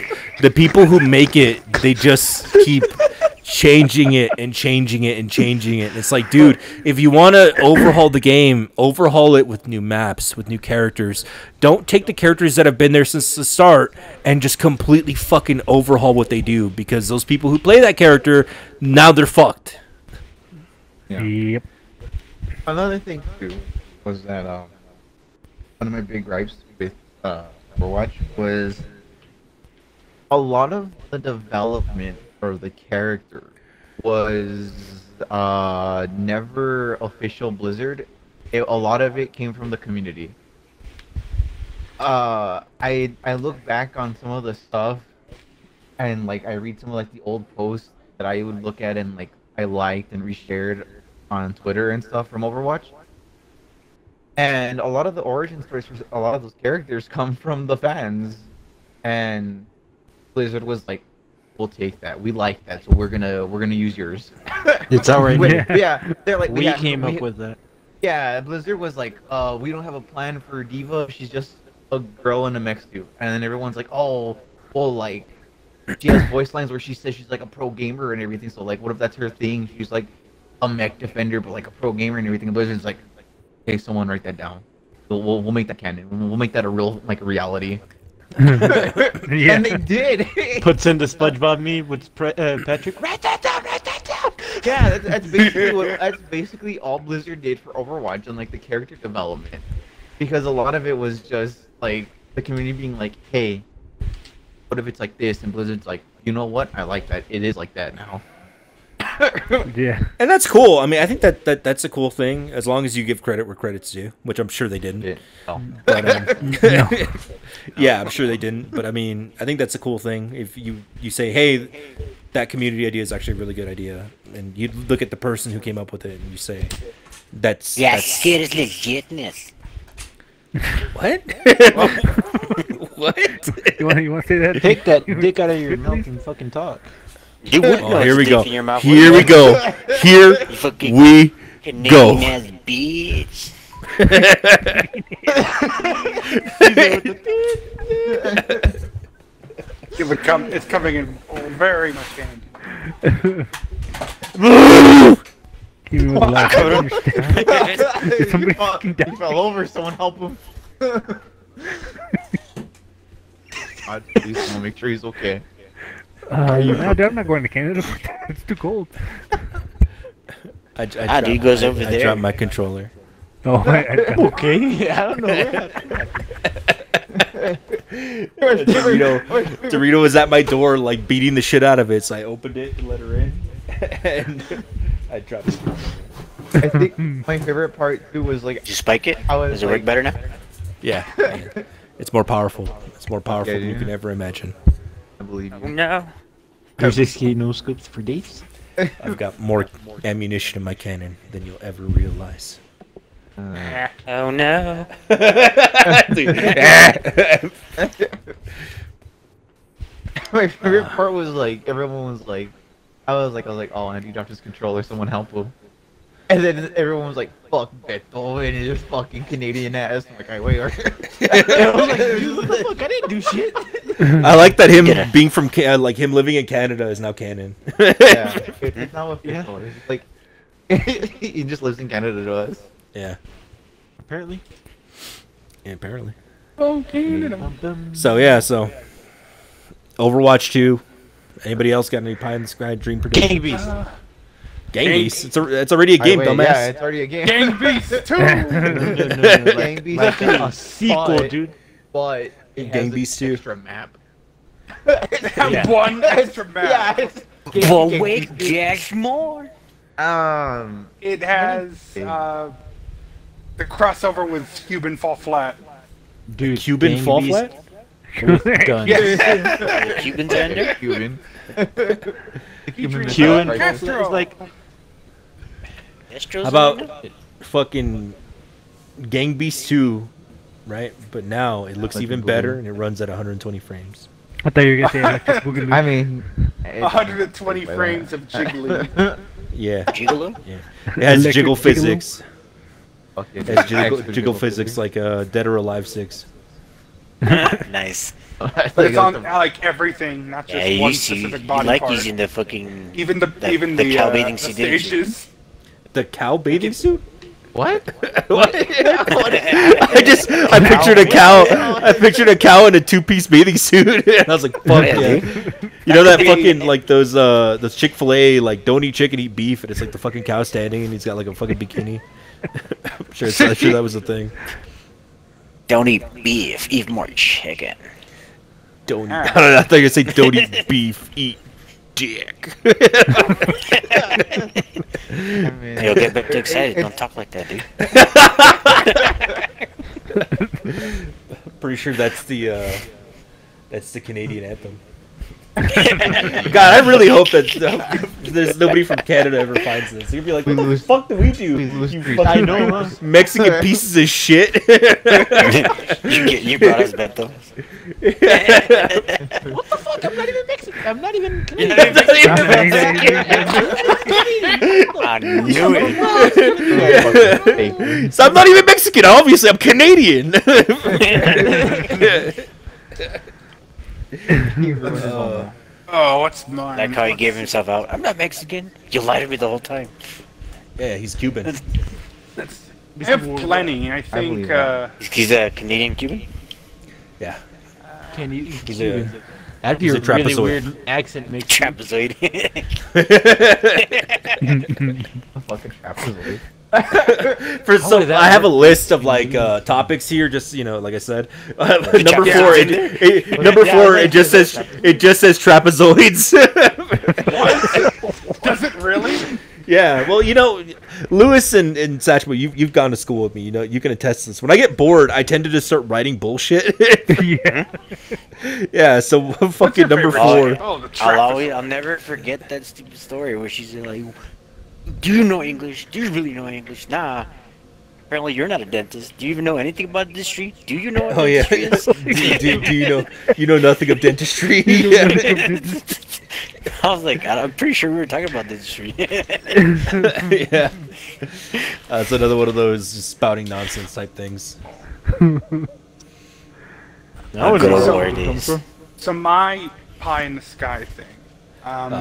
Speaker 2: the people who make it. They just keep changing it and changing it and changing it. It's like, dude, if you want to overhaul the game, overhaul it with new maps, with new characters. Don't take the characters that have been there since the start and just completely fucking overhaul what they do, because those people who play that character, now they're fucked.
Speaker 5: Yeah.
Speaker 1: Yep.
Speaker 5: Another thing too was that one of my big gripes with Overwatch was a lot of the development for the character was never official Blizzard. A lot of it came from the community. I look back on some of the stuff, and like I read some of like the old posts that I would look at and like I liked and reshared on Twitter and stuff from Overwatch. And a lot of the origin stories for a lot of those characters come from the fans. And Blizzard was like, "We'll take that. We like that, so we're gonna use yours."
Speaker 4: It's alright.
Speaker 5: Yeah, they're like,
Speaker 4: We came up with that.
Speaker 5: Yeah, Blizzard was like, "We don't have a plan for Diva. She's just a girl in a mech suit." And then everyone's like, "Oh, well, like she has voice lines where she says she's like a pro gamer and everything. So like, what if that's her thing? She's like a mech defender, but like a pro gamer and everything." And Blizzard's like, "Hey, someone write that down. We'll make that canon. We'll make that a real like reality."
Speaker 1: Yeah.
Speaker 5: And they did.
Speaker 4: Puts in the SpongeBob meme with Patrick.
Speaker 5: Write that down. Write that down. Yeah, that's basically all Blizzard did for Overwatch and like the character development, because a lot of it was just like the community being like, "Hey, what if it's like this?" And Blizzard's like, "You know what? I like that. It is like that now."
Speaker 1: Yeah.
Speaker 2: And that's cool. I mean, I think that's a cool thing, as long as you give credit where credit's due, which I'm sure they didn't.
Speaker 5: Yeah. Oh.
Speaker 2: But,
Speaker 1: No.
Speaker 2: yeah, I'm sure they didn't. But I mean, I think that's a cool thing. If you say, "Hey, that community idea is actually a really good idea," and you look at the person who came up with it and you say, that's
Speaker 3: seriously, legitness.
Speaker 2: what? What?
Speaker 1: You want to say that?
Speaker 4: Take that dick out of your mouth and fucking talk.
Speaker 3: You would know
Speaker 2: Here we
Speaker 3: stick
Speaker 2: go.
Speaker 3: in your mouth,
Speaker 2: Here we
Speaker 3: wouldn't you?
Speaker 2: go. Here
Speaker 3: You fucking
Speaker 2: we
Speaker 3: Canadian
Speaker 2: go.
Speaker 3: ass bitch.
Speaker 6: It's coming in very much handy.
Speaker 1: Give me one last understand. Did somebody fucking die?
Speaker 5: He fell over. Someone help him. God, please, someone make sure he's okay.
Speaker 1: No, I'm not going to Canada. It's too cold.
Speaker 2: I
Speaker 3: dude goes over
Speaker 2: I
Speaker 3: there.
Speaker 2: dropped my controller.
Speaker 1: Oh,
Speaker 4: Okay, I don't know.
Speaker 2: Dorito was at my door, like beating the shit out of it. So I opened it and let her in, and I dropped it.
Speaker 5: I think my favorite part too was like
Speaker 3: Did you spike it?
Speaker 5: I was
Speaker 3: Does it
Speaker 5: like,
Speaker 3: work better now?
Speaker 2: Yeah, it's more powerful. It's more powerful than you
Speaker 5: yeah.
Speaker 2: can ever imagine.
Speaker 5: I believe you.
Speaker 3: No.
Speaker 4: There's 68 no scopes for days.
Speaker 2: I've got more ammunition in my cannon than you'll ever realize.
Speaker 3: Oh no.
Speaker 5: My favorite part was like everyone was like, I was like, oh, Andy dropped his controller. Someone help him. And then everyone was like, "Fuck Beto," and his fucking Canadian ass. I'm like, wait,
Speaker 4: I was like, dude, what the fuck? I didn't do shit.
Speaker 2: I like that him being from like him living in Canada is now canon.
Speaker 5: Yeah, it's not what people. It's just like he just lives in Canada to us.
Speaker 2: Yeah.
Speaker 4: Apparently.
Speaker 2: Yeah, apparently.
Speaker 6: Okay.
Speaker 2: So yeah, so Overwatch 2. Anybody else got any pie in the sky dream prediction?
Speaker 4: Gang Beast.
Speaker 2: Gang Beast. It's already a game,
Speaker 5: Wait,
Speaker 2: dumbass.
Speaker 5: yeah, it's already a game.
Speaker 6: Gang Beast 2!
Speaker 4: No.
Speaker 5: Gang Beast
Speaker 4: Like
Speaker 5: 2,
Speaker 4: a sequel,
Speaker 5: but-
Speaker 4: dude.
Speaker 5: but it has
Speaker 2: Gang
Speaker 5: an
Speaker 2: Beast 2.
Speaker 5: extra map.
Speaker 4: Yeah.
Speaker 6: One extra map.
Speaker 5: Yeah, it's
Speaker 3: Well,
Speaker 5: Gang
Speaker 3: wait,
Speaker 5: Beast 2.
Speaker 3: just more.
Speaker 6: It has the crossover with Cuban Fall Flat.
Speaker 4: Dude,
Speaker 2: Cuban
Speaker 4: Gang
Speaker 2: fall
Speaker 4: Beast
Speaker 2: flat?
Speaker 4: with guns.
Speaker 3: The Cubans are in there?
Speaker 5: Cuban.
Speaker 4: Cuban
Speaker 6: Castro.
Speaker 4: is like
Speaker 3: Destro's
Speaker 2: How about fucking Gang Beast 2, right? But now it looks
Speaker 5: Like
Speaker 2: even
Speaker 5: Boogaloo.
Speaker 2: better and it runs at 120 frames.
Speaker 1: I thought you were gonna say Electric Boogaloo.
Speaker 5: I mean,
Speaker 6: 120 frames of jiggly.
Speaker 2: Yeah.
Speaker 3: Gigolo?
Speaker 2: Yeah. It has
Speaker 1: Electric
Speaker 2: jiggle
Speaker 1: Boogaloo?
Speaker 2: physics.
Speaker 5: Fuck it.
Speaker 2: It has jiggle,
Speaker 5: Actually,
Speaker 2: jiggle physics like Dead or Alive 6.
Speaker 3: Nice.
Speaker 6: But it's on like everything, not just
Speaker 3: Yeah, you
Speaker 6: one
Speaker 3: see, you
Speaker 6: specific body
Speaker 3: like
Speaker 6: part.
Speaker 3: using the fucking...
Speaker 6: Even the
Speaker 3: cow bathing
Speaker 6: the
Speaker 3: suit, didn't you?
Speaker 6: stages.
Speaker 2: The cow bathing suit?
Speaker 5: What?
Speaker 2: What? I pictured a cow. I pictured a cow in a two-piece bathing suit, and I was like, "Fuck
Speaker 3: Yeah,
Speaker 2: yeah!" You know that fucking like those Chick-fil-A like don't eat chicken, eat beef, and it's like the fucking cow standing, and he's got like a fucking bikini. I'm sure that was a thing.
Speaker 3: Don't eat beef, eat more chicken.
Speaker 2: Don't. Eat, I don't know. I thought you were gonna say don't eat beef, eat dick.
Speaker 5: I mean,
Speaker 3: You'll get back too excited. Don't talk like that, dude.
Speaker 2: Pretty sure that's the Canadian anthem. God, I really hope that there's nobody from Canada ever finds this. You'd be like, what the fuck do we do? You fucking
Speaker 4: I know, huh?
Speaker 2: Mexican pieces of shit.
Speaker 3: You brought us Beto.
Speaker 4: What the fuck? I'm not even Mexican. I'm not even Canadian.
Speaker 3: I knew it.
Speaker 2: So I'm not even Mexican. Obviously, I'm Canadian.
Speaker 6: Oh, what's mine?
Speaker 3: Like how he gave himself out. I'm not Mexican. You lied to me the whole time.
Speaker 2: Yeah, he's Cuban.
Speaker 6: I have plenty. I
Speaker 5: believe
Speaker 6: think.
Speaker 5: that.
Speaker 3: He's a Canadian Cuban.
Speaker 2: Yeah.
Speaker 4: Can you?
Speaker 2: He's a
Speaker 4: That'd be
Speaker 2: he's
Speaker 4: a
Speaker 2: a
Speaker 4: really
Speaker 2: trapezoid.
Speaker 4: weird accent mix.
Speaker 3: Trapezoid.
Speaker 5: A fucking trapezoid.
Speaker 2: For some,
Speaker 4: that
Speaker 2: I have a
Speaker 4: work?
Speaker 2: list of like topics here. Just like I said, number
Speaker 3: Yeah.
Speaker 2: four. Number four. It just says trapezoids.
Speaker 6: Does it really?
Speaker 2: Yeah. Well, Lewis and Satchmo, you've gone to school with me. You can attest to this. When I get bored, I tend to just start writing bullshit.
Speaker 1: Yeah.
Speaker 2: Yeah. So fucking number
Speaker 6: favorite?
Speaker 2: four.
Speaker 6: Oh, the trapezoid.
Speaker 3: I'll never forget that stupid story where she's like, "Do you know English? Do you really know English?" Nah. Apparently, you're not a dentist. Do you even know anything about dentistry? Do you know what
Speaker 2: Oh yeah.
Speaker 3: dentistry is?
Speaker 2: do you know nothing of dentistry?
Speaker 3: I was like, I'm pretty sure we were talking about dentistry.
Speaker 2: Yeah. It's another one of those just spouting nonsense type things.
Speaker 3: Oh, good
Speaker 6: So-
Speaker 3: lord, days.
Speaker 6: So my pie in the sky thing.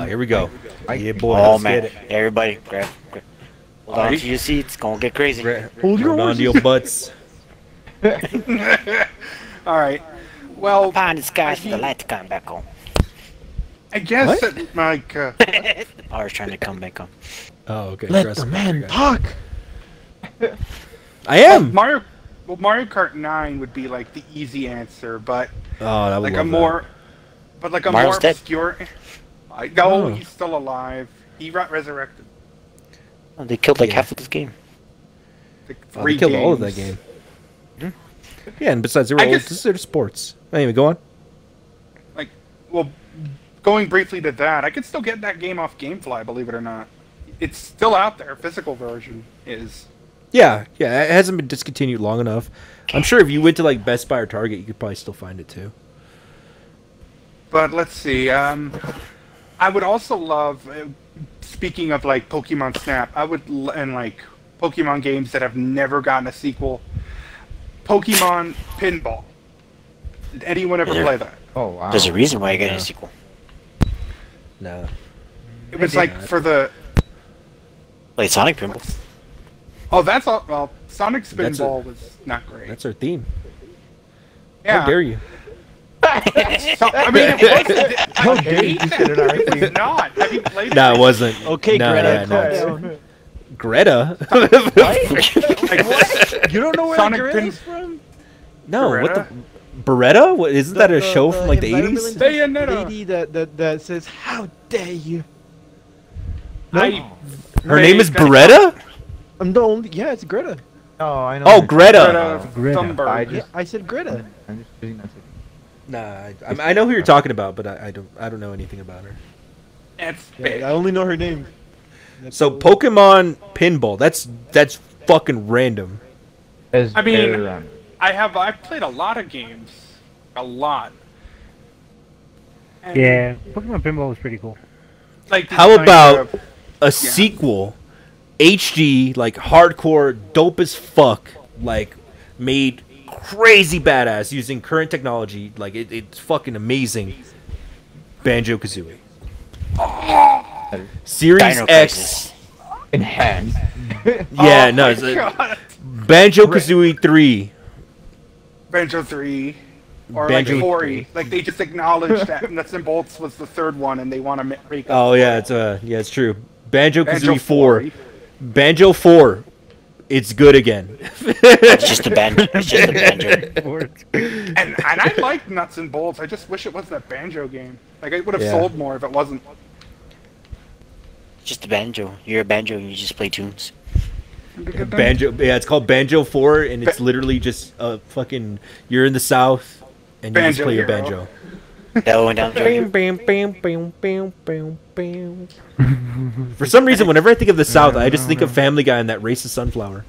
Speaker 2: Here we go. Yeah, boy.
Speaker 3: Oh
Speaker 2: Let's
Speaker 3: man,
Speaker 2: get it.
Speaker 3: everybody, grab. Hold on to your seats. Gonna get crazy.
Speaker 2: Hold on to your butts.
Speaker 6: All right. Well,
Speaker 3: Pie in the sky for the light to come back on.
Speaker 6: I guess
Speaker 2: What?
Speaker 6: that like
Speaker 3: The power's trying to come back on.
Speaker 2: Oh, okay.
Speaker 4: Let the man talk.
Speaker 2: I am.
Speaker 6: Mario Kart 9 would be like the easy answer, but
Speaker 2: Oh, I would
Speaker 6: like
Speaker 2: love
Speaker 6: a more, but like a
Speaker 3: Mario's
Speaker 6: more
Speaker 3: dead.
Speaker 6: obscure. I know
Speaker 2: Oh.
Speaker 6: he's still alive. He got resurrected.
Speaker 3: Oh, they killed like
Speaker 2: Yeah.
Speaker 3: half of this game.
Speaker 6: Like
Speaker 2: that. Oh,
Speaker 6: three
Speaker 2: they killed all of that
Speaker 6: games.
Speaker 2: game. Yeah, and besides, they were
Speaker 6: I
Speaker 2: all
Speaker 6: guess-
Speaker 2: considered sports. Anyway, go on.
Speaker 6: Like, well, going briefly to that, I could still get that game off GameFly, believe it or not. It's still out there. Physical version is.
Speaker 2: Yeah, it hasn't been discontinued long enough. I'm sure if you went to like Best Buy or Target, you could probably still find it too.
Speaker 6: But let's see. I would also love. Speaking of like Pokemon Snap, and like Pokemon games that have never gotten a sequel. Pokemon Pinball. Did anyone ever
Speaker 3: Yeah.
Speaker 6: play that?
Speaker 5: Oh wow.
Speaker 3: There's a reason why I got a sequel.
Speaker 2: No.
Speaker 6: It was like for the.
Speaker 3: Like Sonic Pinball.
Speaker 6: Oh, that's all. Well, Sonic
Speaker 2: That's
Speaker 6: Spinball was not great.
Speaker 2: That's our theme.
Speaker 6: Yeah.
Speaker 2: How dare you?
Speaker 6: So, I mean, it wasn't.
Speaker 5: How dare you
Speaker 6: It
Speaker 5: sit in our theme?
Speaker 6: was not. Have you played
Speaker 2: No,
Speaker 6: it?
Speaker 2: it wasn't.
Speaker 4: Okay,
Speaker 2: no,
Speaker 4: Greta,
Speaker 2: no,
Speaker 4: calm
Speaker 2: no.
Speaker 4: down.
Speaker 2: Greta?
Speaker 6: Like, what?
Speaker 4: You don't know where
Speaker 6: Sonic
Speaker 4: Sonic
Speaker 6: Pin-
Speaker 4: is from?
Speaker 2: No, what
Speaker 6: Beretta?
Speaker 2: the Beretta? What isn't that a show from like the 80s?
Speaker 4: environmentalist
Speaker 6: Bayonetta.
Speaker 4: lady that says, "How dare you?"
Speaker 2: Her name is Beretta?
Speaker 4: I'm the only. Yeah, it's Greta.
Speaker 5: No, I know.
Speaker 2: Oh,
Speaker 6: Greta
Speaker 1: Greta.
Speaker 6: Thunberg.
Speaker 5: I
Speaker 4: Yeah,
Speaker 5: just,
Speaker 4: I said Greta.
Speaker 5: I'm just choosing not to.
Speaker 2: Nah, I know who you're talking about, but I don't know anything about her.
Speaker 6: It's
Speaker 4: Yeah,
Speaker 6: big.
Speaker 4: I only know her name. That's
Speaker 2: So
Speaker 4: all.
Speaker 2: Pokemon Pinball, that's fucking random.
Speaker 5: As
Speaker 6: I mean-
Speaker 5: very random.
Speaker 6: I've played a lot of games. A lot. And,
Speaker 1: Yeah, Pokemon Pinball was pretty cool.
Speaker 6: Like the
Speaker 2: How
Speaker 6: kind
Speaker 2: about
Speaker 6: of-
Speaker 2: a sequel, HD, like hardcore, dope as fuck, like made crazy badass using current technology, like it's fucking amazing. Banjo-Kazooie. Series
Speaker 3: Dino
Speaker 2: X.
Speaker 3: Crisis.
Speaker 5: Enhanced.
Speaker 2: Yeah,
Speaker 6: Oh
Speaker 2: no,
Speaker 6: my
Speaker 2: it's
Speaker 6: God.
Speaker 2: Banjo-Kazooie 3.
Speaker 6: Banjo 3 or
Speaker 2: Banjo
Speaker 6: like 4
Speaker 2: 3.
Speaker 6: Like they just acknowledged that Nuts and Bolts was the third one, and they want to make.
Speaker 2: Oh yeah, it's true.
Speaker 6: Banjo
Speaker 2: Banjo-Kazooie 4.
Speaker 6: 4.
Speaker 2: Banjo 4. It's good again.
Speaker 3: It's just a banjo. It's just a banjo.
Speaker 6: And I like Nuts and Bolts. I just wish it wasn't a Banjo game. Like it would have
Speaker 2: Yeah.
Speaker 6: sold more if it wasn't.
Speaker 3: It's just a banjo. You're a banjo and you just play tunes.
Speaker 2: Banjo, yeah, it's called Banjo 4, and it's literally just fucking. You're in the South, and you just
Speaker 6: Banjo
Speaker 2: play your
Speaker 6: Hero.
Speaker 2: banjo.
Speaker 3: That went down there.
Speaker 2: Bam, bam, bam, bam, bam, bam, bam. For some reason, whenever I think of the South, I just think of Family Guy and that racist sunflower.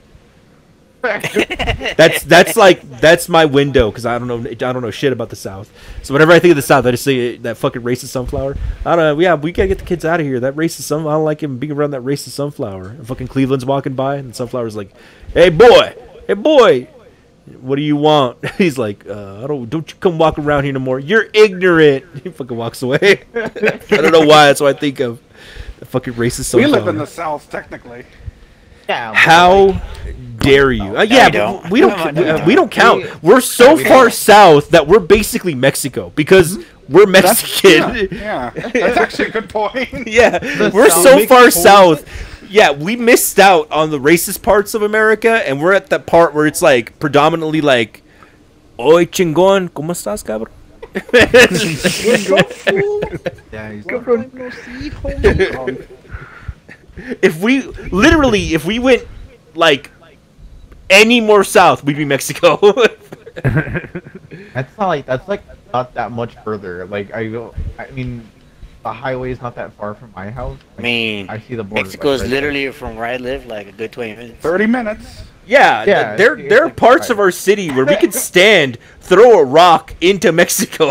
Speaker 2: That's my window because I don't know shit about the South. So whenever I think of the South, I just say that fucking racist sunflower. I don't know. Yeah, we gotta get the kids out of here. That racist sunflower. I don't like him being around that racist sunflower. And fucking Cleveland's walking by, and the sunflower's like, hey boy, what do you want? He's like, don't you come walk around here no more. You're ignorant. He fucking walks away. I don't know why. That's what I think of. The fucking racist sunflower.
Speaker 6: We live in the South, technically.
Speaker 5: Yeah.
Speaker 2: How dare you? But we don't count. We're so far south that we're basically Mexico because we're Mexican.
Speaker 6: Yeah, that's actually a good point.
Speaker 2: Yeah, we're so far south. Yeah, we missed out on the racist parts of America, and we're at that part where it's like predominantly like, "Oy chingon, ¿cómo estás, cabrón?"
Speaker 5: Yeah, he's
Speaker 2: If we went like any more south, we'd be Mexico.
Speaker 5: That's not that much further. Like I mean, the highway is not that far from my house.
Speaker 3: I mean,
Speaker 5: I see the border.
Speaker 3: Mexico is literally from where I live, like a good 20 minutes.
Speaker 6: 30 minutes.
Speaker 2: Yeah, there are parts of our city where we could throw a rock into Mexico.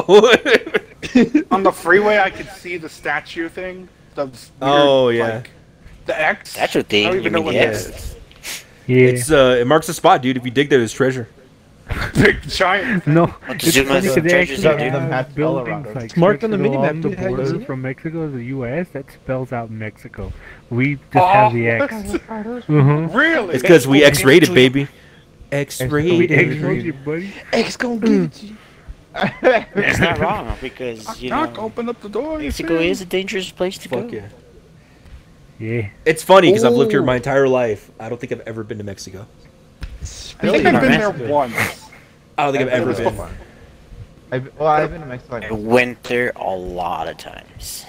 Speaker 6: On the freeway, I could see the statue thing.
Speaker 2: Yeah.
Speaker 6: The X.
Speaker 3: Statue thing.
Speaker 6: I don't even know what
Speaker 3: it
Speaker 6: that
Speaker 3: is.
Speaker 6: is.
Speaker 1: Yeah.
Speaker 2: It marks a spot, dude. If you dig there, there's treasure.
Speaker 6: Big giant.
Speaker 1: No,
Speaker 3: It's
Speaker 1: it's funny
Speaker 3: just
Speaker 1: 'cause they
Speaker 3: treasures
Speaker 1: actually
Speaker 3: in
Speaker 5: there.
Speaker 1: have buildings like
Speaker 4: It's marked on the
Speaker 1: stretched
Speaker 4: minimap,
Speaker 1: along the
Speaker 4: dude. How you
Speaker 1: border
Speaker 4: see it?
Speaker 1: from Mexico to the U.S. That spells out Mexico. We just have the X.
Speaker 6: Really?
Speaker 2: It's because we X-rated, baby.
Speaker 1: We
Speaker 2: X-rated.
Speaker 1: X-rated, buddy.
Speaker 4: X gonna get it to you.
Speaker 3: It's not wrong because, you
Speaker 6: Knock,
Speaker 3: know,
Speaker 6: open up the door.
Speaker 3: Mexico is a dangerous place to go.
Speaker 2: Fuck yeah.
Speaker 1: Yeah.
Speaker 2: It's funny because I've lived here my entire life. I don't think I've ever been to Mexico.
Speaker 6: I think I've been there once.
Speaker 2: I don't think I've ever been.
Speaker 5: I've been to Mexico.
Speaker 3: I went there a lot of times.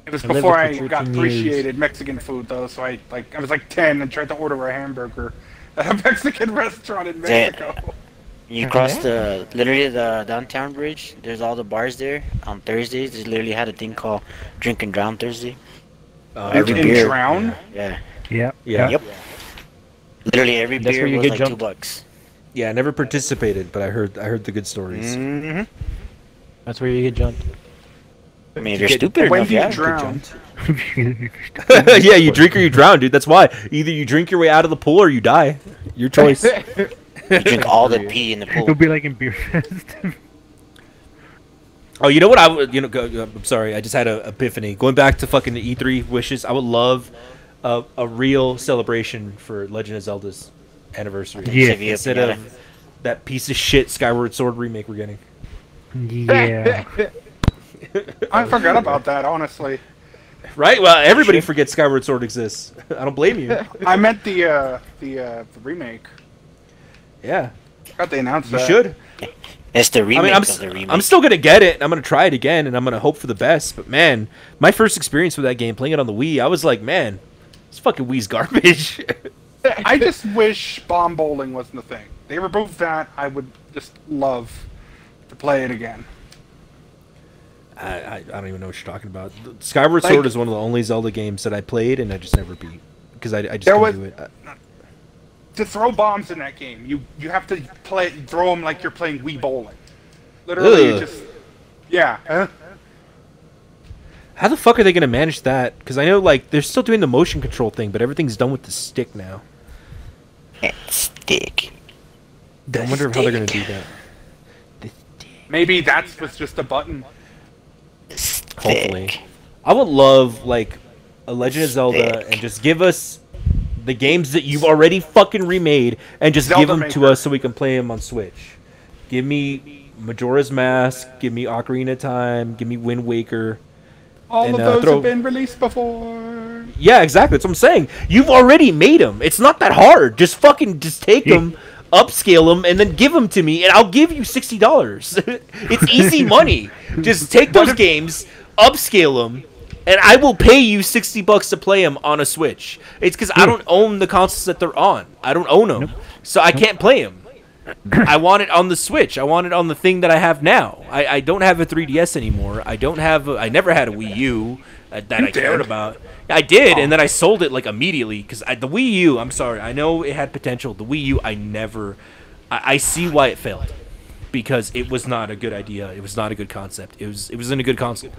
Speaker 6: It was
Speaker 4: I lived
Speaker 6: before
Speaker 4: there
Speaker 6: I
Speaker 4: for
Speaker 6: got
Speaker 4: 13
Speaker 6: appreciated Mexican food, though. So I was like 10 and tried to order a hamburger at a Mexican restaurant in Mexico.
Speaker 3: You cross literally the downtown bridge. There's all the bars there. On Thursdays, they literally had a thing called Drink and Drown Thursday.
Speaker 6: In Drown?
Speaker 3: Yeah.
Speaker 1: Yep.
Speaker 2: Yeah.
Speaker 3: Yep. Literally every
Speaker 4: That's
Speaker 3: beer
Speaker 4: where you
Speaker 3: was
Speaker 4: get
Speaker 3: like
Speaker 4: jumped.
Speaker 3: $2.
Speaker 2: Yeah, I never participated, but I heard the good stories.
Speaker 3: Mm-hmm.
Speaker 4: That's where you get jumped.
Speaker 3: I mean, if you're stupid
Speaker 6: When
Speaker 3: enough,
Speaker 6: do you
Speaker 3: yeah.
Speaker 6: drown?
Speaker 2: Yeah, you drink or you drown, dude. That's why. Either you drink your way out of the pool or you die. Your choice.
Speaker 3: You drink all the pee in the pool.
Speaker 1: It'll be like in Beer Fest.
Speaker 2: Oh, you know what I would, I'm sorry, I just had an epiphany. Going back to fucking the E3 wishes, I would love a real celebration for Legend of Zelda's anniversary.
Speaker 1: Yeah.
Speaker 2: Instead of that piece of shit Skyward Sword remake we're getting.
Speaker 1: Yeah.
Speaker 6: I forgot about that, honestly.
Speaker 2: Right? Well, everybody forgets Skyward Sword exists. I don't blame you.
Speaker 6: I meant the remake.
Speaker 2: Yeah.
Speaker 6: Forgot they announced
Speaker 2: You
Speaker 6: that.
Speaker 2: should.
Speaker 3: It's the
Speaker 2: I
Speaker 3: remake
Speaker 2: mean,
Speaker 3: of the remake.
Speaker 2: I'm still gonna get it. And I'm gonna try it again, and I'm gonna hope for the best. But man, my first experience with that game, playing it on the Wii, I was like, man, this fucking Wii's garbage.
Speaker 6: I just wish bomb bowling wasn't a thing. They removed that. I would just love to play it again.
Speaker 2: I don't even know what you're talking about. Skyward
Speaker 6: Like-
Speaker 2: Sword is one of the only Zelda games that I played, and I just never beat because I just
Speaker 6: There
Speaker 2: couldn't
Speaker 6: was-
Speaker 2: do it.
Speaker 6: To throw bombs in that game, you have to throw them like you're playing Wii bowling. Literally, you
Speaker 2: Ugh.
Speaker 6: just yeah.
Speaker 2: How the fuck are they gonna manage that? Because I know like they're still doing the motion control thing, but everything's done with the stick now.
Speaker 3: Stick.
Speaker 2: I wonder how they're gonna do that.
Speaker 6: Maybe was just a button.
Speaker 2: Hopefully, I would love like a Legend of Zelda and just give us the games that you've already fucking remade and just
Speaker 6: Zelda
Speaker 2: give them
Speaker 6: Maker.
Speaker 2: to us so we can play them on Switch. Give me Majora's Mask, give me Ocarina of Time, give me Wind Waker.
Speaker 6: All
Speaker 2: And,
Speaker 6: of those
Speaker 2: throw-
Speaker 6: have been released before.
Speaker 2: Yeah, exactly. That's what I'm saying. You've already made them. It's not that hard. Just take them, upscale them, and then give them to me, and I'll give you $60. It's easy money. Just take those games, upscale them, and I will pay you $60 to play them on a Switch. It's because I don't own the consoles that they're on. I don't own them, so I can't play them. I want it on the Switch. I want it on the thing that I have now. I don't have a 3DS anymore. I never had a Wii U that I cared about. I did, and then I sold it like immediately because the Wii U. I'm sorry, I know it had potential. The Wii U, I see why it failed because it was not a good idea. It was not a good concept. It wasn't a good console.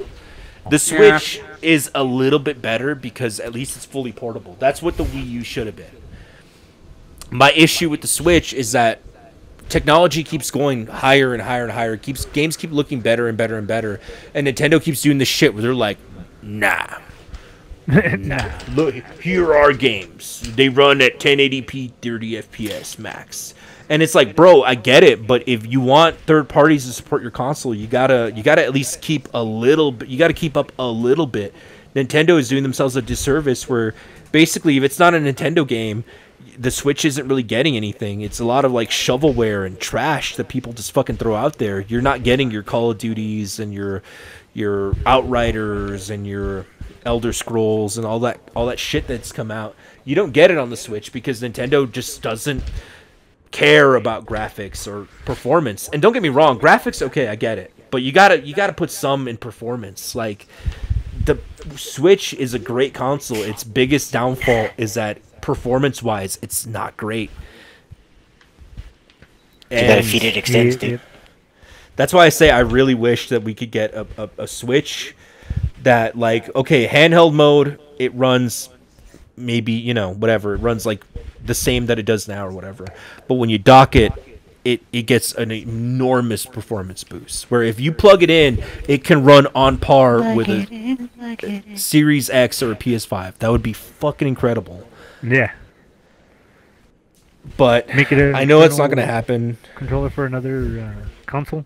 Speaker 2: The Switch is a little bit better because at least it's fully portable. That's what the Wii U should have been. My issue with the Switch is that technology keeps going higher and higher and higher. Games keep looking better and better and better, and Nintendo keeps doing this shit where they're like, nah. Look, here are games. They run at 1080p, 30 FPS max. And it's like, bro, I get it, but if you want third parties to support your console, you gotta at least keep a little bit. You gotta keep up a little bit. Nintendo is doing themselves a disservice where basically, if it's not a Nintendo game, the Switch isn't really getting anything. It's a lot of like shovelware and trash that people just fucking throw out there. You're not getting your Call of Duties and your Outriders and your Elder Scrolls and all that shit that's come out. You don't get it on the Switch because Nintendo just doesn't care about graphics or performance. And don't get me wrong, graphics, okay, I get it, but you gotta put some in performance. Like the Switch is a great console. Its biggest downfall is that performance wise it's not great.
Speaker 3: You gotta feed it extends, dude.
Speaker 2: That's why I say I really wish that we could get a Switch that, like, okay, handheld mode, it runs maybe, whatever, it runs like the same that it does now or whatever. But when you dock it, it gets an enormous performance boost. Where if you plug it in, it can run on par with a Series X or a PS5. That would be fucking incredible.
Speaker 1: Yeah.
Speaker 2: But I know it's not going to happen.
Speaker 1: Controller for another console?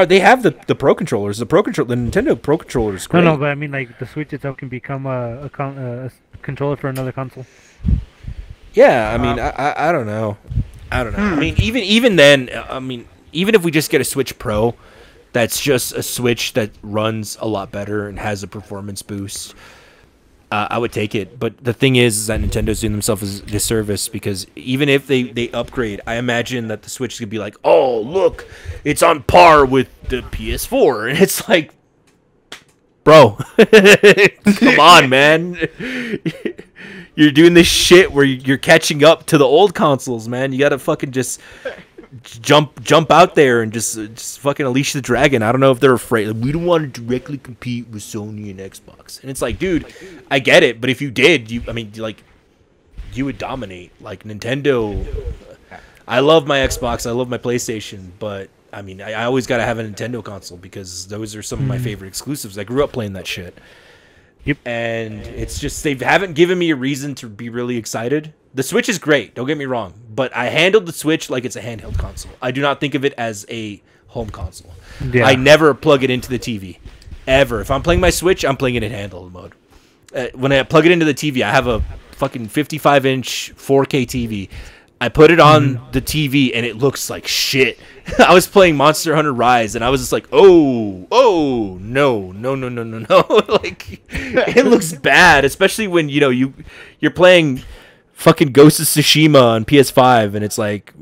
Speaker 2: They have the Pro controllers. The Nintendo Pro controller is great.
Speaker 1: No, but I mean, like, the Switch itself can become a controller for another console.
Speaker 2: Yeah, I mean, I don't know. I don't know. I mean, even then, even if we just get a Switch Pro, that's just a Switch that runs a lot better and has a performance boost, I would take it. But the thing is that Nintendo's doing themselves a disservice because even if they upgrade, I imagine that the Switch could be like, oh, look, it's on par with the PS4. And it's like, bro, come on, man. You're doing this shit where you're catching up to the old consoles, man. You gotta fucking just jump out there and just fucking unleash the dragon. I don't know if they're afraid. Like, we don't want to directly compete with Sony and Xbox. And it's like, dude, I get it, but if you did, you would dominate. Like Nintendo, I love my Xbox, I love my PlayStation, but I mean, I always gotta have a Nintendo console because those are some of my favorite exclusives. I grew up playing that shit. Yep. And it's just they haven't given me a reason to be really excited. The Switch is great, don't get me wrong, but I handled the Switch like it's a handheld console. I do not think of it as a home console. Yeah. I never plug it into the TV, ever. If I'm playing my Switch, I'm playing it in handheld mode. When I plug it into the TV, I have a fucking 55-inch 4K TV. I put it on the TV, and it looks like shit. I was playing Monster Hunter Rise, and I was just like, no. Like, it looks bad, especially when, you're playing fucking Ghost of Tsushima on PS5, and it's, like,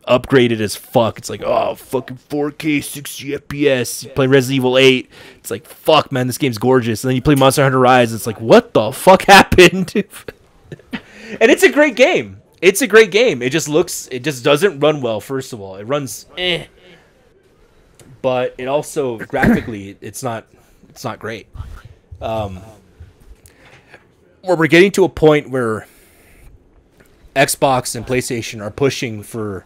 Speaker 2: upgraded as fuck. It's like, oh, fucking 4K, 60 FPS. You play Resident Evil 8. It's like, fuck, man, this game's gorgeous. And then you play Monster Hunter Rise, and it's like, what the fuck happened? And it's a great game. It's a great game. It just doesn't run well, first of all. It runs but it also graphically it's not great. Where we're getting to a point where Xbox and PlayStation are pushing for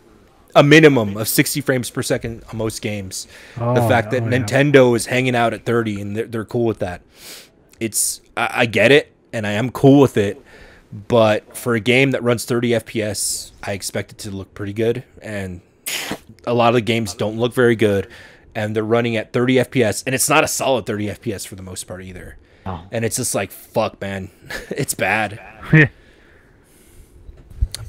Speaker 2: a minimum of 60 frames per second on most games. The fact that Nintendo is hanging out at 30 and they're cool with that. I get it and I am cool with it. But for a game that runs 30 FPS, I expect it to look pretty good. And a lot of the games don't look very good. And they're running at 30 FPS. And it's not a solid 30 FPS for the most part either. Oh. And it's just like, fuck, man. It's bad.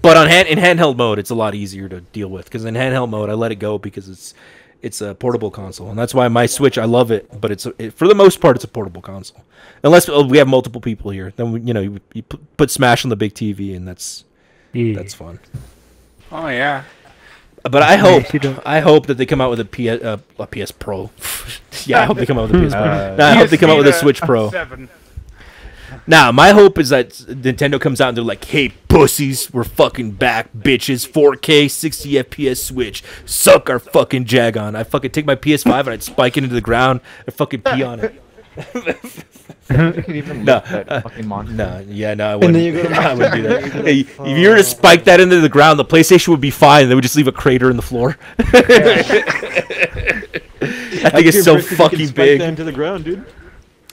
Speaker 2: But in handheld mode, it's a lot easier to deal with. Because in handheld mode, I let it go because it's a portable console. And that's why my Switch, I love it. But for the most part, it's a portable console. Unless we have multiple people here, then you put Smash on the big TV, and that's fun.
Speaker 6: Oh yeah.
Speaker 2: But I hope that they come out with a PS Pro. Yeah, I hope they come out with a PS Pro. I hope they come out with a Switch Pro.
Speaker 6: 7.
Speaker 2: Now, my hope is that Nintendo comes out and they're like, "Hey, pussies, we're fucking back, bitches. 4K, 60 FPS Switch. Suck our fucking jag on." I fucking take my PS5 and I'd spike it into the ground and fucking pee on it.
Speaker 5: You can even look that fucking monster.
Speaker 2: No, I wouldn't. I wouldn't do that. Hey, if you were to spike that into the ground, the PlayStation would be fine. They would just leave a crater in the floor. I think it's so fucking big.
Speaker 4: Into the ground, dude.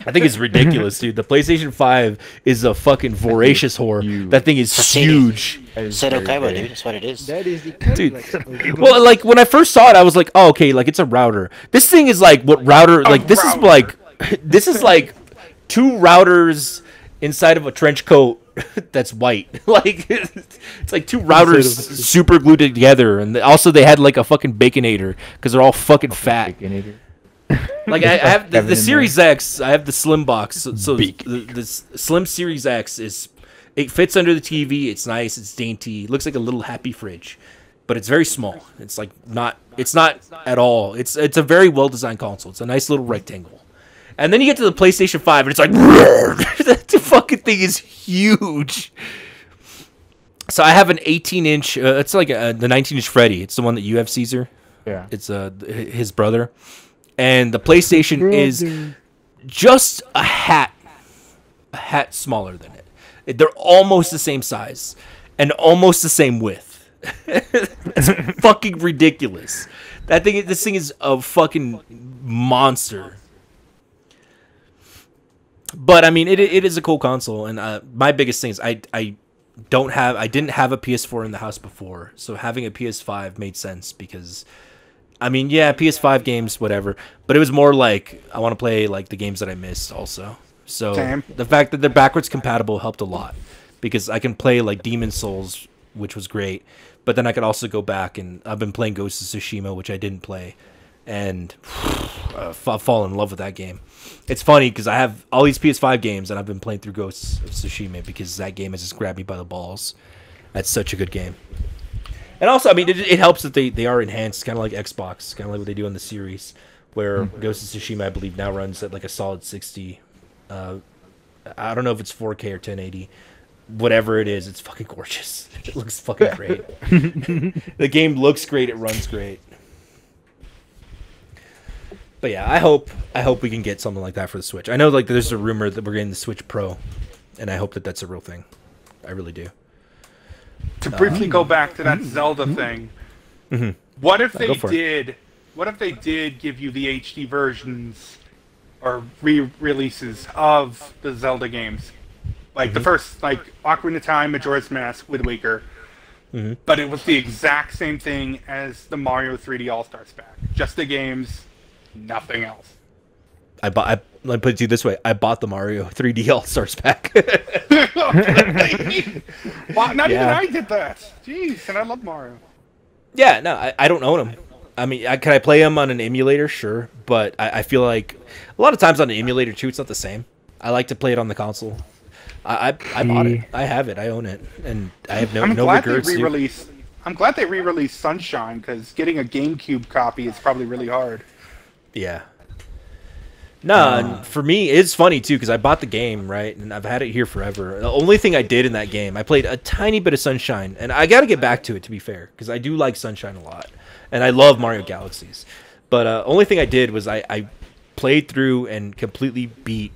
Speaker 2: I think it's ridiculous, dude. The PlayStation 5 is a fucking voracious whore. That thing is huge.
Speaker 3: Seto Kaiba, dude. That's what it is.
Speaker 7: That is the
Speaker 2: Dude. Well, like when I first saw it, I was like, "Oh, okay, like it's a router." This thing is like what router? Like this is like 2 routers inside of a trench coat that's white. Like it's like 2 routers super glued together, and also they had like a fucking baconator because they're all fucking fat. Like I have the Series X, I have the slim box. So the slim Series X it fits under the TV. It's nice. It's dainty. It looks like a little happy fridge, but it's very small. It's like not at all. It's a very well designed console. It's a nice little rectangle. And then you get to the PlayStation 5, and it's like that fucking thing is huge. So I have an 18-inch. It's like the 19-inch Freddy. It's the one that you have, Caesar.
Speaker 5: Yeah.
Speaker 2: It's his brother. And the PlayStation is just a hat smaller than it. They're almost the same size and almost the same width. It's fucking ridiculous. This thing is a fucking monster. But I mean, it is a cool console, and my biggest thing is I didn't have a PS4 in the house before, so having a PS5 made sense because. I mean, yeah, PS5 games, whatever. But it was more like, I want to play like the games that I missed also. So the fact that they're backwards compatible helped a lot. Because I can play like Demon's Souls, which was great. But then I could also go back, and I've been playing Ghost of Tsushima, which I didn't play. And fall in love with that game. It's funny, because I have all these PS5 games, and I've been playing through Ghost of Tsushima, because that game has just grabbed me by the balls. That's such a good game. And also, I mean, it helps that they are enhanced, kind of like Xbox, kind of like what they do on the series, where Ghost of Tsushima, I believe, now runs at like a solid 60. I don't know if it's 4K or 1080. Whatever it is, it's fucking gorgeous. It looks fucking great. The game looks great. It runs great. But yeah, I hope we can get something like that for the Switch. I know like there's a rumor that we're getting the Switch Pro, and I hope that that's a real thing. I really do.
Speaker 6: To briefly go back to that Zelda thing, what if they did give you the HD versions or re-releases of the Zelda games, like the first, like Ocarina of Time, Majora's Mask, Wind Waker, but it was the exact same thing as the Mario 3D All Stars pack, just the games, nothing else.
Speaker 2: Let me put it to you this way: I bought the Mario 3D All Stars pack.
Speaker 6: Well, not even I did that. Jeez, and I love Mario.
Speaker 2: Yeah, no, I don't own them. I mean, can I play them on an emulator? Sure, but I feel like a lot of times on an emulator too, it's not the same. I like to play it on the console. I bought it. I have it. I own it, and I have no regrets.
Speaker 6: I'm glad they re-released Sunshine, because getting a GameCube copy is probably really hard.
Speaker 2: Yeah. No, for me, it's funny, too, because I bought the game, right, and I've had it here forever. The only thing I did in that game, I played a tiny bit of Sunshine, and I got to get back to it, to be fair, because I do like Sunshine a lot, and I love Mario Galaxies. But only thing I did was I played through and completely beat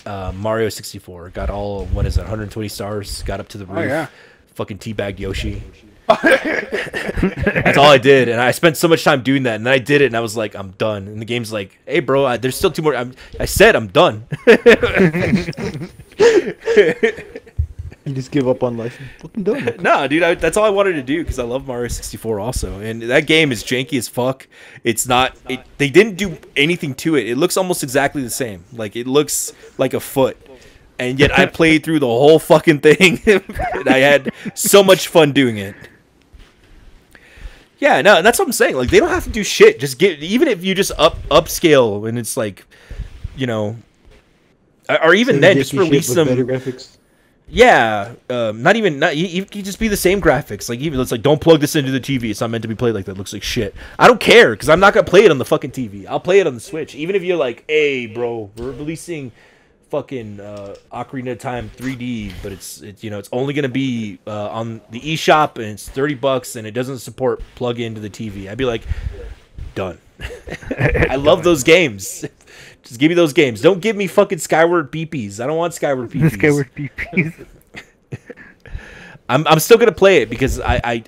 Speaker 2: Mario 64. Got all, 120 stars, got up to the roof, fucking teabagged Yoshi. That's all I did, and I spent so much time doing that, and then I did it, and I was like, I'm done. And the game's like, hey, bro, there's still 2 more. I said I'm done.
Speaker 4: You just give up on life and fucking done.
Speaker 2: No, dude, that's all I wanted to do, because I love Mario 64 also, and that game is janky as fuck. It's not. They didn't do anything to it. It looks almost exactly the same. Like, it looks like a foot. And yet I played through the whole fucking thing, and I had so much fun doing it. Yeah, no, that's what I'm saying. Like, they don't have to do shit. Just even if you just upscale, and it's like, you know, or even then, just release some better graphics. Yeah, you can just be the same graphics. Like even it's like don't plug this into the TV. It's not meant to be played like that. It looks like shit. I don't care because I'm not gonna play it on the fucking TV. I'll play it on the Switch. Even if you're like, hey, bro, we're releasing fucking Ocarina of Time 3D, but it's only gonna be on the eShop and it's $30 and it doesn't support plug into the TV. I'd be like, done. I love those games. Just give me those games. Don't give me fucking Skyward BPs. I don't want Skyward BPs.
Speaker 1: Skyward BPs.
Speaker 2: I'm still gonna play it because I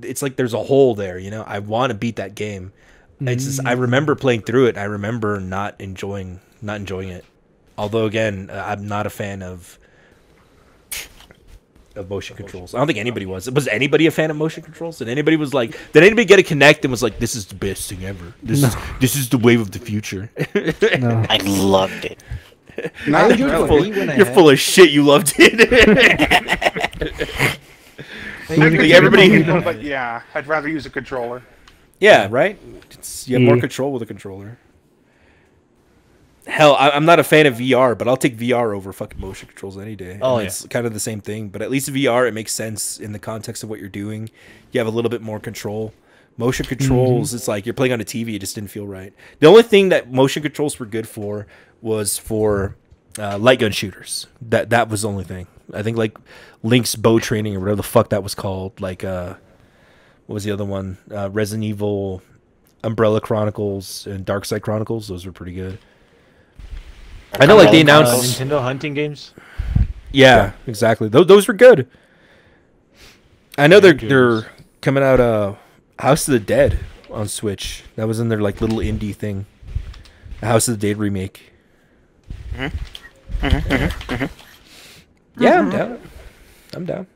Speaker 2: it's like there's a hole there, I want to beat that game. It's just I remember playing through it. I remember not enjoying it. Although again, I'm not a fan of motion controls. I don't think anybody was. Was anybody a fan of motion controls? Did anybody get a Kinect and was like, this is the best thing ever. This is the wave of the future.
Speaker 1: No.
Speaker 3: I loved it.
Speaker 2: You're full of shit. You loved it. Everybody.
Speaker 6: But yeah, I'd rather use a controller.
Speaker 2: Yeah, right. You have more control with a controller. Hell, I'm not a fan of VR, but I'll take VR over fucking motion controls any day.
Speaker 4: Oh,
Speaker 2: It's kind of the same thing, but at least VR, it makes sense in the context of what you're doing. You have a little bit more control. Motion controls, it's like you're playing on a TV. It just didn't feel right. The only thing that motion controls were good for was for light gun shooters. That was the only thing. I think like Link's bow training or whatever the fuck that was called. Like, what was the other one? Resident Evil, Umbrella Chronicles, and Darkside Chronicles. Those were pretty good. I know, like they announced
Speaker 4: Nintendo hunting games.
Speaker 2: Yeah, exactly. Those were good. I know they're coming out. House of the Dead on Switch. That was in their like little indie thing. The House of the Dead remake. Yeah, I'm down.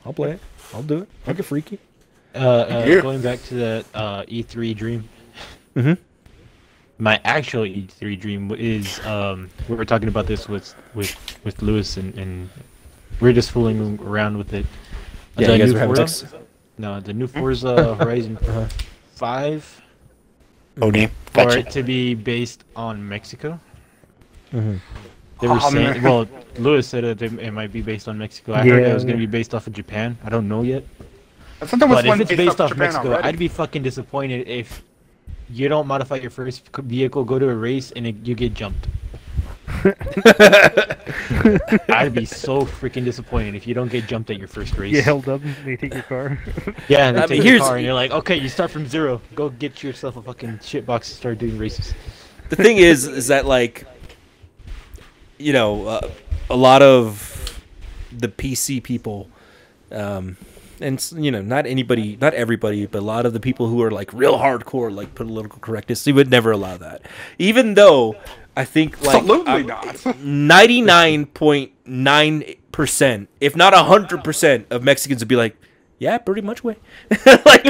Speaker 2: I'll play it. I'll do it. I'll get freaky.
Speaker 4: Going back to that E3 dream. My actual E3 dream is we were talking about this with Lewis and we are just fooling around with it.
Speaker 2: Yeah, you guys were having sex.
Speaker 4: No, the new Forza Horizon 5.
Speaker 3: Okay,
Speaker 4: For
Speaker 3: gotcha.
Speaker 4: it to be based on Mexico.
Speaker 2: Mm-hmm.
Speaker 4: They were saying, well, Lewis said it might be based on Mexico. I heard it was going to be based off of Japan. I don't know yet. But if it's based off Mexico, I'd be fucking disappointed if you don't modify your first vehicle, go to a race, and you get jumped. I'd be so freaking disappointed if you don't get jumped at your first race.
Speaker 1: You held up and they take your car.
Speaker 4: Yeah, and they take your car and you're like, okay, you start from zero. Go get yourself a fucking shitbox and start doing races.
Speaker 2: The thing is that like, a lot of the PC people, and not everybody, but a lot of the people who are like real hardcore, like political correctness, they would never allow that. Even though I think like
Speaker 6: absolutely not.
Speaker 2: 99.9%, if not 100% of Mexicans would be like, yeah, pretty much way. like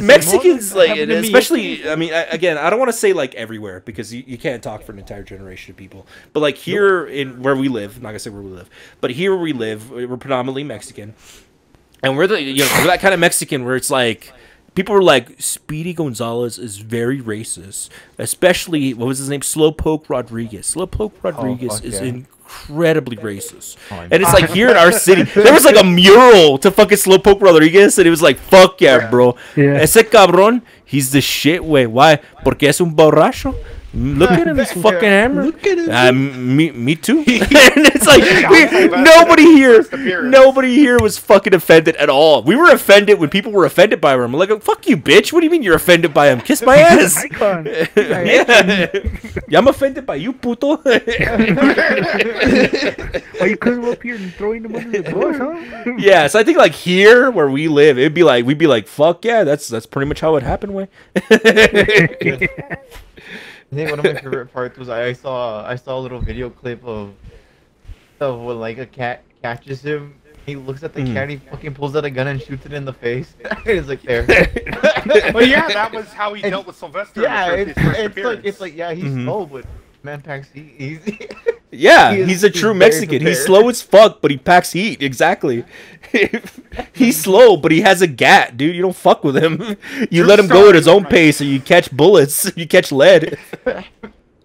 Speaker 2: Mexicans, like, especially, I mean, again, I don't want to say like everywhere because you can't talk for an entire generation of people. But like here in where we live, I'm not gonna say where we live, but here where we live, we're predominantly Mexican, and we're we're that kind of Mexican where it's like people were like, Speedy Gonzalez is very racist, especially what was his name, Slowpoke Rodriguez. Slowpoke Rodriguez is incredibly racist, and it's like here in our city, there was like a mural to fucking Slowpoke Rodriguez, and it was like, fuck yeah, bro. Ese cabrón, he's the shit, way. Why? Porque es un borracho. Look at him, he's fucking hammered. Look at him. Me too. And it's like nobody here was fucking offended at all. We were offended when people were offended by him. I'm like, fuck you, bitch. What do you mean you're offended by him? Kiss my ass. Yeah, I'm offended by you, puto.
Speaker 1: Why you coming up here and throwing them under the bus, huh?
Speaker 2: Yeah, so I think like here where we live, we'd be like, fuck yeah, that's pretty much how it happened, way.
Speaker 5: I think one of my favorite parts was I saw a little video clip of when like a cat catches him. He looks at the cat, he fucking pulls out a gun and shoots it in the face. It's like there.
Speaker 6: Well, yeah, that was how he dealt with Sylvester.
Speaker 5: Yeah, it's like yeah, he's slow, but man packs heat.
Speaker 2: Yeah, he's a true Mexican. He's slow as fuck, but he packs heat. Exactly. He's slow, but he has a gat, dude. You don't fuck with him. You let him go at his own pace, and you catch bullets. You catch lead.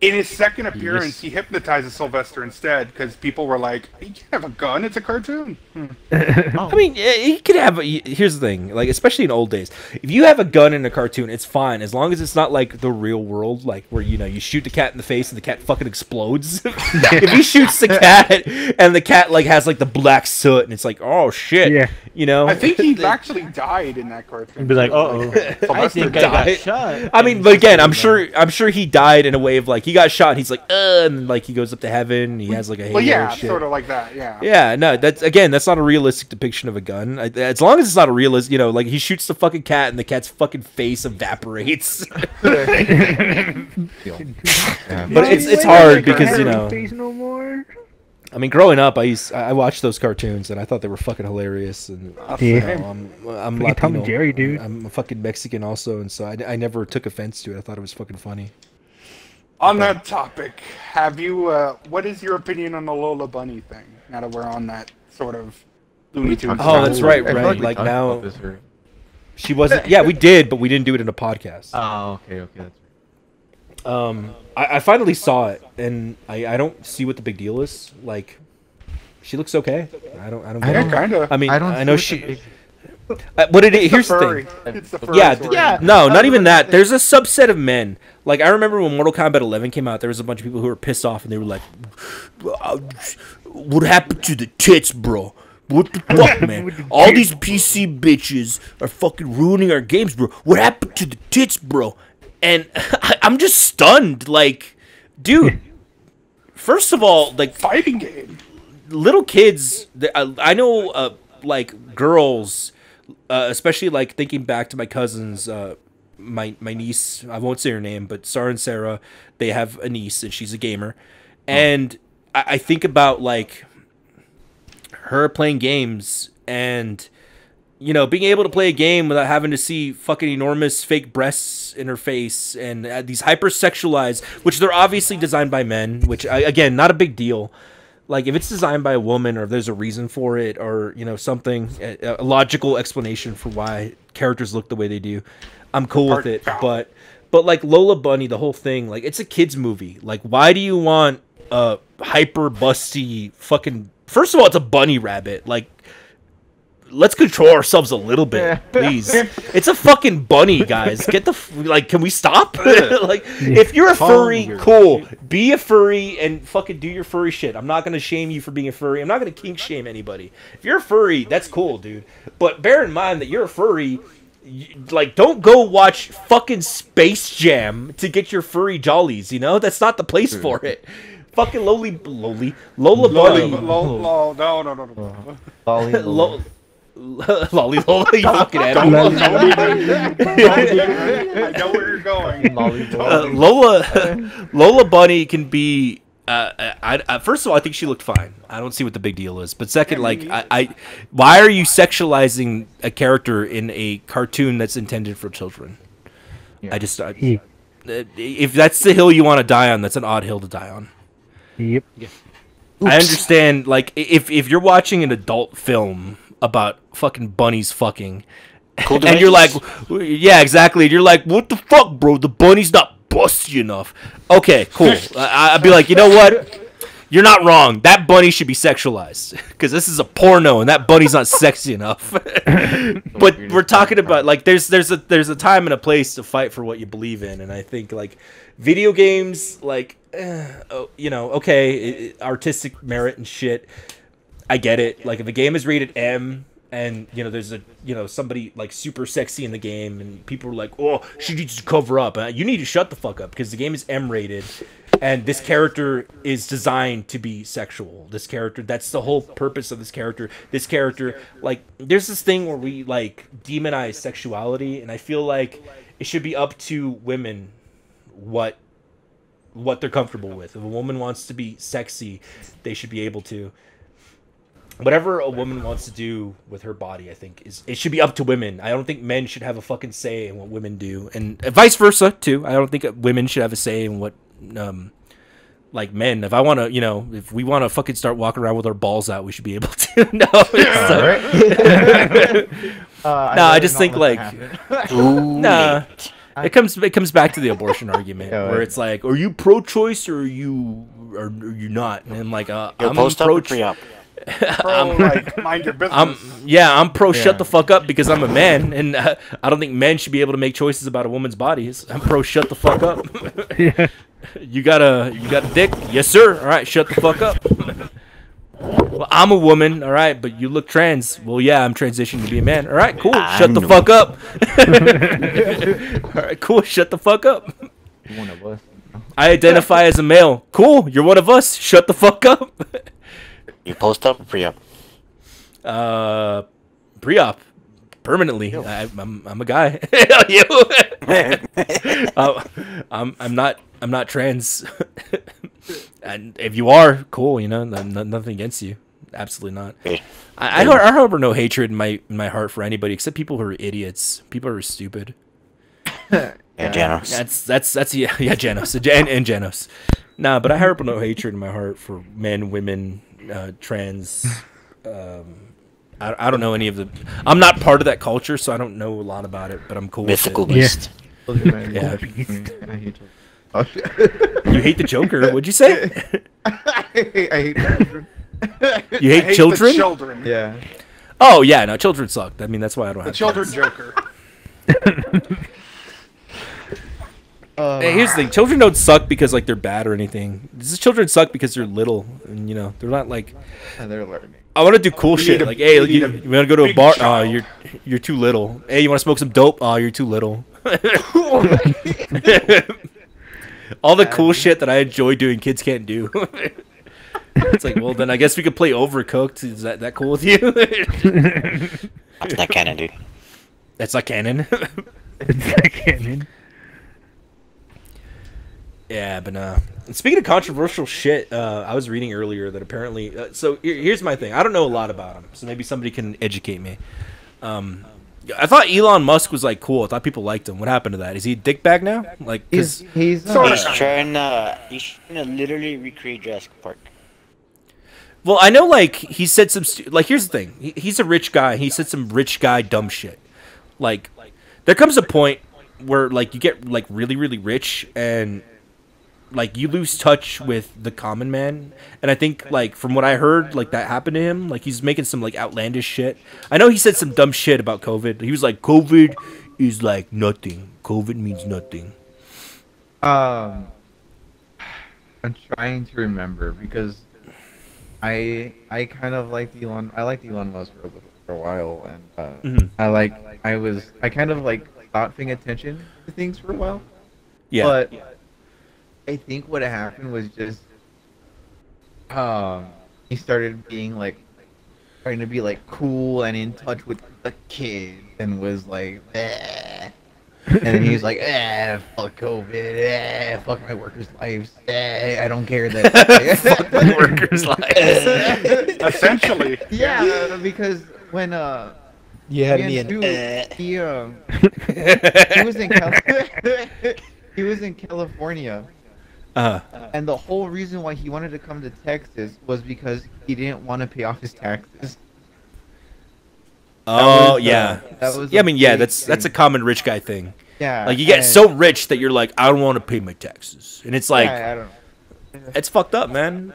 Speaker 6: In his second appearance, he hypnotizes Sylvester instead because people were like, "You can't have a gun; it's a cartoon."
Speaker 2: I mean, he could have. Here's the thing: like, especially in old days, if you have a gun in a cartoon, it's fine as long as it's not like the real world, like where you shoot the cat in the face and the cat fucking explodes. If he shoots the cat and the cat like has like the black soot and it's like, oh shit,
Speaker 6: I think he actually died in that cartoon.
Speaker 4: He'd be like, I think I got shot.
Speaker 2: I mean, but again, I'm sure he died in a way of like. He got shot and he's like, and like he goes up to heaven and he has like a halo.
Speaker 6: Well, yeah,
Speaker 2: shit.
Speaker 6: sort of like that, yeah.
Speaker 2: Yeah, no, that's not a realistic depiction of a gun. As long as it's not a realistic, like he shoots the fucking cat and the cat's fucking face evaporates. But it's hard because
Speaker 1: face no more.
Speaker 2: I mean, growing up, I watched those cartoons and I thought they were fucking hilarious. And I'm Latino.
Speaker 1: Tom and Jerry, dude.
Speaker 2: I'm a fucking Mexican also, and so I never took offense to it. I thought it was fucking funny.
Speaker 6: On that topic, have you? What is your opinion on the Lola Bunny thing? Now that we're on that sort of Looney Tunes.
Speaker 2: Oh, that's right. Like now, she wasn't. Yeah, we did, but we didn't do it in a podcast.
Speaker 5: Oh, okay, that's right.
Speaker 2: I finally saw it, and I don't see what the big deal is. Like, she looks okay. I don't.
Speaker 6: Yeah, kind of.
Speaker 2: I mean, I know she. Here's the thing.
Speaker 6: It's the furry
Speaker 2: no, not even that. There's a subset of men. Like, I remember when Mortal Kombat 11 came out, there was a bunch of people who were pissed off, and they were like, what happened to the tits, bro? What the fuck, man? All these PC bitches are fucking ruining our games, bro. What happened to the tits, bro? And I'm just stunned. Like, dude, first of all, like,
Speaker 6: fighting game.
Speaker 2: Little kids, I know, like, girls... especially like thinking back to my cousins, my niece, I won't say her name, but Sarah and Sarah, they have a niece and she's a gamer. And I think about like her playing games and, being able to play a game without having to see fucking enormous fake breasts in her face and these hypersexualized, which they're obviously designed by men, which again, not a big deal. Like, if it's designed by a woman or if there's a reason for it or, something, a logical explanation for why characters look the way they do, I'm cool with it. But like, Lola Bunny, the whole thing, like, it's a kid's movie. Like, why do you want a hyper busty fucking... First of all, it's a bunny rabbit. Like, let's control ourselves a little bit, please. It's a fucking bunny, guys. Get the can we stop? Like, if you're a furry, cool. Be a furry and fucking do your furry shit. I'm not gonna shame you for being a furry. I'm not gonna kink shame anybody. If you're a furry, that's cool, dude. But bear in mind that you're a furry. Like, don't go watch fucking Space Jam to get your furry jollies. That's not the place for it. Fucking Lola Bunny.
Speaker 6: No.
Speaker 2: Lolly Lola, you fucking animal.
Speaker 6: I know where you're going.
Speaker 2: Lola Bunny can be. First of all, I think she looked fine. I don't see what the big deal is. But second, like, why are you sexualizing a character in a cartoon that's intended for children? Yeah. If that's the hill you want to die on, that's an odd hill to die on.
Speaker 1: Yep. Yeah.
Speaker 2: I understand. Like, if you're watching an adult film about fucking bunnies fucking, cool, and you're like, yeah, exactly. And you're like, what the fuck, bro? The bunny's not busty enough. Okay, cool. I'd be like, you know what? You're not wrong. That bunny should be sexualized because this is a porno, and that bunny's not sexy enough. But we're talking about like there's a time and a place to fight for what you believe in, and I think like video games, like okay, artistic merit and shit. I get it. Like, if a game is rated M and, there's somebody, like, super sexy in the game and people are like, oh, she needs to cover up. You need to shut the fuck up because the game is M rated and this character is designed to be sexual. This character, that's the whole purpose of this character. This character, like, there's this thing where we, like, demonize sexuality, and I feel like it should be up to women what they're comfortable with. If a woman wants to be sexy, they should be able to. Whatever a woman wants to do with her body, I think it should be up to women. I don't think men should have a fucking say in what women do, and vice versa too. I don't think women should have a say in what, like men. If I want to, if we want to fucking start walking around with our balls out, we should be able to. No, I just think like, nah. It comes back to the abortion argument, where it's like, are you pro-choice or are you not? And I'm like, I'm pro.
Speaker 6: Like, mind your business.
Speaker 2: I'm pro. Shut the fuck up because I'm a man, and I don't think men should be able to make choices about a woman's bodies. I'm pro. Shut the fuck up. You got a dick? Yes, sir. All right, shut the fuck up. Well, I'm a woman, all right, but you look trans. Well, yeah, I'm transitioning to be a man. All right, cool. Shut the fuck up. All right, cool. Shut the fuck up.
Speaker 5: One of us.
Speaker 2: I identify as a male. Cool. You're one of us. Shut the fuck up.
Speaker 3: You post up or pre-op?
Speaker 2: Pre-op. Permanently. I'm a guy. I'm not trans. And if you are, cool, nothing against you. Absolutely not. I harbor no hatred in my heart for anybody except people who are idiots. People who are stupid.
Speaker 3: Janos.
Speaker 2: That's Janos and Janos. Nah, but I harbor no hatred in my heart for men, women, trans. I don't know any of the. I'm not part of that culture, so I don't know a lot lot it. But I'm cool.
Speaker 3: Mythical
Speaker 2: with
Speaker 3: beast.
Speaker 2: Yeah.
Speaker 5: I hate
Speaker 2: You hate the Joker? What'd you say?
Speaker 5: I hate children.
Speaker 2: You hate children?
Speaker 6: Children.
Speaker 5: Yeah.
Speaker 2: Oh yeah, no, children suck. I mean, that's why I don't have
Speaker 6: Children
Speaker 2: kids.
Speaker 6: Joker.
Speaker 2: Hey, here's the thing: children don't suck because like they're bad or anything. Children suck because they're little, and they're not like.
Speaker 5: They're learning.
Speaker 2: I want to do cool shit. Like, hey, you want to go to a bar? Oh, you're too little. Hey, you want to smoke some dope? Oh, you're too little. All the cool shit that I enjoy doing, kids can't do. It's like, well, then I guess we could play Overcooked. Is that cool with you?
Speaker 3: That's not canon, dude.
Speaker 2: That's not canon.
Speaker 1: It's not canon.
Speaker 2: Yeah, but speaking of controversial shit, I was reading earlier that apparently. So here's my thing. I don't know a lot about him, so maybe somebody can educate me. I thought Elon Musk was like cool. I thought people liked him. What happened to that? Is he a dickbag now? Like
Speaker 5: he's
Speaker 3: trying to literally recreate Jurassic Park.
Speaker 2: Well, I know like he said some like here's the thing. He's a rich guy. He said some rich guy dumb shit. Like there comes a point where like you get like really really rich and like you lose touch with the common man, and I think like from what I heard like that happened to him. Like he's making some like outlandish shit. I know he said some dumb shit about COVID. He was like, COVID is like nothing. COVID means nothing.
Speaker 5: I'm trying to remember because I kind of liked Elon. I liked Elon Musk for a while, and I kind of like stopped paying attention to things for a while.
Speaker 2: Yeah.
Speaker 5: But I think what happened was just he started being like trying to be like cool and in touch with the kids and was like and then he was like fuck COVID, fuck my workers' lives, I don't care that
Speaker 2: fuck my workers' lives.
Speaker 6: Essentially.
Speaker 5: Yeah, because when
Speaker 4: you had me
Speaker 5: he was in he was in California. And the whole reason why he wanted to come to Texas was because he didn't want to pay off his taxes.
Speaker 2: Oh yeah, I mean that's a common rich guy thing.
Speaker 5: Yeah,
Speaker 2: like you get so rich that you're like, I don't want to pay my taxes, and it's like,
Speaker 5: I don't know.
Speaker 2: It's fucked up, man.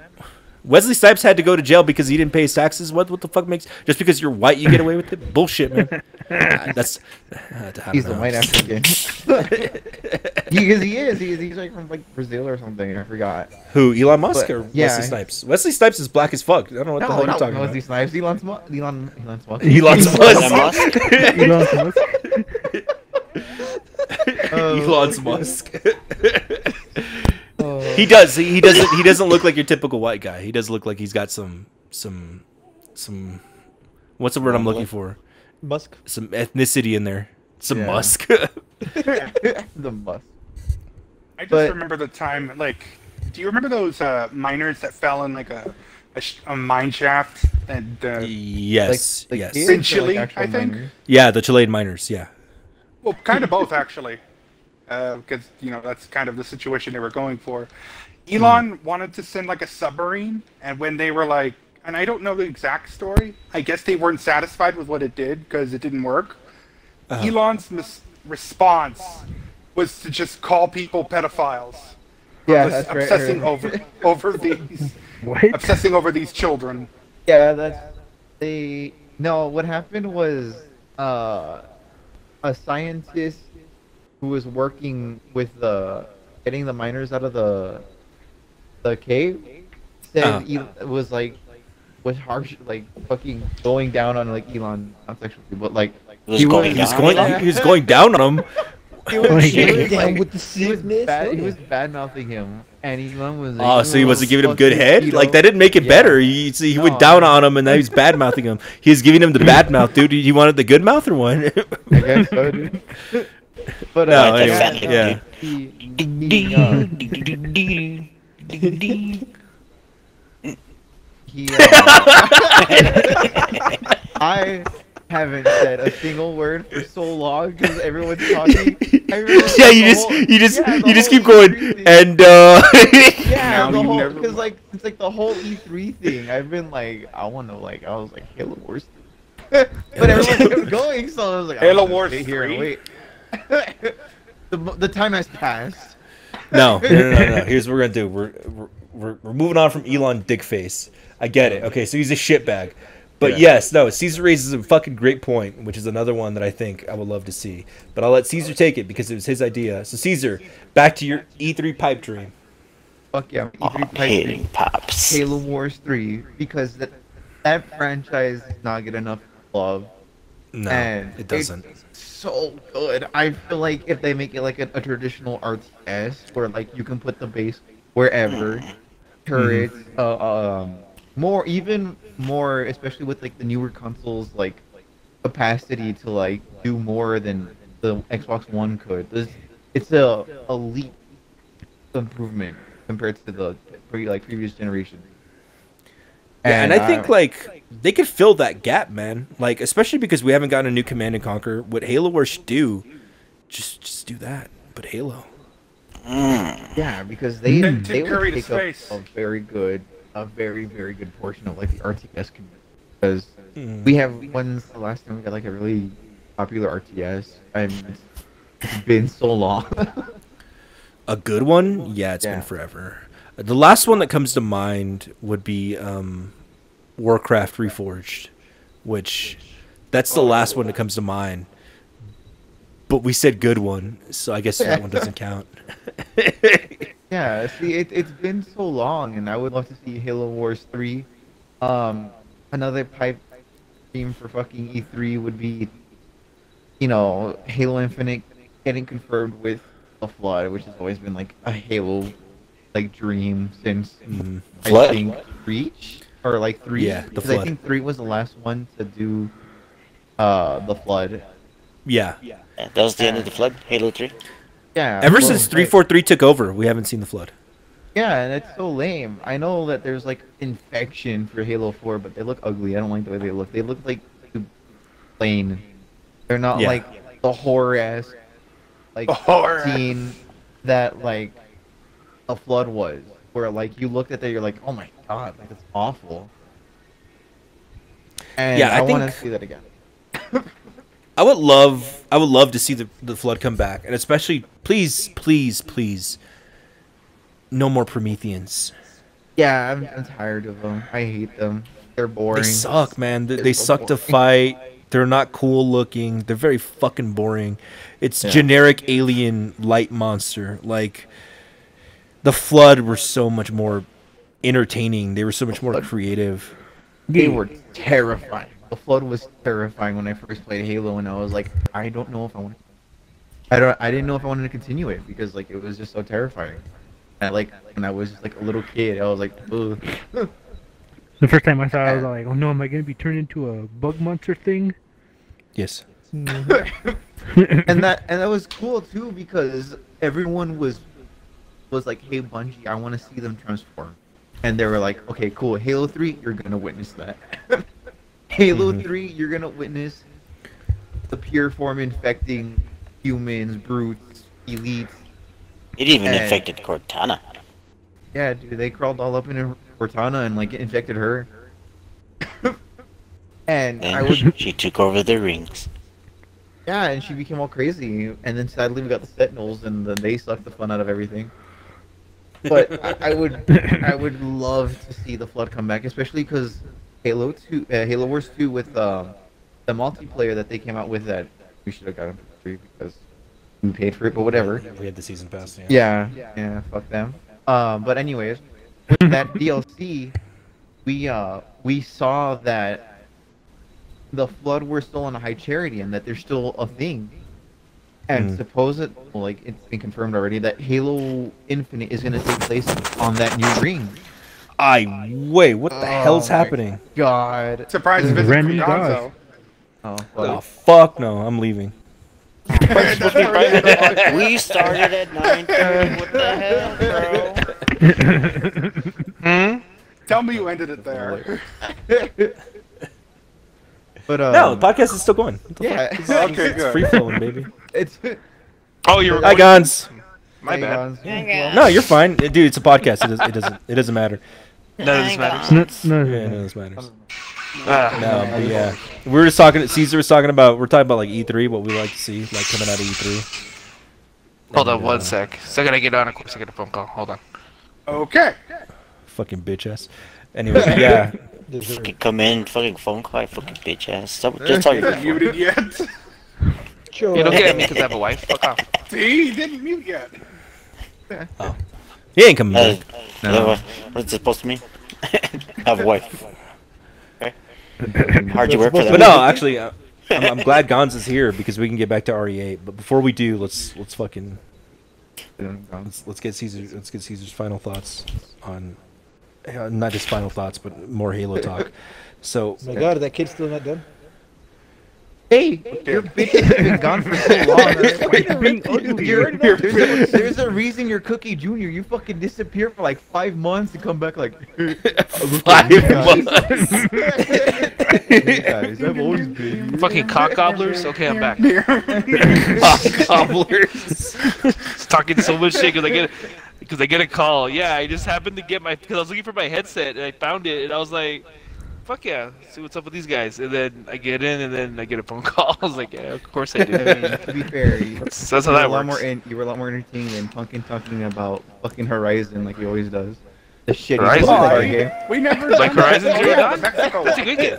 Speaker 2: Wesley Snipes had to go to jail because he didn't pay his taxes. What the fuck makes just because you're white you get away with it? Bullshit, man.
Speaker 5: He's the white African. Because he is. He's like from like Brazil or something. I forgot.
Speaker 2: Who? Elon Musk or
Speaker 5: yeah.
Speaker 2: Wesley Snipes? Wesley Snipes is black as fuck. I don't know what the hell you're talking
Speaker 5: Wesley
Speaker 2: about.
Speaker 5: Snipes. Elon Musk.
Speaker 2: Elon Musk. He doesn't look like your typical white guy. He does look like he's got some what's the word I'm looking for?
Speaker 4: Musk.
Speaker 2: Some ethnicity in there. Some Musk.
Speaker 5: The Musk.
Speaker 6: I just remember the time, like, do you remember those miners that fell in like a mine shaft and
Speaker 2: yes, yes.
Speaker 6: in Chile, I think.
Speaker 5: Miners?
Speaker 2: Yeah, the Chilean miners. Yeah.
Speaker 6: Well, kind of both actually, because that's kind of the situation they were going for. Elon wanted to send like a submarine, and when they were like, and I don't know the exact story, I guess they weren't satisfied with what it did because it didn't work. Elon's response was to just call people pedophiles.
Speaker 5: Yeah, that's right.
Speaker 6: Obsessing over these.
Speaker 1: What?
Speaker 6: Obsessing over these children.
Speaker 5: Yeah, No, what happened was a scientist who was working with getting the miners out of the cave said it was harsh, like fucking going down on like Elon, not sexually, but like
Speaker 2: he was going down on him.
Speaker 5: He was bad mouthing him, and Elon was like,
Speaker 2: oh, so he wasn't giving him good head? Like, that didn't make it better. He went down on him, and now he's bad mouthing him. He was giving him the bad mouth, dude. He wanted the good mouth or what?
Speaker 5: I guess so, dude. But
Speaker 2: no, anyway,
Speaker 5: I haven't said a single word for so long because everyone's talking.
Speaker 2: Yeah, you just keep going and
Speaker 5: yeah, the whole because like it's like the whole E3 thing. I've been like, I was like Halo Wars, but everyone kept going, so I was like,
Speaker 6: Halo Wars
Speaker 5: here and wait. The time has passed.
Speaker 2: No. Here's what we're gonna do. We're moving on from Elon Dickface. I get it. Okay, so he's a shitbag. But Caesar raises a fucking great point, which is another one that I think I would love to see. But I'll let Caesar take it because it was his idea. So Caesar, back to your E3 pipe dream.
Speaker 5: Fuck yeah, E3 pipe dream.
Speaker 3: Pops.
Speaker 5: Halo Wars 3, because that franchise does not get enough love.
Speaker 2: No,
Speaker 5: and
Speaker 2: it doesn't.
Speaker 5: It's so good. I feel like if they make it like a traditional RTS, where like you can put the base wherever, turrets, even more, especially with like the newer consoles, like capacity to like do more than the Xbox One could. It's a leap improvement compared to the previous generation.
Speaker 2: Yeah, and I think like they could fill that gap, man. Like, especially because we haven't gotten a new Command and Conquer. What Halo Wars should do, just do that, but Halo.
Speaker 5: Yeah, because they would take up a very, very good portion of like the RTS community. Because we have, when's the last time we got like a really popular RTS? It's been so long.
Speaker 2: A good one? Yeah, it's been forever. The last one that comes to mind would be Warcraft Reforged, which that's the last one that comes to mind. But we said good one, so I guess that one doesn't count.
Speaker 5: Yeah, see, it's been so long, and I would love to see Halo Wars 3. Another pipe theme for fucking E3 would be, Halo Infinite getting confirmed with the Flood, which has always been like a Halo dream since I think Reach or like 3.
Speaker 2: Yeah,
Speaker 5: because I think 3 was the last one to do the Flood.
Speaker 2: Yeah.
Speaker 3: That was the end of the Flood, Halo 3.
Speaker 5: Yeah.
Speaker 2: Ever since 343 took over, we haven't seen the Flood.
Speaker 5: Yeah, and it's so lame. I know that there's like infection for Halo 4, but they look ugly. I don't like the way they look. They look like plain. They're not like the horror ass scene that like a Flood was, where like you looked at that, you're like, oh my god, like it's awful. And I want to see that again.
Speaker 2: I would love to see the Flood come back, and especially, please, no more Prometheans.
Speaker 5: Yeah, I'm tired of them. I hate them. They're boring.
Speaker 2: They suck, man. They suck to fight. They're not cool looking. They're very fucking boring. It's generic alien light monster. Like, the Flood were so much more entertaining. They were so much more creative.
Speaker 5: They were terrifying. The Flood was terrifying when I first played Halo, and I was like, I don't know if I want. I didn't know if I wanted to continue it because like it was just so terrifying. And like when I was just like a little kid, I was like, ugh.
Speaker 1: The first time I saw it, I was like, oh no, am I gonna be turned into a bug monster thing?
Speaker 2: Yes.
Speaker 5: and that was cool too because everyone was like, hey Bungie, I want to see them transform, and they were like, okay, cool. Halo 3, you're gonna witness that. Halo 3, you're gonna witness the pure form infecting humans, brutes, elites.
Speaker 3: It even infected Cortana.
Speaker 5: Yeah, dude, they crawled all up in Cortana and like infected her. and
Speaker 3: she took over the rings.
Speaker 5: Yeah, and she became all crazy, and then sadly we got the Sentinels, and then they sucked the fun out of everything. But I would love to see the Flood come back, especially because Halo Wars 2 with the multiplayer that they came out with that we should have gotten for free because we paid for it, but whatever.
Speaker 2: We had the season pass.
Speaker 5: Yeah, fuck them. But anyways, with that DLC, we saw that the Flood were still on a high charity and that they're still a thing. And it's been confirmed already that Halo Infinite is going to take place on that new ring.
Speaker 2: Wait, what the hell's happening?
Speaker 5: God.
Speaker 6: Surprise visit from Gonzo.
Speaker 2: Oh, fuck no, I'm leaving.
Speaker 3: We started at 9:30. What the hell, bro?
Speaker 6: Tell me you ended it there.
Speaker 5: But
Speaker 2: no, the podcast is still going.
Speaker 5: Yeah.
Speaker 6: Okay, good.
Speaker 2: It's free flowing, baby.
Speaker 5: It's
Speaker 8: Oh, you're
Speaker 2: Hi, Gons.
Speaker 8: My bad.
Speaker 2: No, you're fine, dude. It's a podcast. It doesn't matter.
Speaker 8: None of this matters.
Speaker 1: No.
Speaker 2: Yeah, none of this matters. No, but yeah, we were just talking. Caesar was talking about. We're talking about like E3, what we like to see, like coming out of E3.
Speaker 8: Hold on one sec. Second I get on, of course I get a phone call. Hold on.
Speaker 6: Okay.
Speaker 2: Fucking bitch ass. Anyway, yeah.
Speaker 3: Fucking come in, fucking phone call, fucking bitch ass. Just tell your
Speaker 6: Muted yet?
Speaker 8: You don't get me because I have a wife. Fuck off.
Speaker 6: See, he didn't mute yet.
Speaker 2: Oh, he ain't coming back.
Speaker 3: No. What's it supposed to mean? Have a wife. Okay. How'd you work for that?
Speaker 2: But no, actually, I'm glad Gons is here because we can get back to RE8. But before we do, let's fucking let's get Caesar's final thoughts on not just final thoughts, but more Halo talk. So,
Speaker 4: Oh my God, that kid's still not done.
Speaker 5: Hey, your bitch has been gone for so long. There's a reason you're Cookie Jr. You fucking disappear for like 5 months and come back like
Speaker 2: 5 months.
Speaker 5: Hey guys, I've always been here.
Speaker 8: Fucking cock gobblers? Okay, I'm back.
Speaker 2: Cock gobblers.
Speaker 8: Talking so much shit because I get a call. Yeah, I just happened to get because I was looking for my headset and I found it and I was like, fuck yeah, see what's up with these guys. And then I get in and then I get a phone call. I was like, yeah, of course I do.
Speaker 5: To be fair,
Speaker 8: that's how that works.
Speaker 5: You were a lot more entertaining than Punkin talking about fucking Horizon like he always does. The shit
Speaker 8: Horizon?
Speaker 5: game.
Speaker 6: We never
Speaker 8: Like Horizon Zero Dawn?
Speaker 6: Mexico.
Speaker 8: That's a good game.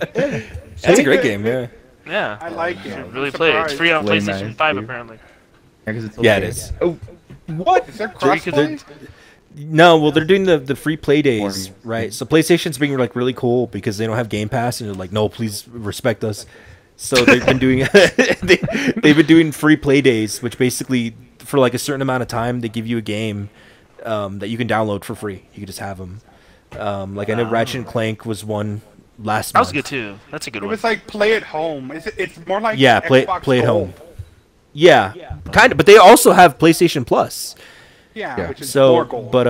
Speaker 2: That's a great game, yeah.
Speaker 8: Yeah.
Speaker 6: I like it.
Speaker 8: You should really play it. It's free on
Speaker 5: Way
Speaker 8: PlayStation
Speaker 5: nice,
Speaker 8: 5
Speaker 5: dude.
Speaker 8: apparently.
Speaker 2: Yeah, it is.
Speaker 5: Oh, what?
Speaker 6: Is there
Speaker 2: So you
Speaker 6: crossplay?
Speaker 2: No, well, they're doing the free play days, right? So PlayStation's being like really cool because they don't have Game Pass, and they're like, no, please respect us. So they've been doing they've been doing free play days, which basically for like a certain amount of time they give you a game that you can download for free. You can just have them. Like I know Ratchet and Clank was one last
Speaker 8: That
Speaker 2: month.
Speaker 8: was good too. That's a good
Speaker 6: It
Speaker 8: one.
Speaker 6: was like play at home. It's more like
Speaker 2: Yeah, play
Speaker 6: Xbox
Speaker 2: at
Speaker 6: Gold.
Speaker 2: home. Yeah, kind of, but they also have PlayStation Plus.
Speaker 6: Yeah, which is
Speaker 2: So,
Speaker 6: more gold.
Speaker 2: but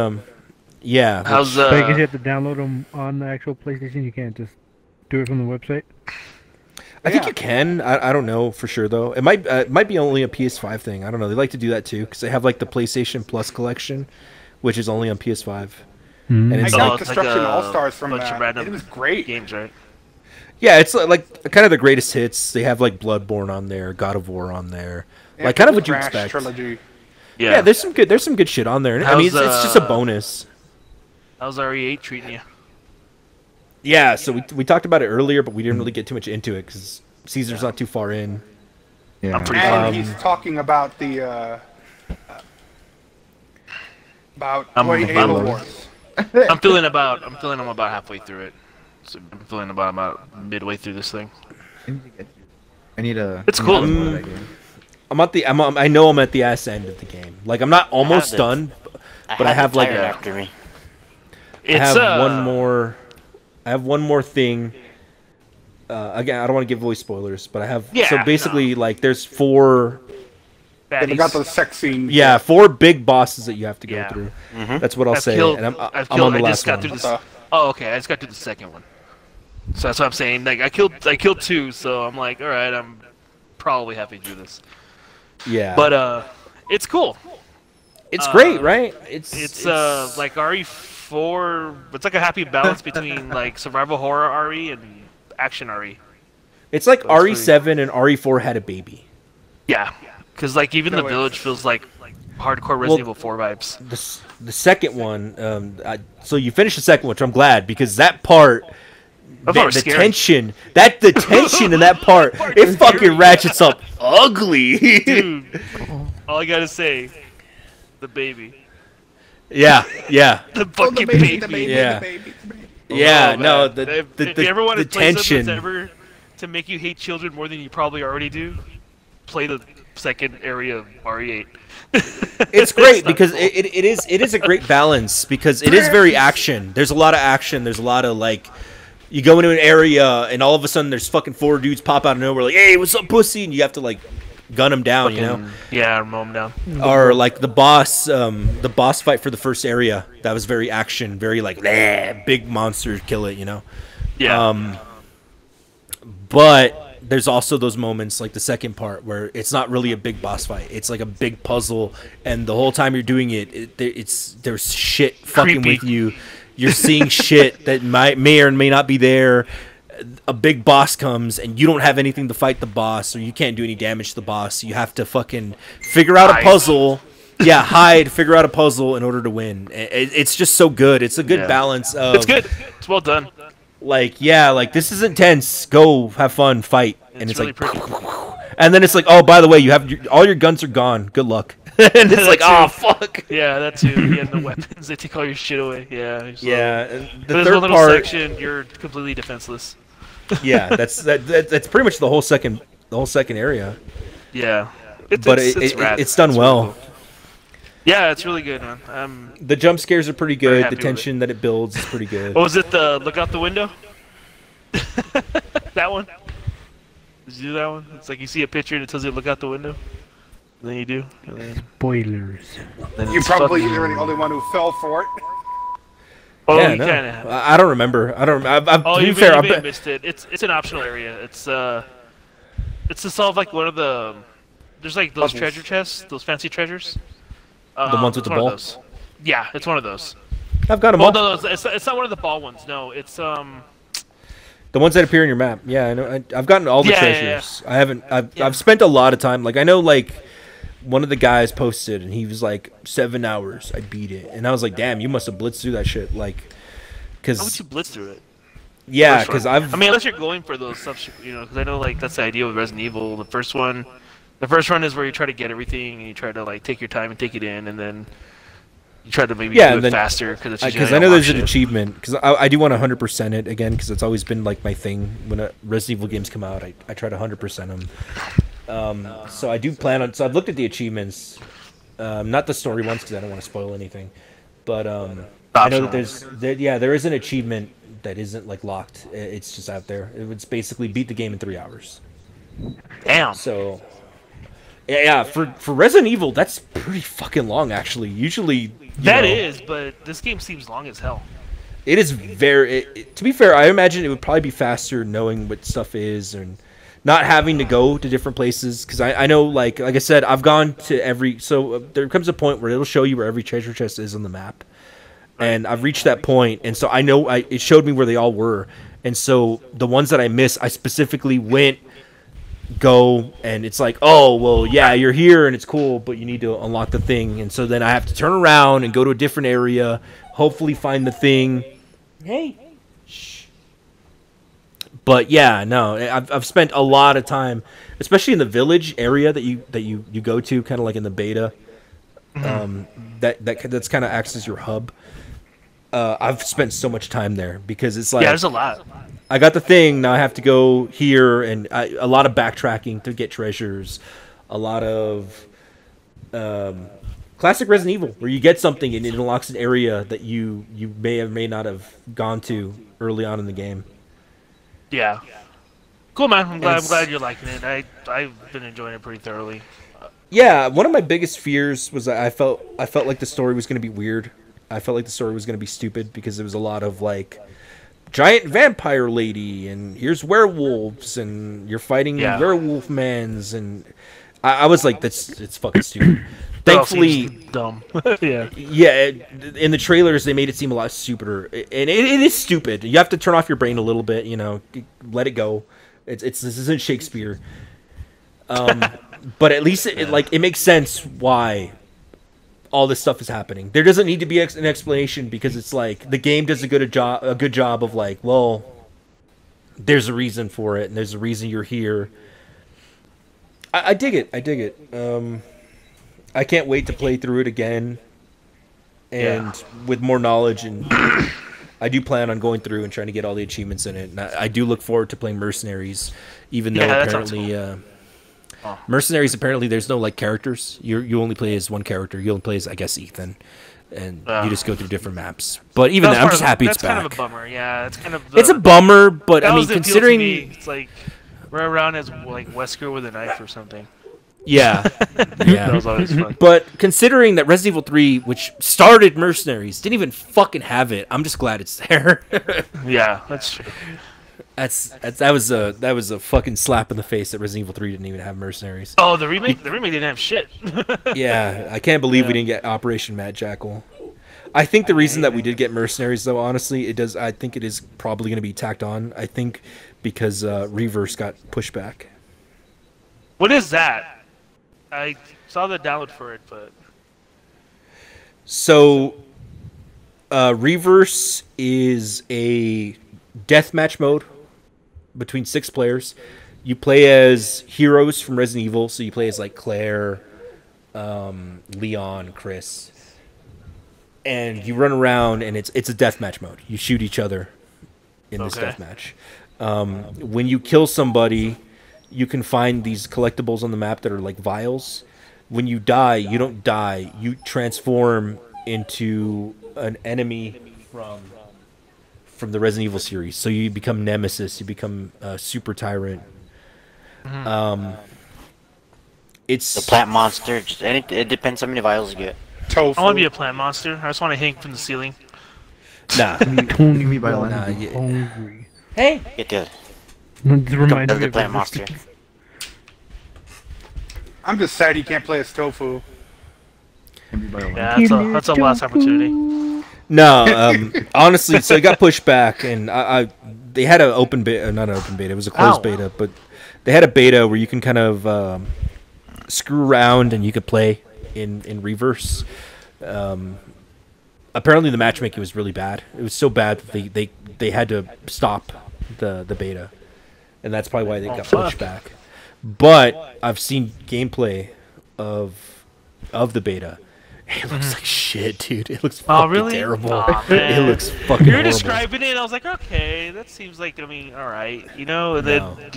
Speaker 2: yeah.
Speaker 8: How's
Speaker 1: But because you have to download them on the actual PlayStation, you can't just do it from the website.
Speaker 2: I think you can. I don't know for sure though. It might be only a PS5 thing. I don't know. They like to do that too because they have like the PlayStation Plus collection, which is only on PS5. And
Speaker 6: I
Speaker 2: it's
Speaker 6: got
Speaker 2: like,
Speaker 6: Destruction
Speaker 8: like a
Speaker 6: All-Stars from
Speaker 8: bunch of
Speaker 6: that.
Speaker 8: random
Speaker 6: It was great.
Speaker 8: games, right?
Speaker 2: yeah, it's like kind of the greatest hits. They have like Bloodborne on there, God of War on there,
Speaker 6: Yeah,
Speaker 2: like kind of what you
Speaker 6: Crash
Speaker 2: expect.
Speaker 6: Trilogy.
Speaker 2: Yeah, there's some good shit on there. I mean, it's just a bonus.
Speaker 8: How's RE8 treating you?
Speaker 2: Yeah, so we talked about it earlier, but we didn't really get too much into it because Caesar's not too far in.
Speaker 5: Yeah.
Speaker 8: I'm pretty
Speaker 6: And he's talking about the Halo Wars.
Speaker 8: I'm feeling I'm about halfway through it. So I'm feeling about midway through this thing.
Speaker 5: I need a.
Speaker 8: It's cool.
Speaker 2: I know I'm at the ass end of the game. Like I'm not almost done, but I have like
Speaker 3: after me.
Speaker 2: I have one more thing. Again, I don't want to give away spoilers, but I have.
Speaker 8: Yeah,
Speaker 2: so basically, like, there's 4.
Speaker 6: They got the sex scene.
Speaker 2: Yeah, 4 big bosses that you have to go
Speaker 8: Yeah.
Speaker 2: through. That's what I'll say. And I'm
Speaker 8: I've
Speaker 2: on
Speaker 8: killed,
Speaker 2: the
Speaker 8: I
Speaker 2: last
Speaker 8: just got
Speaker 2: one.
Speaker 8: through this. Oh, okay. I just got through the second one. So that's what I'm saying. Like I killed 2, so I'm like, all right, I'm probably halfway through this.
Speaker 2: Yeah,
Speaker 8: But it's cool.
Speaker 2: it's great, right?
Speaker 8: It's like RE4. It's like a happy balance between like survival horror RE and action RE.
Speaker 2: It's like
Speaker 8: So it's
Speaker 2: RE7 and RE4 had a baby.
Speaker 8: Yeah, because like even the village feels like hardcore Resident Evil 4 vibes.
Speaker 2: The second one, so you finished the second one, which I'm glad, because that part, the tension in that part, it fucking ratchets up ugly.
Speaker 8: Dude, all I gotta say, the baby.
Speaker 2: Yeah.
Speaker 8: The fucking baby.
Speaker 2: Yeah.
Speaker 8: The baby.
Speaker 2: Yeah, no,
Speaker 8: if you ever want to play
Speaker 2: tension.
Speaker 8: something ever to make you hate children more than you probably already do, play the second area of RE8.
Speaker 2: It's great because it is a great balance because it is very action. There's a lot of action. There's a lot of like, you go into an area and all of a sudden there's fucking 4 dudes pop out of nowhere like, hey, what's up, pussy? And you have to like gun them down, you know?
Speaker 8: Yeah, mow them down.
Speaker 2: Or like the boss fight for the first area. That was very action, very like, big monster, kill it, you know?
Speaker 8: Yeah.
Speaker 2: But there's also those moments like the second part where it's not really a big boss fight. It's like a big puzzle, and the whole time you're doing it, there's shit fucking with you. You're seeing shit that may or may not be there. A big boss comes, and you don't have anything to fight the boss, or you can't do any damage to the boss. You have to fucking figure out a puzzle. Yeah, figure out a puzzle in order to win. It's just so good. It's a good balance of...
Speaker 8: It's good. It's well done.
Speaker 2: Like, this is intense. Go have fun, fight. And it's
Speaker 8: really
Speaker 2: like, and then it's like, oh, by the way, you have all your guns are gone. Good luck. And it's like, oh, fuck.
Speaker 8: Yeah, that too. You have no weapons. They take all your shit away. Yeah. So.
Speaker 2: Yeah. And the
Speaker 8: third
Speaker 2: third
Speaker 8: little
Speaker 2: part,
Speaker 8: section, you're completely defenseless.
Speaker 2: Yeah, that's pretty much the whole second area.
Speaker 8: Yeah.
Speaker 2: It's done well.
Speaker 8: Really cool. Yeah, it's really good, man.
Speaker 2: The jump scares are pretty good. The tension that it builds is pretty good.
Speaker 8: Oh, was it the look out the window? That one? Did you do that one? It's like you see a picture and it tells you to look out the window. And then you do.
Speaker 1: Spoilers.
Speaker 6: You probably are the only one who fell for it.
Speaker 8: Oh,
Speaker 2: yeah,
Speaker 8: you
Speaker 2: no.
Speaker 8: kind of.
Speaker 2: I don't remember.
Speaker 8: You may have missed it. It's an optional area. It's to solve like one of the. There's like those treasure chests, those fancy treasures.
Speaker 2: The ones with the ball?
Speaker 8: Yeah, it's one of those.
Speaker 2: I've got them all.
Speaker 8: No, it's not one of the ball ones. No, it's
Speaker 2: the ones that appear in your map. Yeah, I know. I've gotten all the treasures.
Speaker 8: Yeah.
Speaker 2: I haven't. I've spent a lot of time. Like, I know, like, one of the guys posted, and he was like, 7 hours. I beat it, and I was like, damn, you must have blitzed through that shit. Like, because
Speaker 8: how would you blitz through it?
Speaker 2: Yeah, because I
Speaker 8: mean, unless you're going for those stuff, you know, because I know like that's the idea with Resident Evil. The first one is where you try to get everything, and you try to like take your time and take it in, and then you try to maybe do it faster
Speaker 2: because I know there's an achievement because I do want to 100% it again because it's always been like my thing when Resident Evil games come out. I try to 100% them. So I do plan on. So I've looked at the achievements, not the story ones because I don't want to spoil anything, but I know that there is an achievement that isn't like locked. It's just out there. It's basically beat the game in 3 hours.
Speaker 8: Damn.
Speaker 2: So. Yeah, for Resident Evil, that's pretty fucking long, actually. Usually,
Speaker 8: that is, but this game seems long as hell.
Speaker 2: It is very. To be fair, I imagine it would probably be faster knowing what stuff is and not having to go to different places. Because I know, like I said, I've gone to every. So there comes a point where it'll show you where every treasure chest is on the map, and I've reached that point, and so I know it showed me where they all were, and so the ones that I missed, I specifically go and it's like, oh well, yeah, you're here and it's cool, but you need to unlock the thing, and so then I have to turn around and go to a different area, hopefully find the thing. Hey, shh. But yeah, no, I've spent a lot of time, especially in the village area that you go to, kind of like in the beta. That's kind of acts as your hub. I've spent so much time there because it's like
Speaker 8: there's a lot.
Speaker 2: I got the thing, now I have to go here, and a lot of backtracking to get treasures, a lot of classic Resident Evil, where you get something and it unlocks an area that you may not have gone to early on in the game.
Speaker 8: Yeah. Cool, man. I'm glad you're liking it. I've been enjoying it pretty thoroughly.
Speaker 2: Yeah, one of my biggest fears was that I felt like the story was going to be weird. I felt like the story was going to be stupid because there was a lot of like giant vampire lady and here's werewolves and you're fighting werewolf mans, and I was like, it's fucking stupid. Thankfully,
Speaker 8: dumb.
Speaker 2: Yeah, in the trailers they made it seem a lot stupider, and it is stupid. You have to turn off your brain a little bit, you know, let it go. This isn't Shakespeare. But at least it makes sense why all this stuff is happening. There doesn't need to be an explanation because it's like the game does a good job of like, well, there's a reason for it and there's a reason you're here. I dig it. I can't wait to play through it again and with more knowledge, and I do plan on going through and trying to get all the achievements in it. And I do look forward to playing Mercenaries, even though apparently Mercenaries, apparently there's no like characters. You only play as one character. You only play as, I guess, Ethan, and you just go through different maps. But even then, I'm just happy it's back.
Speaker 8: That's kind of a bummer. Yeah, it's kind of.
Speaker 2: It's a bummer, but I mean, considering
Speaker 8: it's like run around as like Wesker with a knife or something.
Speaker 2: Yeah,
Speaker 8: that was always fun.
Speaker 2: But considering that Resident Evil 3, which started Mercenaries, didn't even fucking have it, I'm just glad it's there.
Speaker 8: Yeah, that's true.
Speaker 2: That was a fucking slap in the face that Resident Evil 3 didn't even have Mercenaries.
Speaker 8: Oh, the remake didn't have shit.
Speaker 2: Yeah, I can't believe we didn't get Operation Mad Jackal. I think the reason that we did get Mercenaries, though, honestly, I think it is probably going to be tacked on. I think because Reverse got pushed back.
Speaker 8: What is that? I saw the download for it, but
Speaker 2: so Reverse is a deathmatch mode between 6 players. You play as heroes from Resident Evil, so you play as like Claire, Leon, Chris, and you run around, and it's a deathmatch mode. You shoot each other in this deathmatch. When you kill somebody, you can find these collectibles on the map that are like vials. When you die, you don't die. You transform into an enemy from the Resident Evil series. So you become Nemesis. You become Super Tyrant. It's
Speaker 3: the plant monster. And it depends how many vials you get.
Speaker 8: Tofu. I want to be a plant monster. I just want to hang from the ceiling.
Speaker 2: Nah.
Speaker 3: Hey. Get the.
Speaker 1: Remind me of
Speaker 3: plant monster.
Speaker 6: I'm just sad you can't play as Tofu.
Speaker 8: Yeah, that's a lost opportunity.
Speaker 2: No, honestly, so it got pushed back, and they had an open beta, not an open beta, it was a closed beta, but they had a beta where you can kind of screw around and you could play in Reverse. Apparently the matchmaking was really bad. It was so bad that they had to stop the beta, and that's probably why they got pushed back. But I've seen gameplay of the beta. It looks like shit, dude. It looks fucking terrible. It looks fucking
Speaker 8: You're
Speaker 2: horrible.
Speaker 8: describing it, and I was like, okay, that seems like, I mean, alright, you know, and then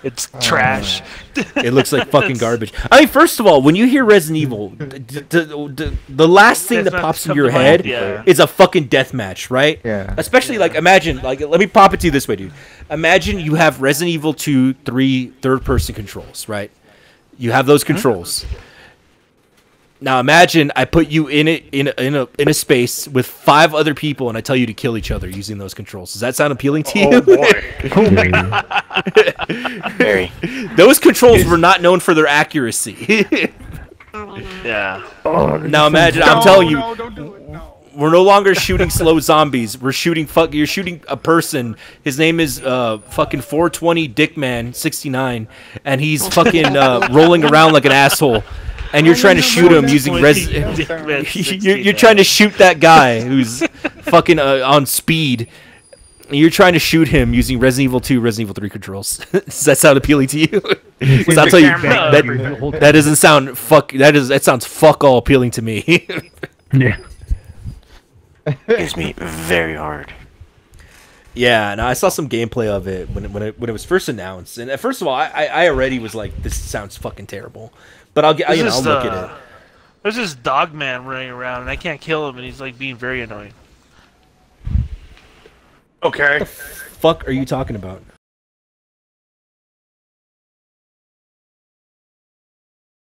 Speaker 8: it's trash.
Speaker 2: It looks like fucking garbage. I mean, first of all, when you hear Resident Evil, the last thing that pops in your head is a fucking deathmatch, right?
Speaker 5: Yeah.
Speaker 2: Especially, like, imagine, like, let me pop it to you this way, dude. Imagine you have Resident Evil 2, 3 third-person controls, right? You have those controls. Now imagine I put you in a space with 5 other people, and I tell you to kill each other using those controls. Does that sound appealing to you?
Speaker 3: Oh boy. Very.
Speaker 2: Those controls were not known for their accuracy.
Speaker 8: Yeah.
Speaker 2: Now imagine I'm telling you, we're no longer shooting slow zombies. We're shooting you're shooting a person. His name is fucking 420 Dickman 69, and he's fucking rolling around like an asshole. And you're trying to shoot him using you're trying to shoot that guy who's fucking on speed. You're trying to shoot him using Resident Evil 2, Resident Evil 3 controls. Does that sound appealing to you? So I'll tell you that doesn't sound that sounds fuck all appealing to me.
Speaker 1: Yeah.
Speaker 3: Gives me very hard.
Speaker 2: Yeah, no, I saw some gameplay of it when it was first announced, and first of all, I already was like, this sounds fucking terrible. But I'll look at it.
Speaker 8: There's this dog man running around, and I can't kill him, and he's like being very annoying.
Speaker 6: Okay.
Speaker 2: What the fuck are you talking about?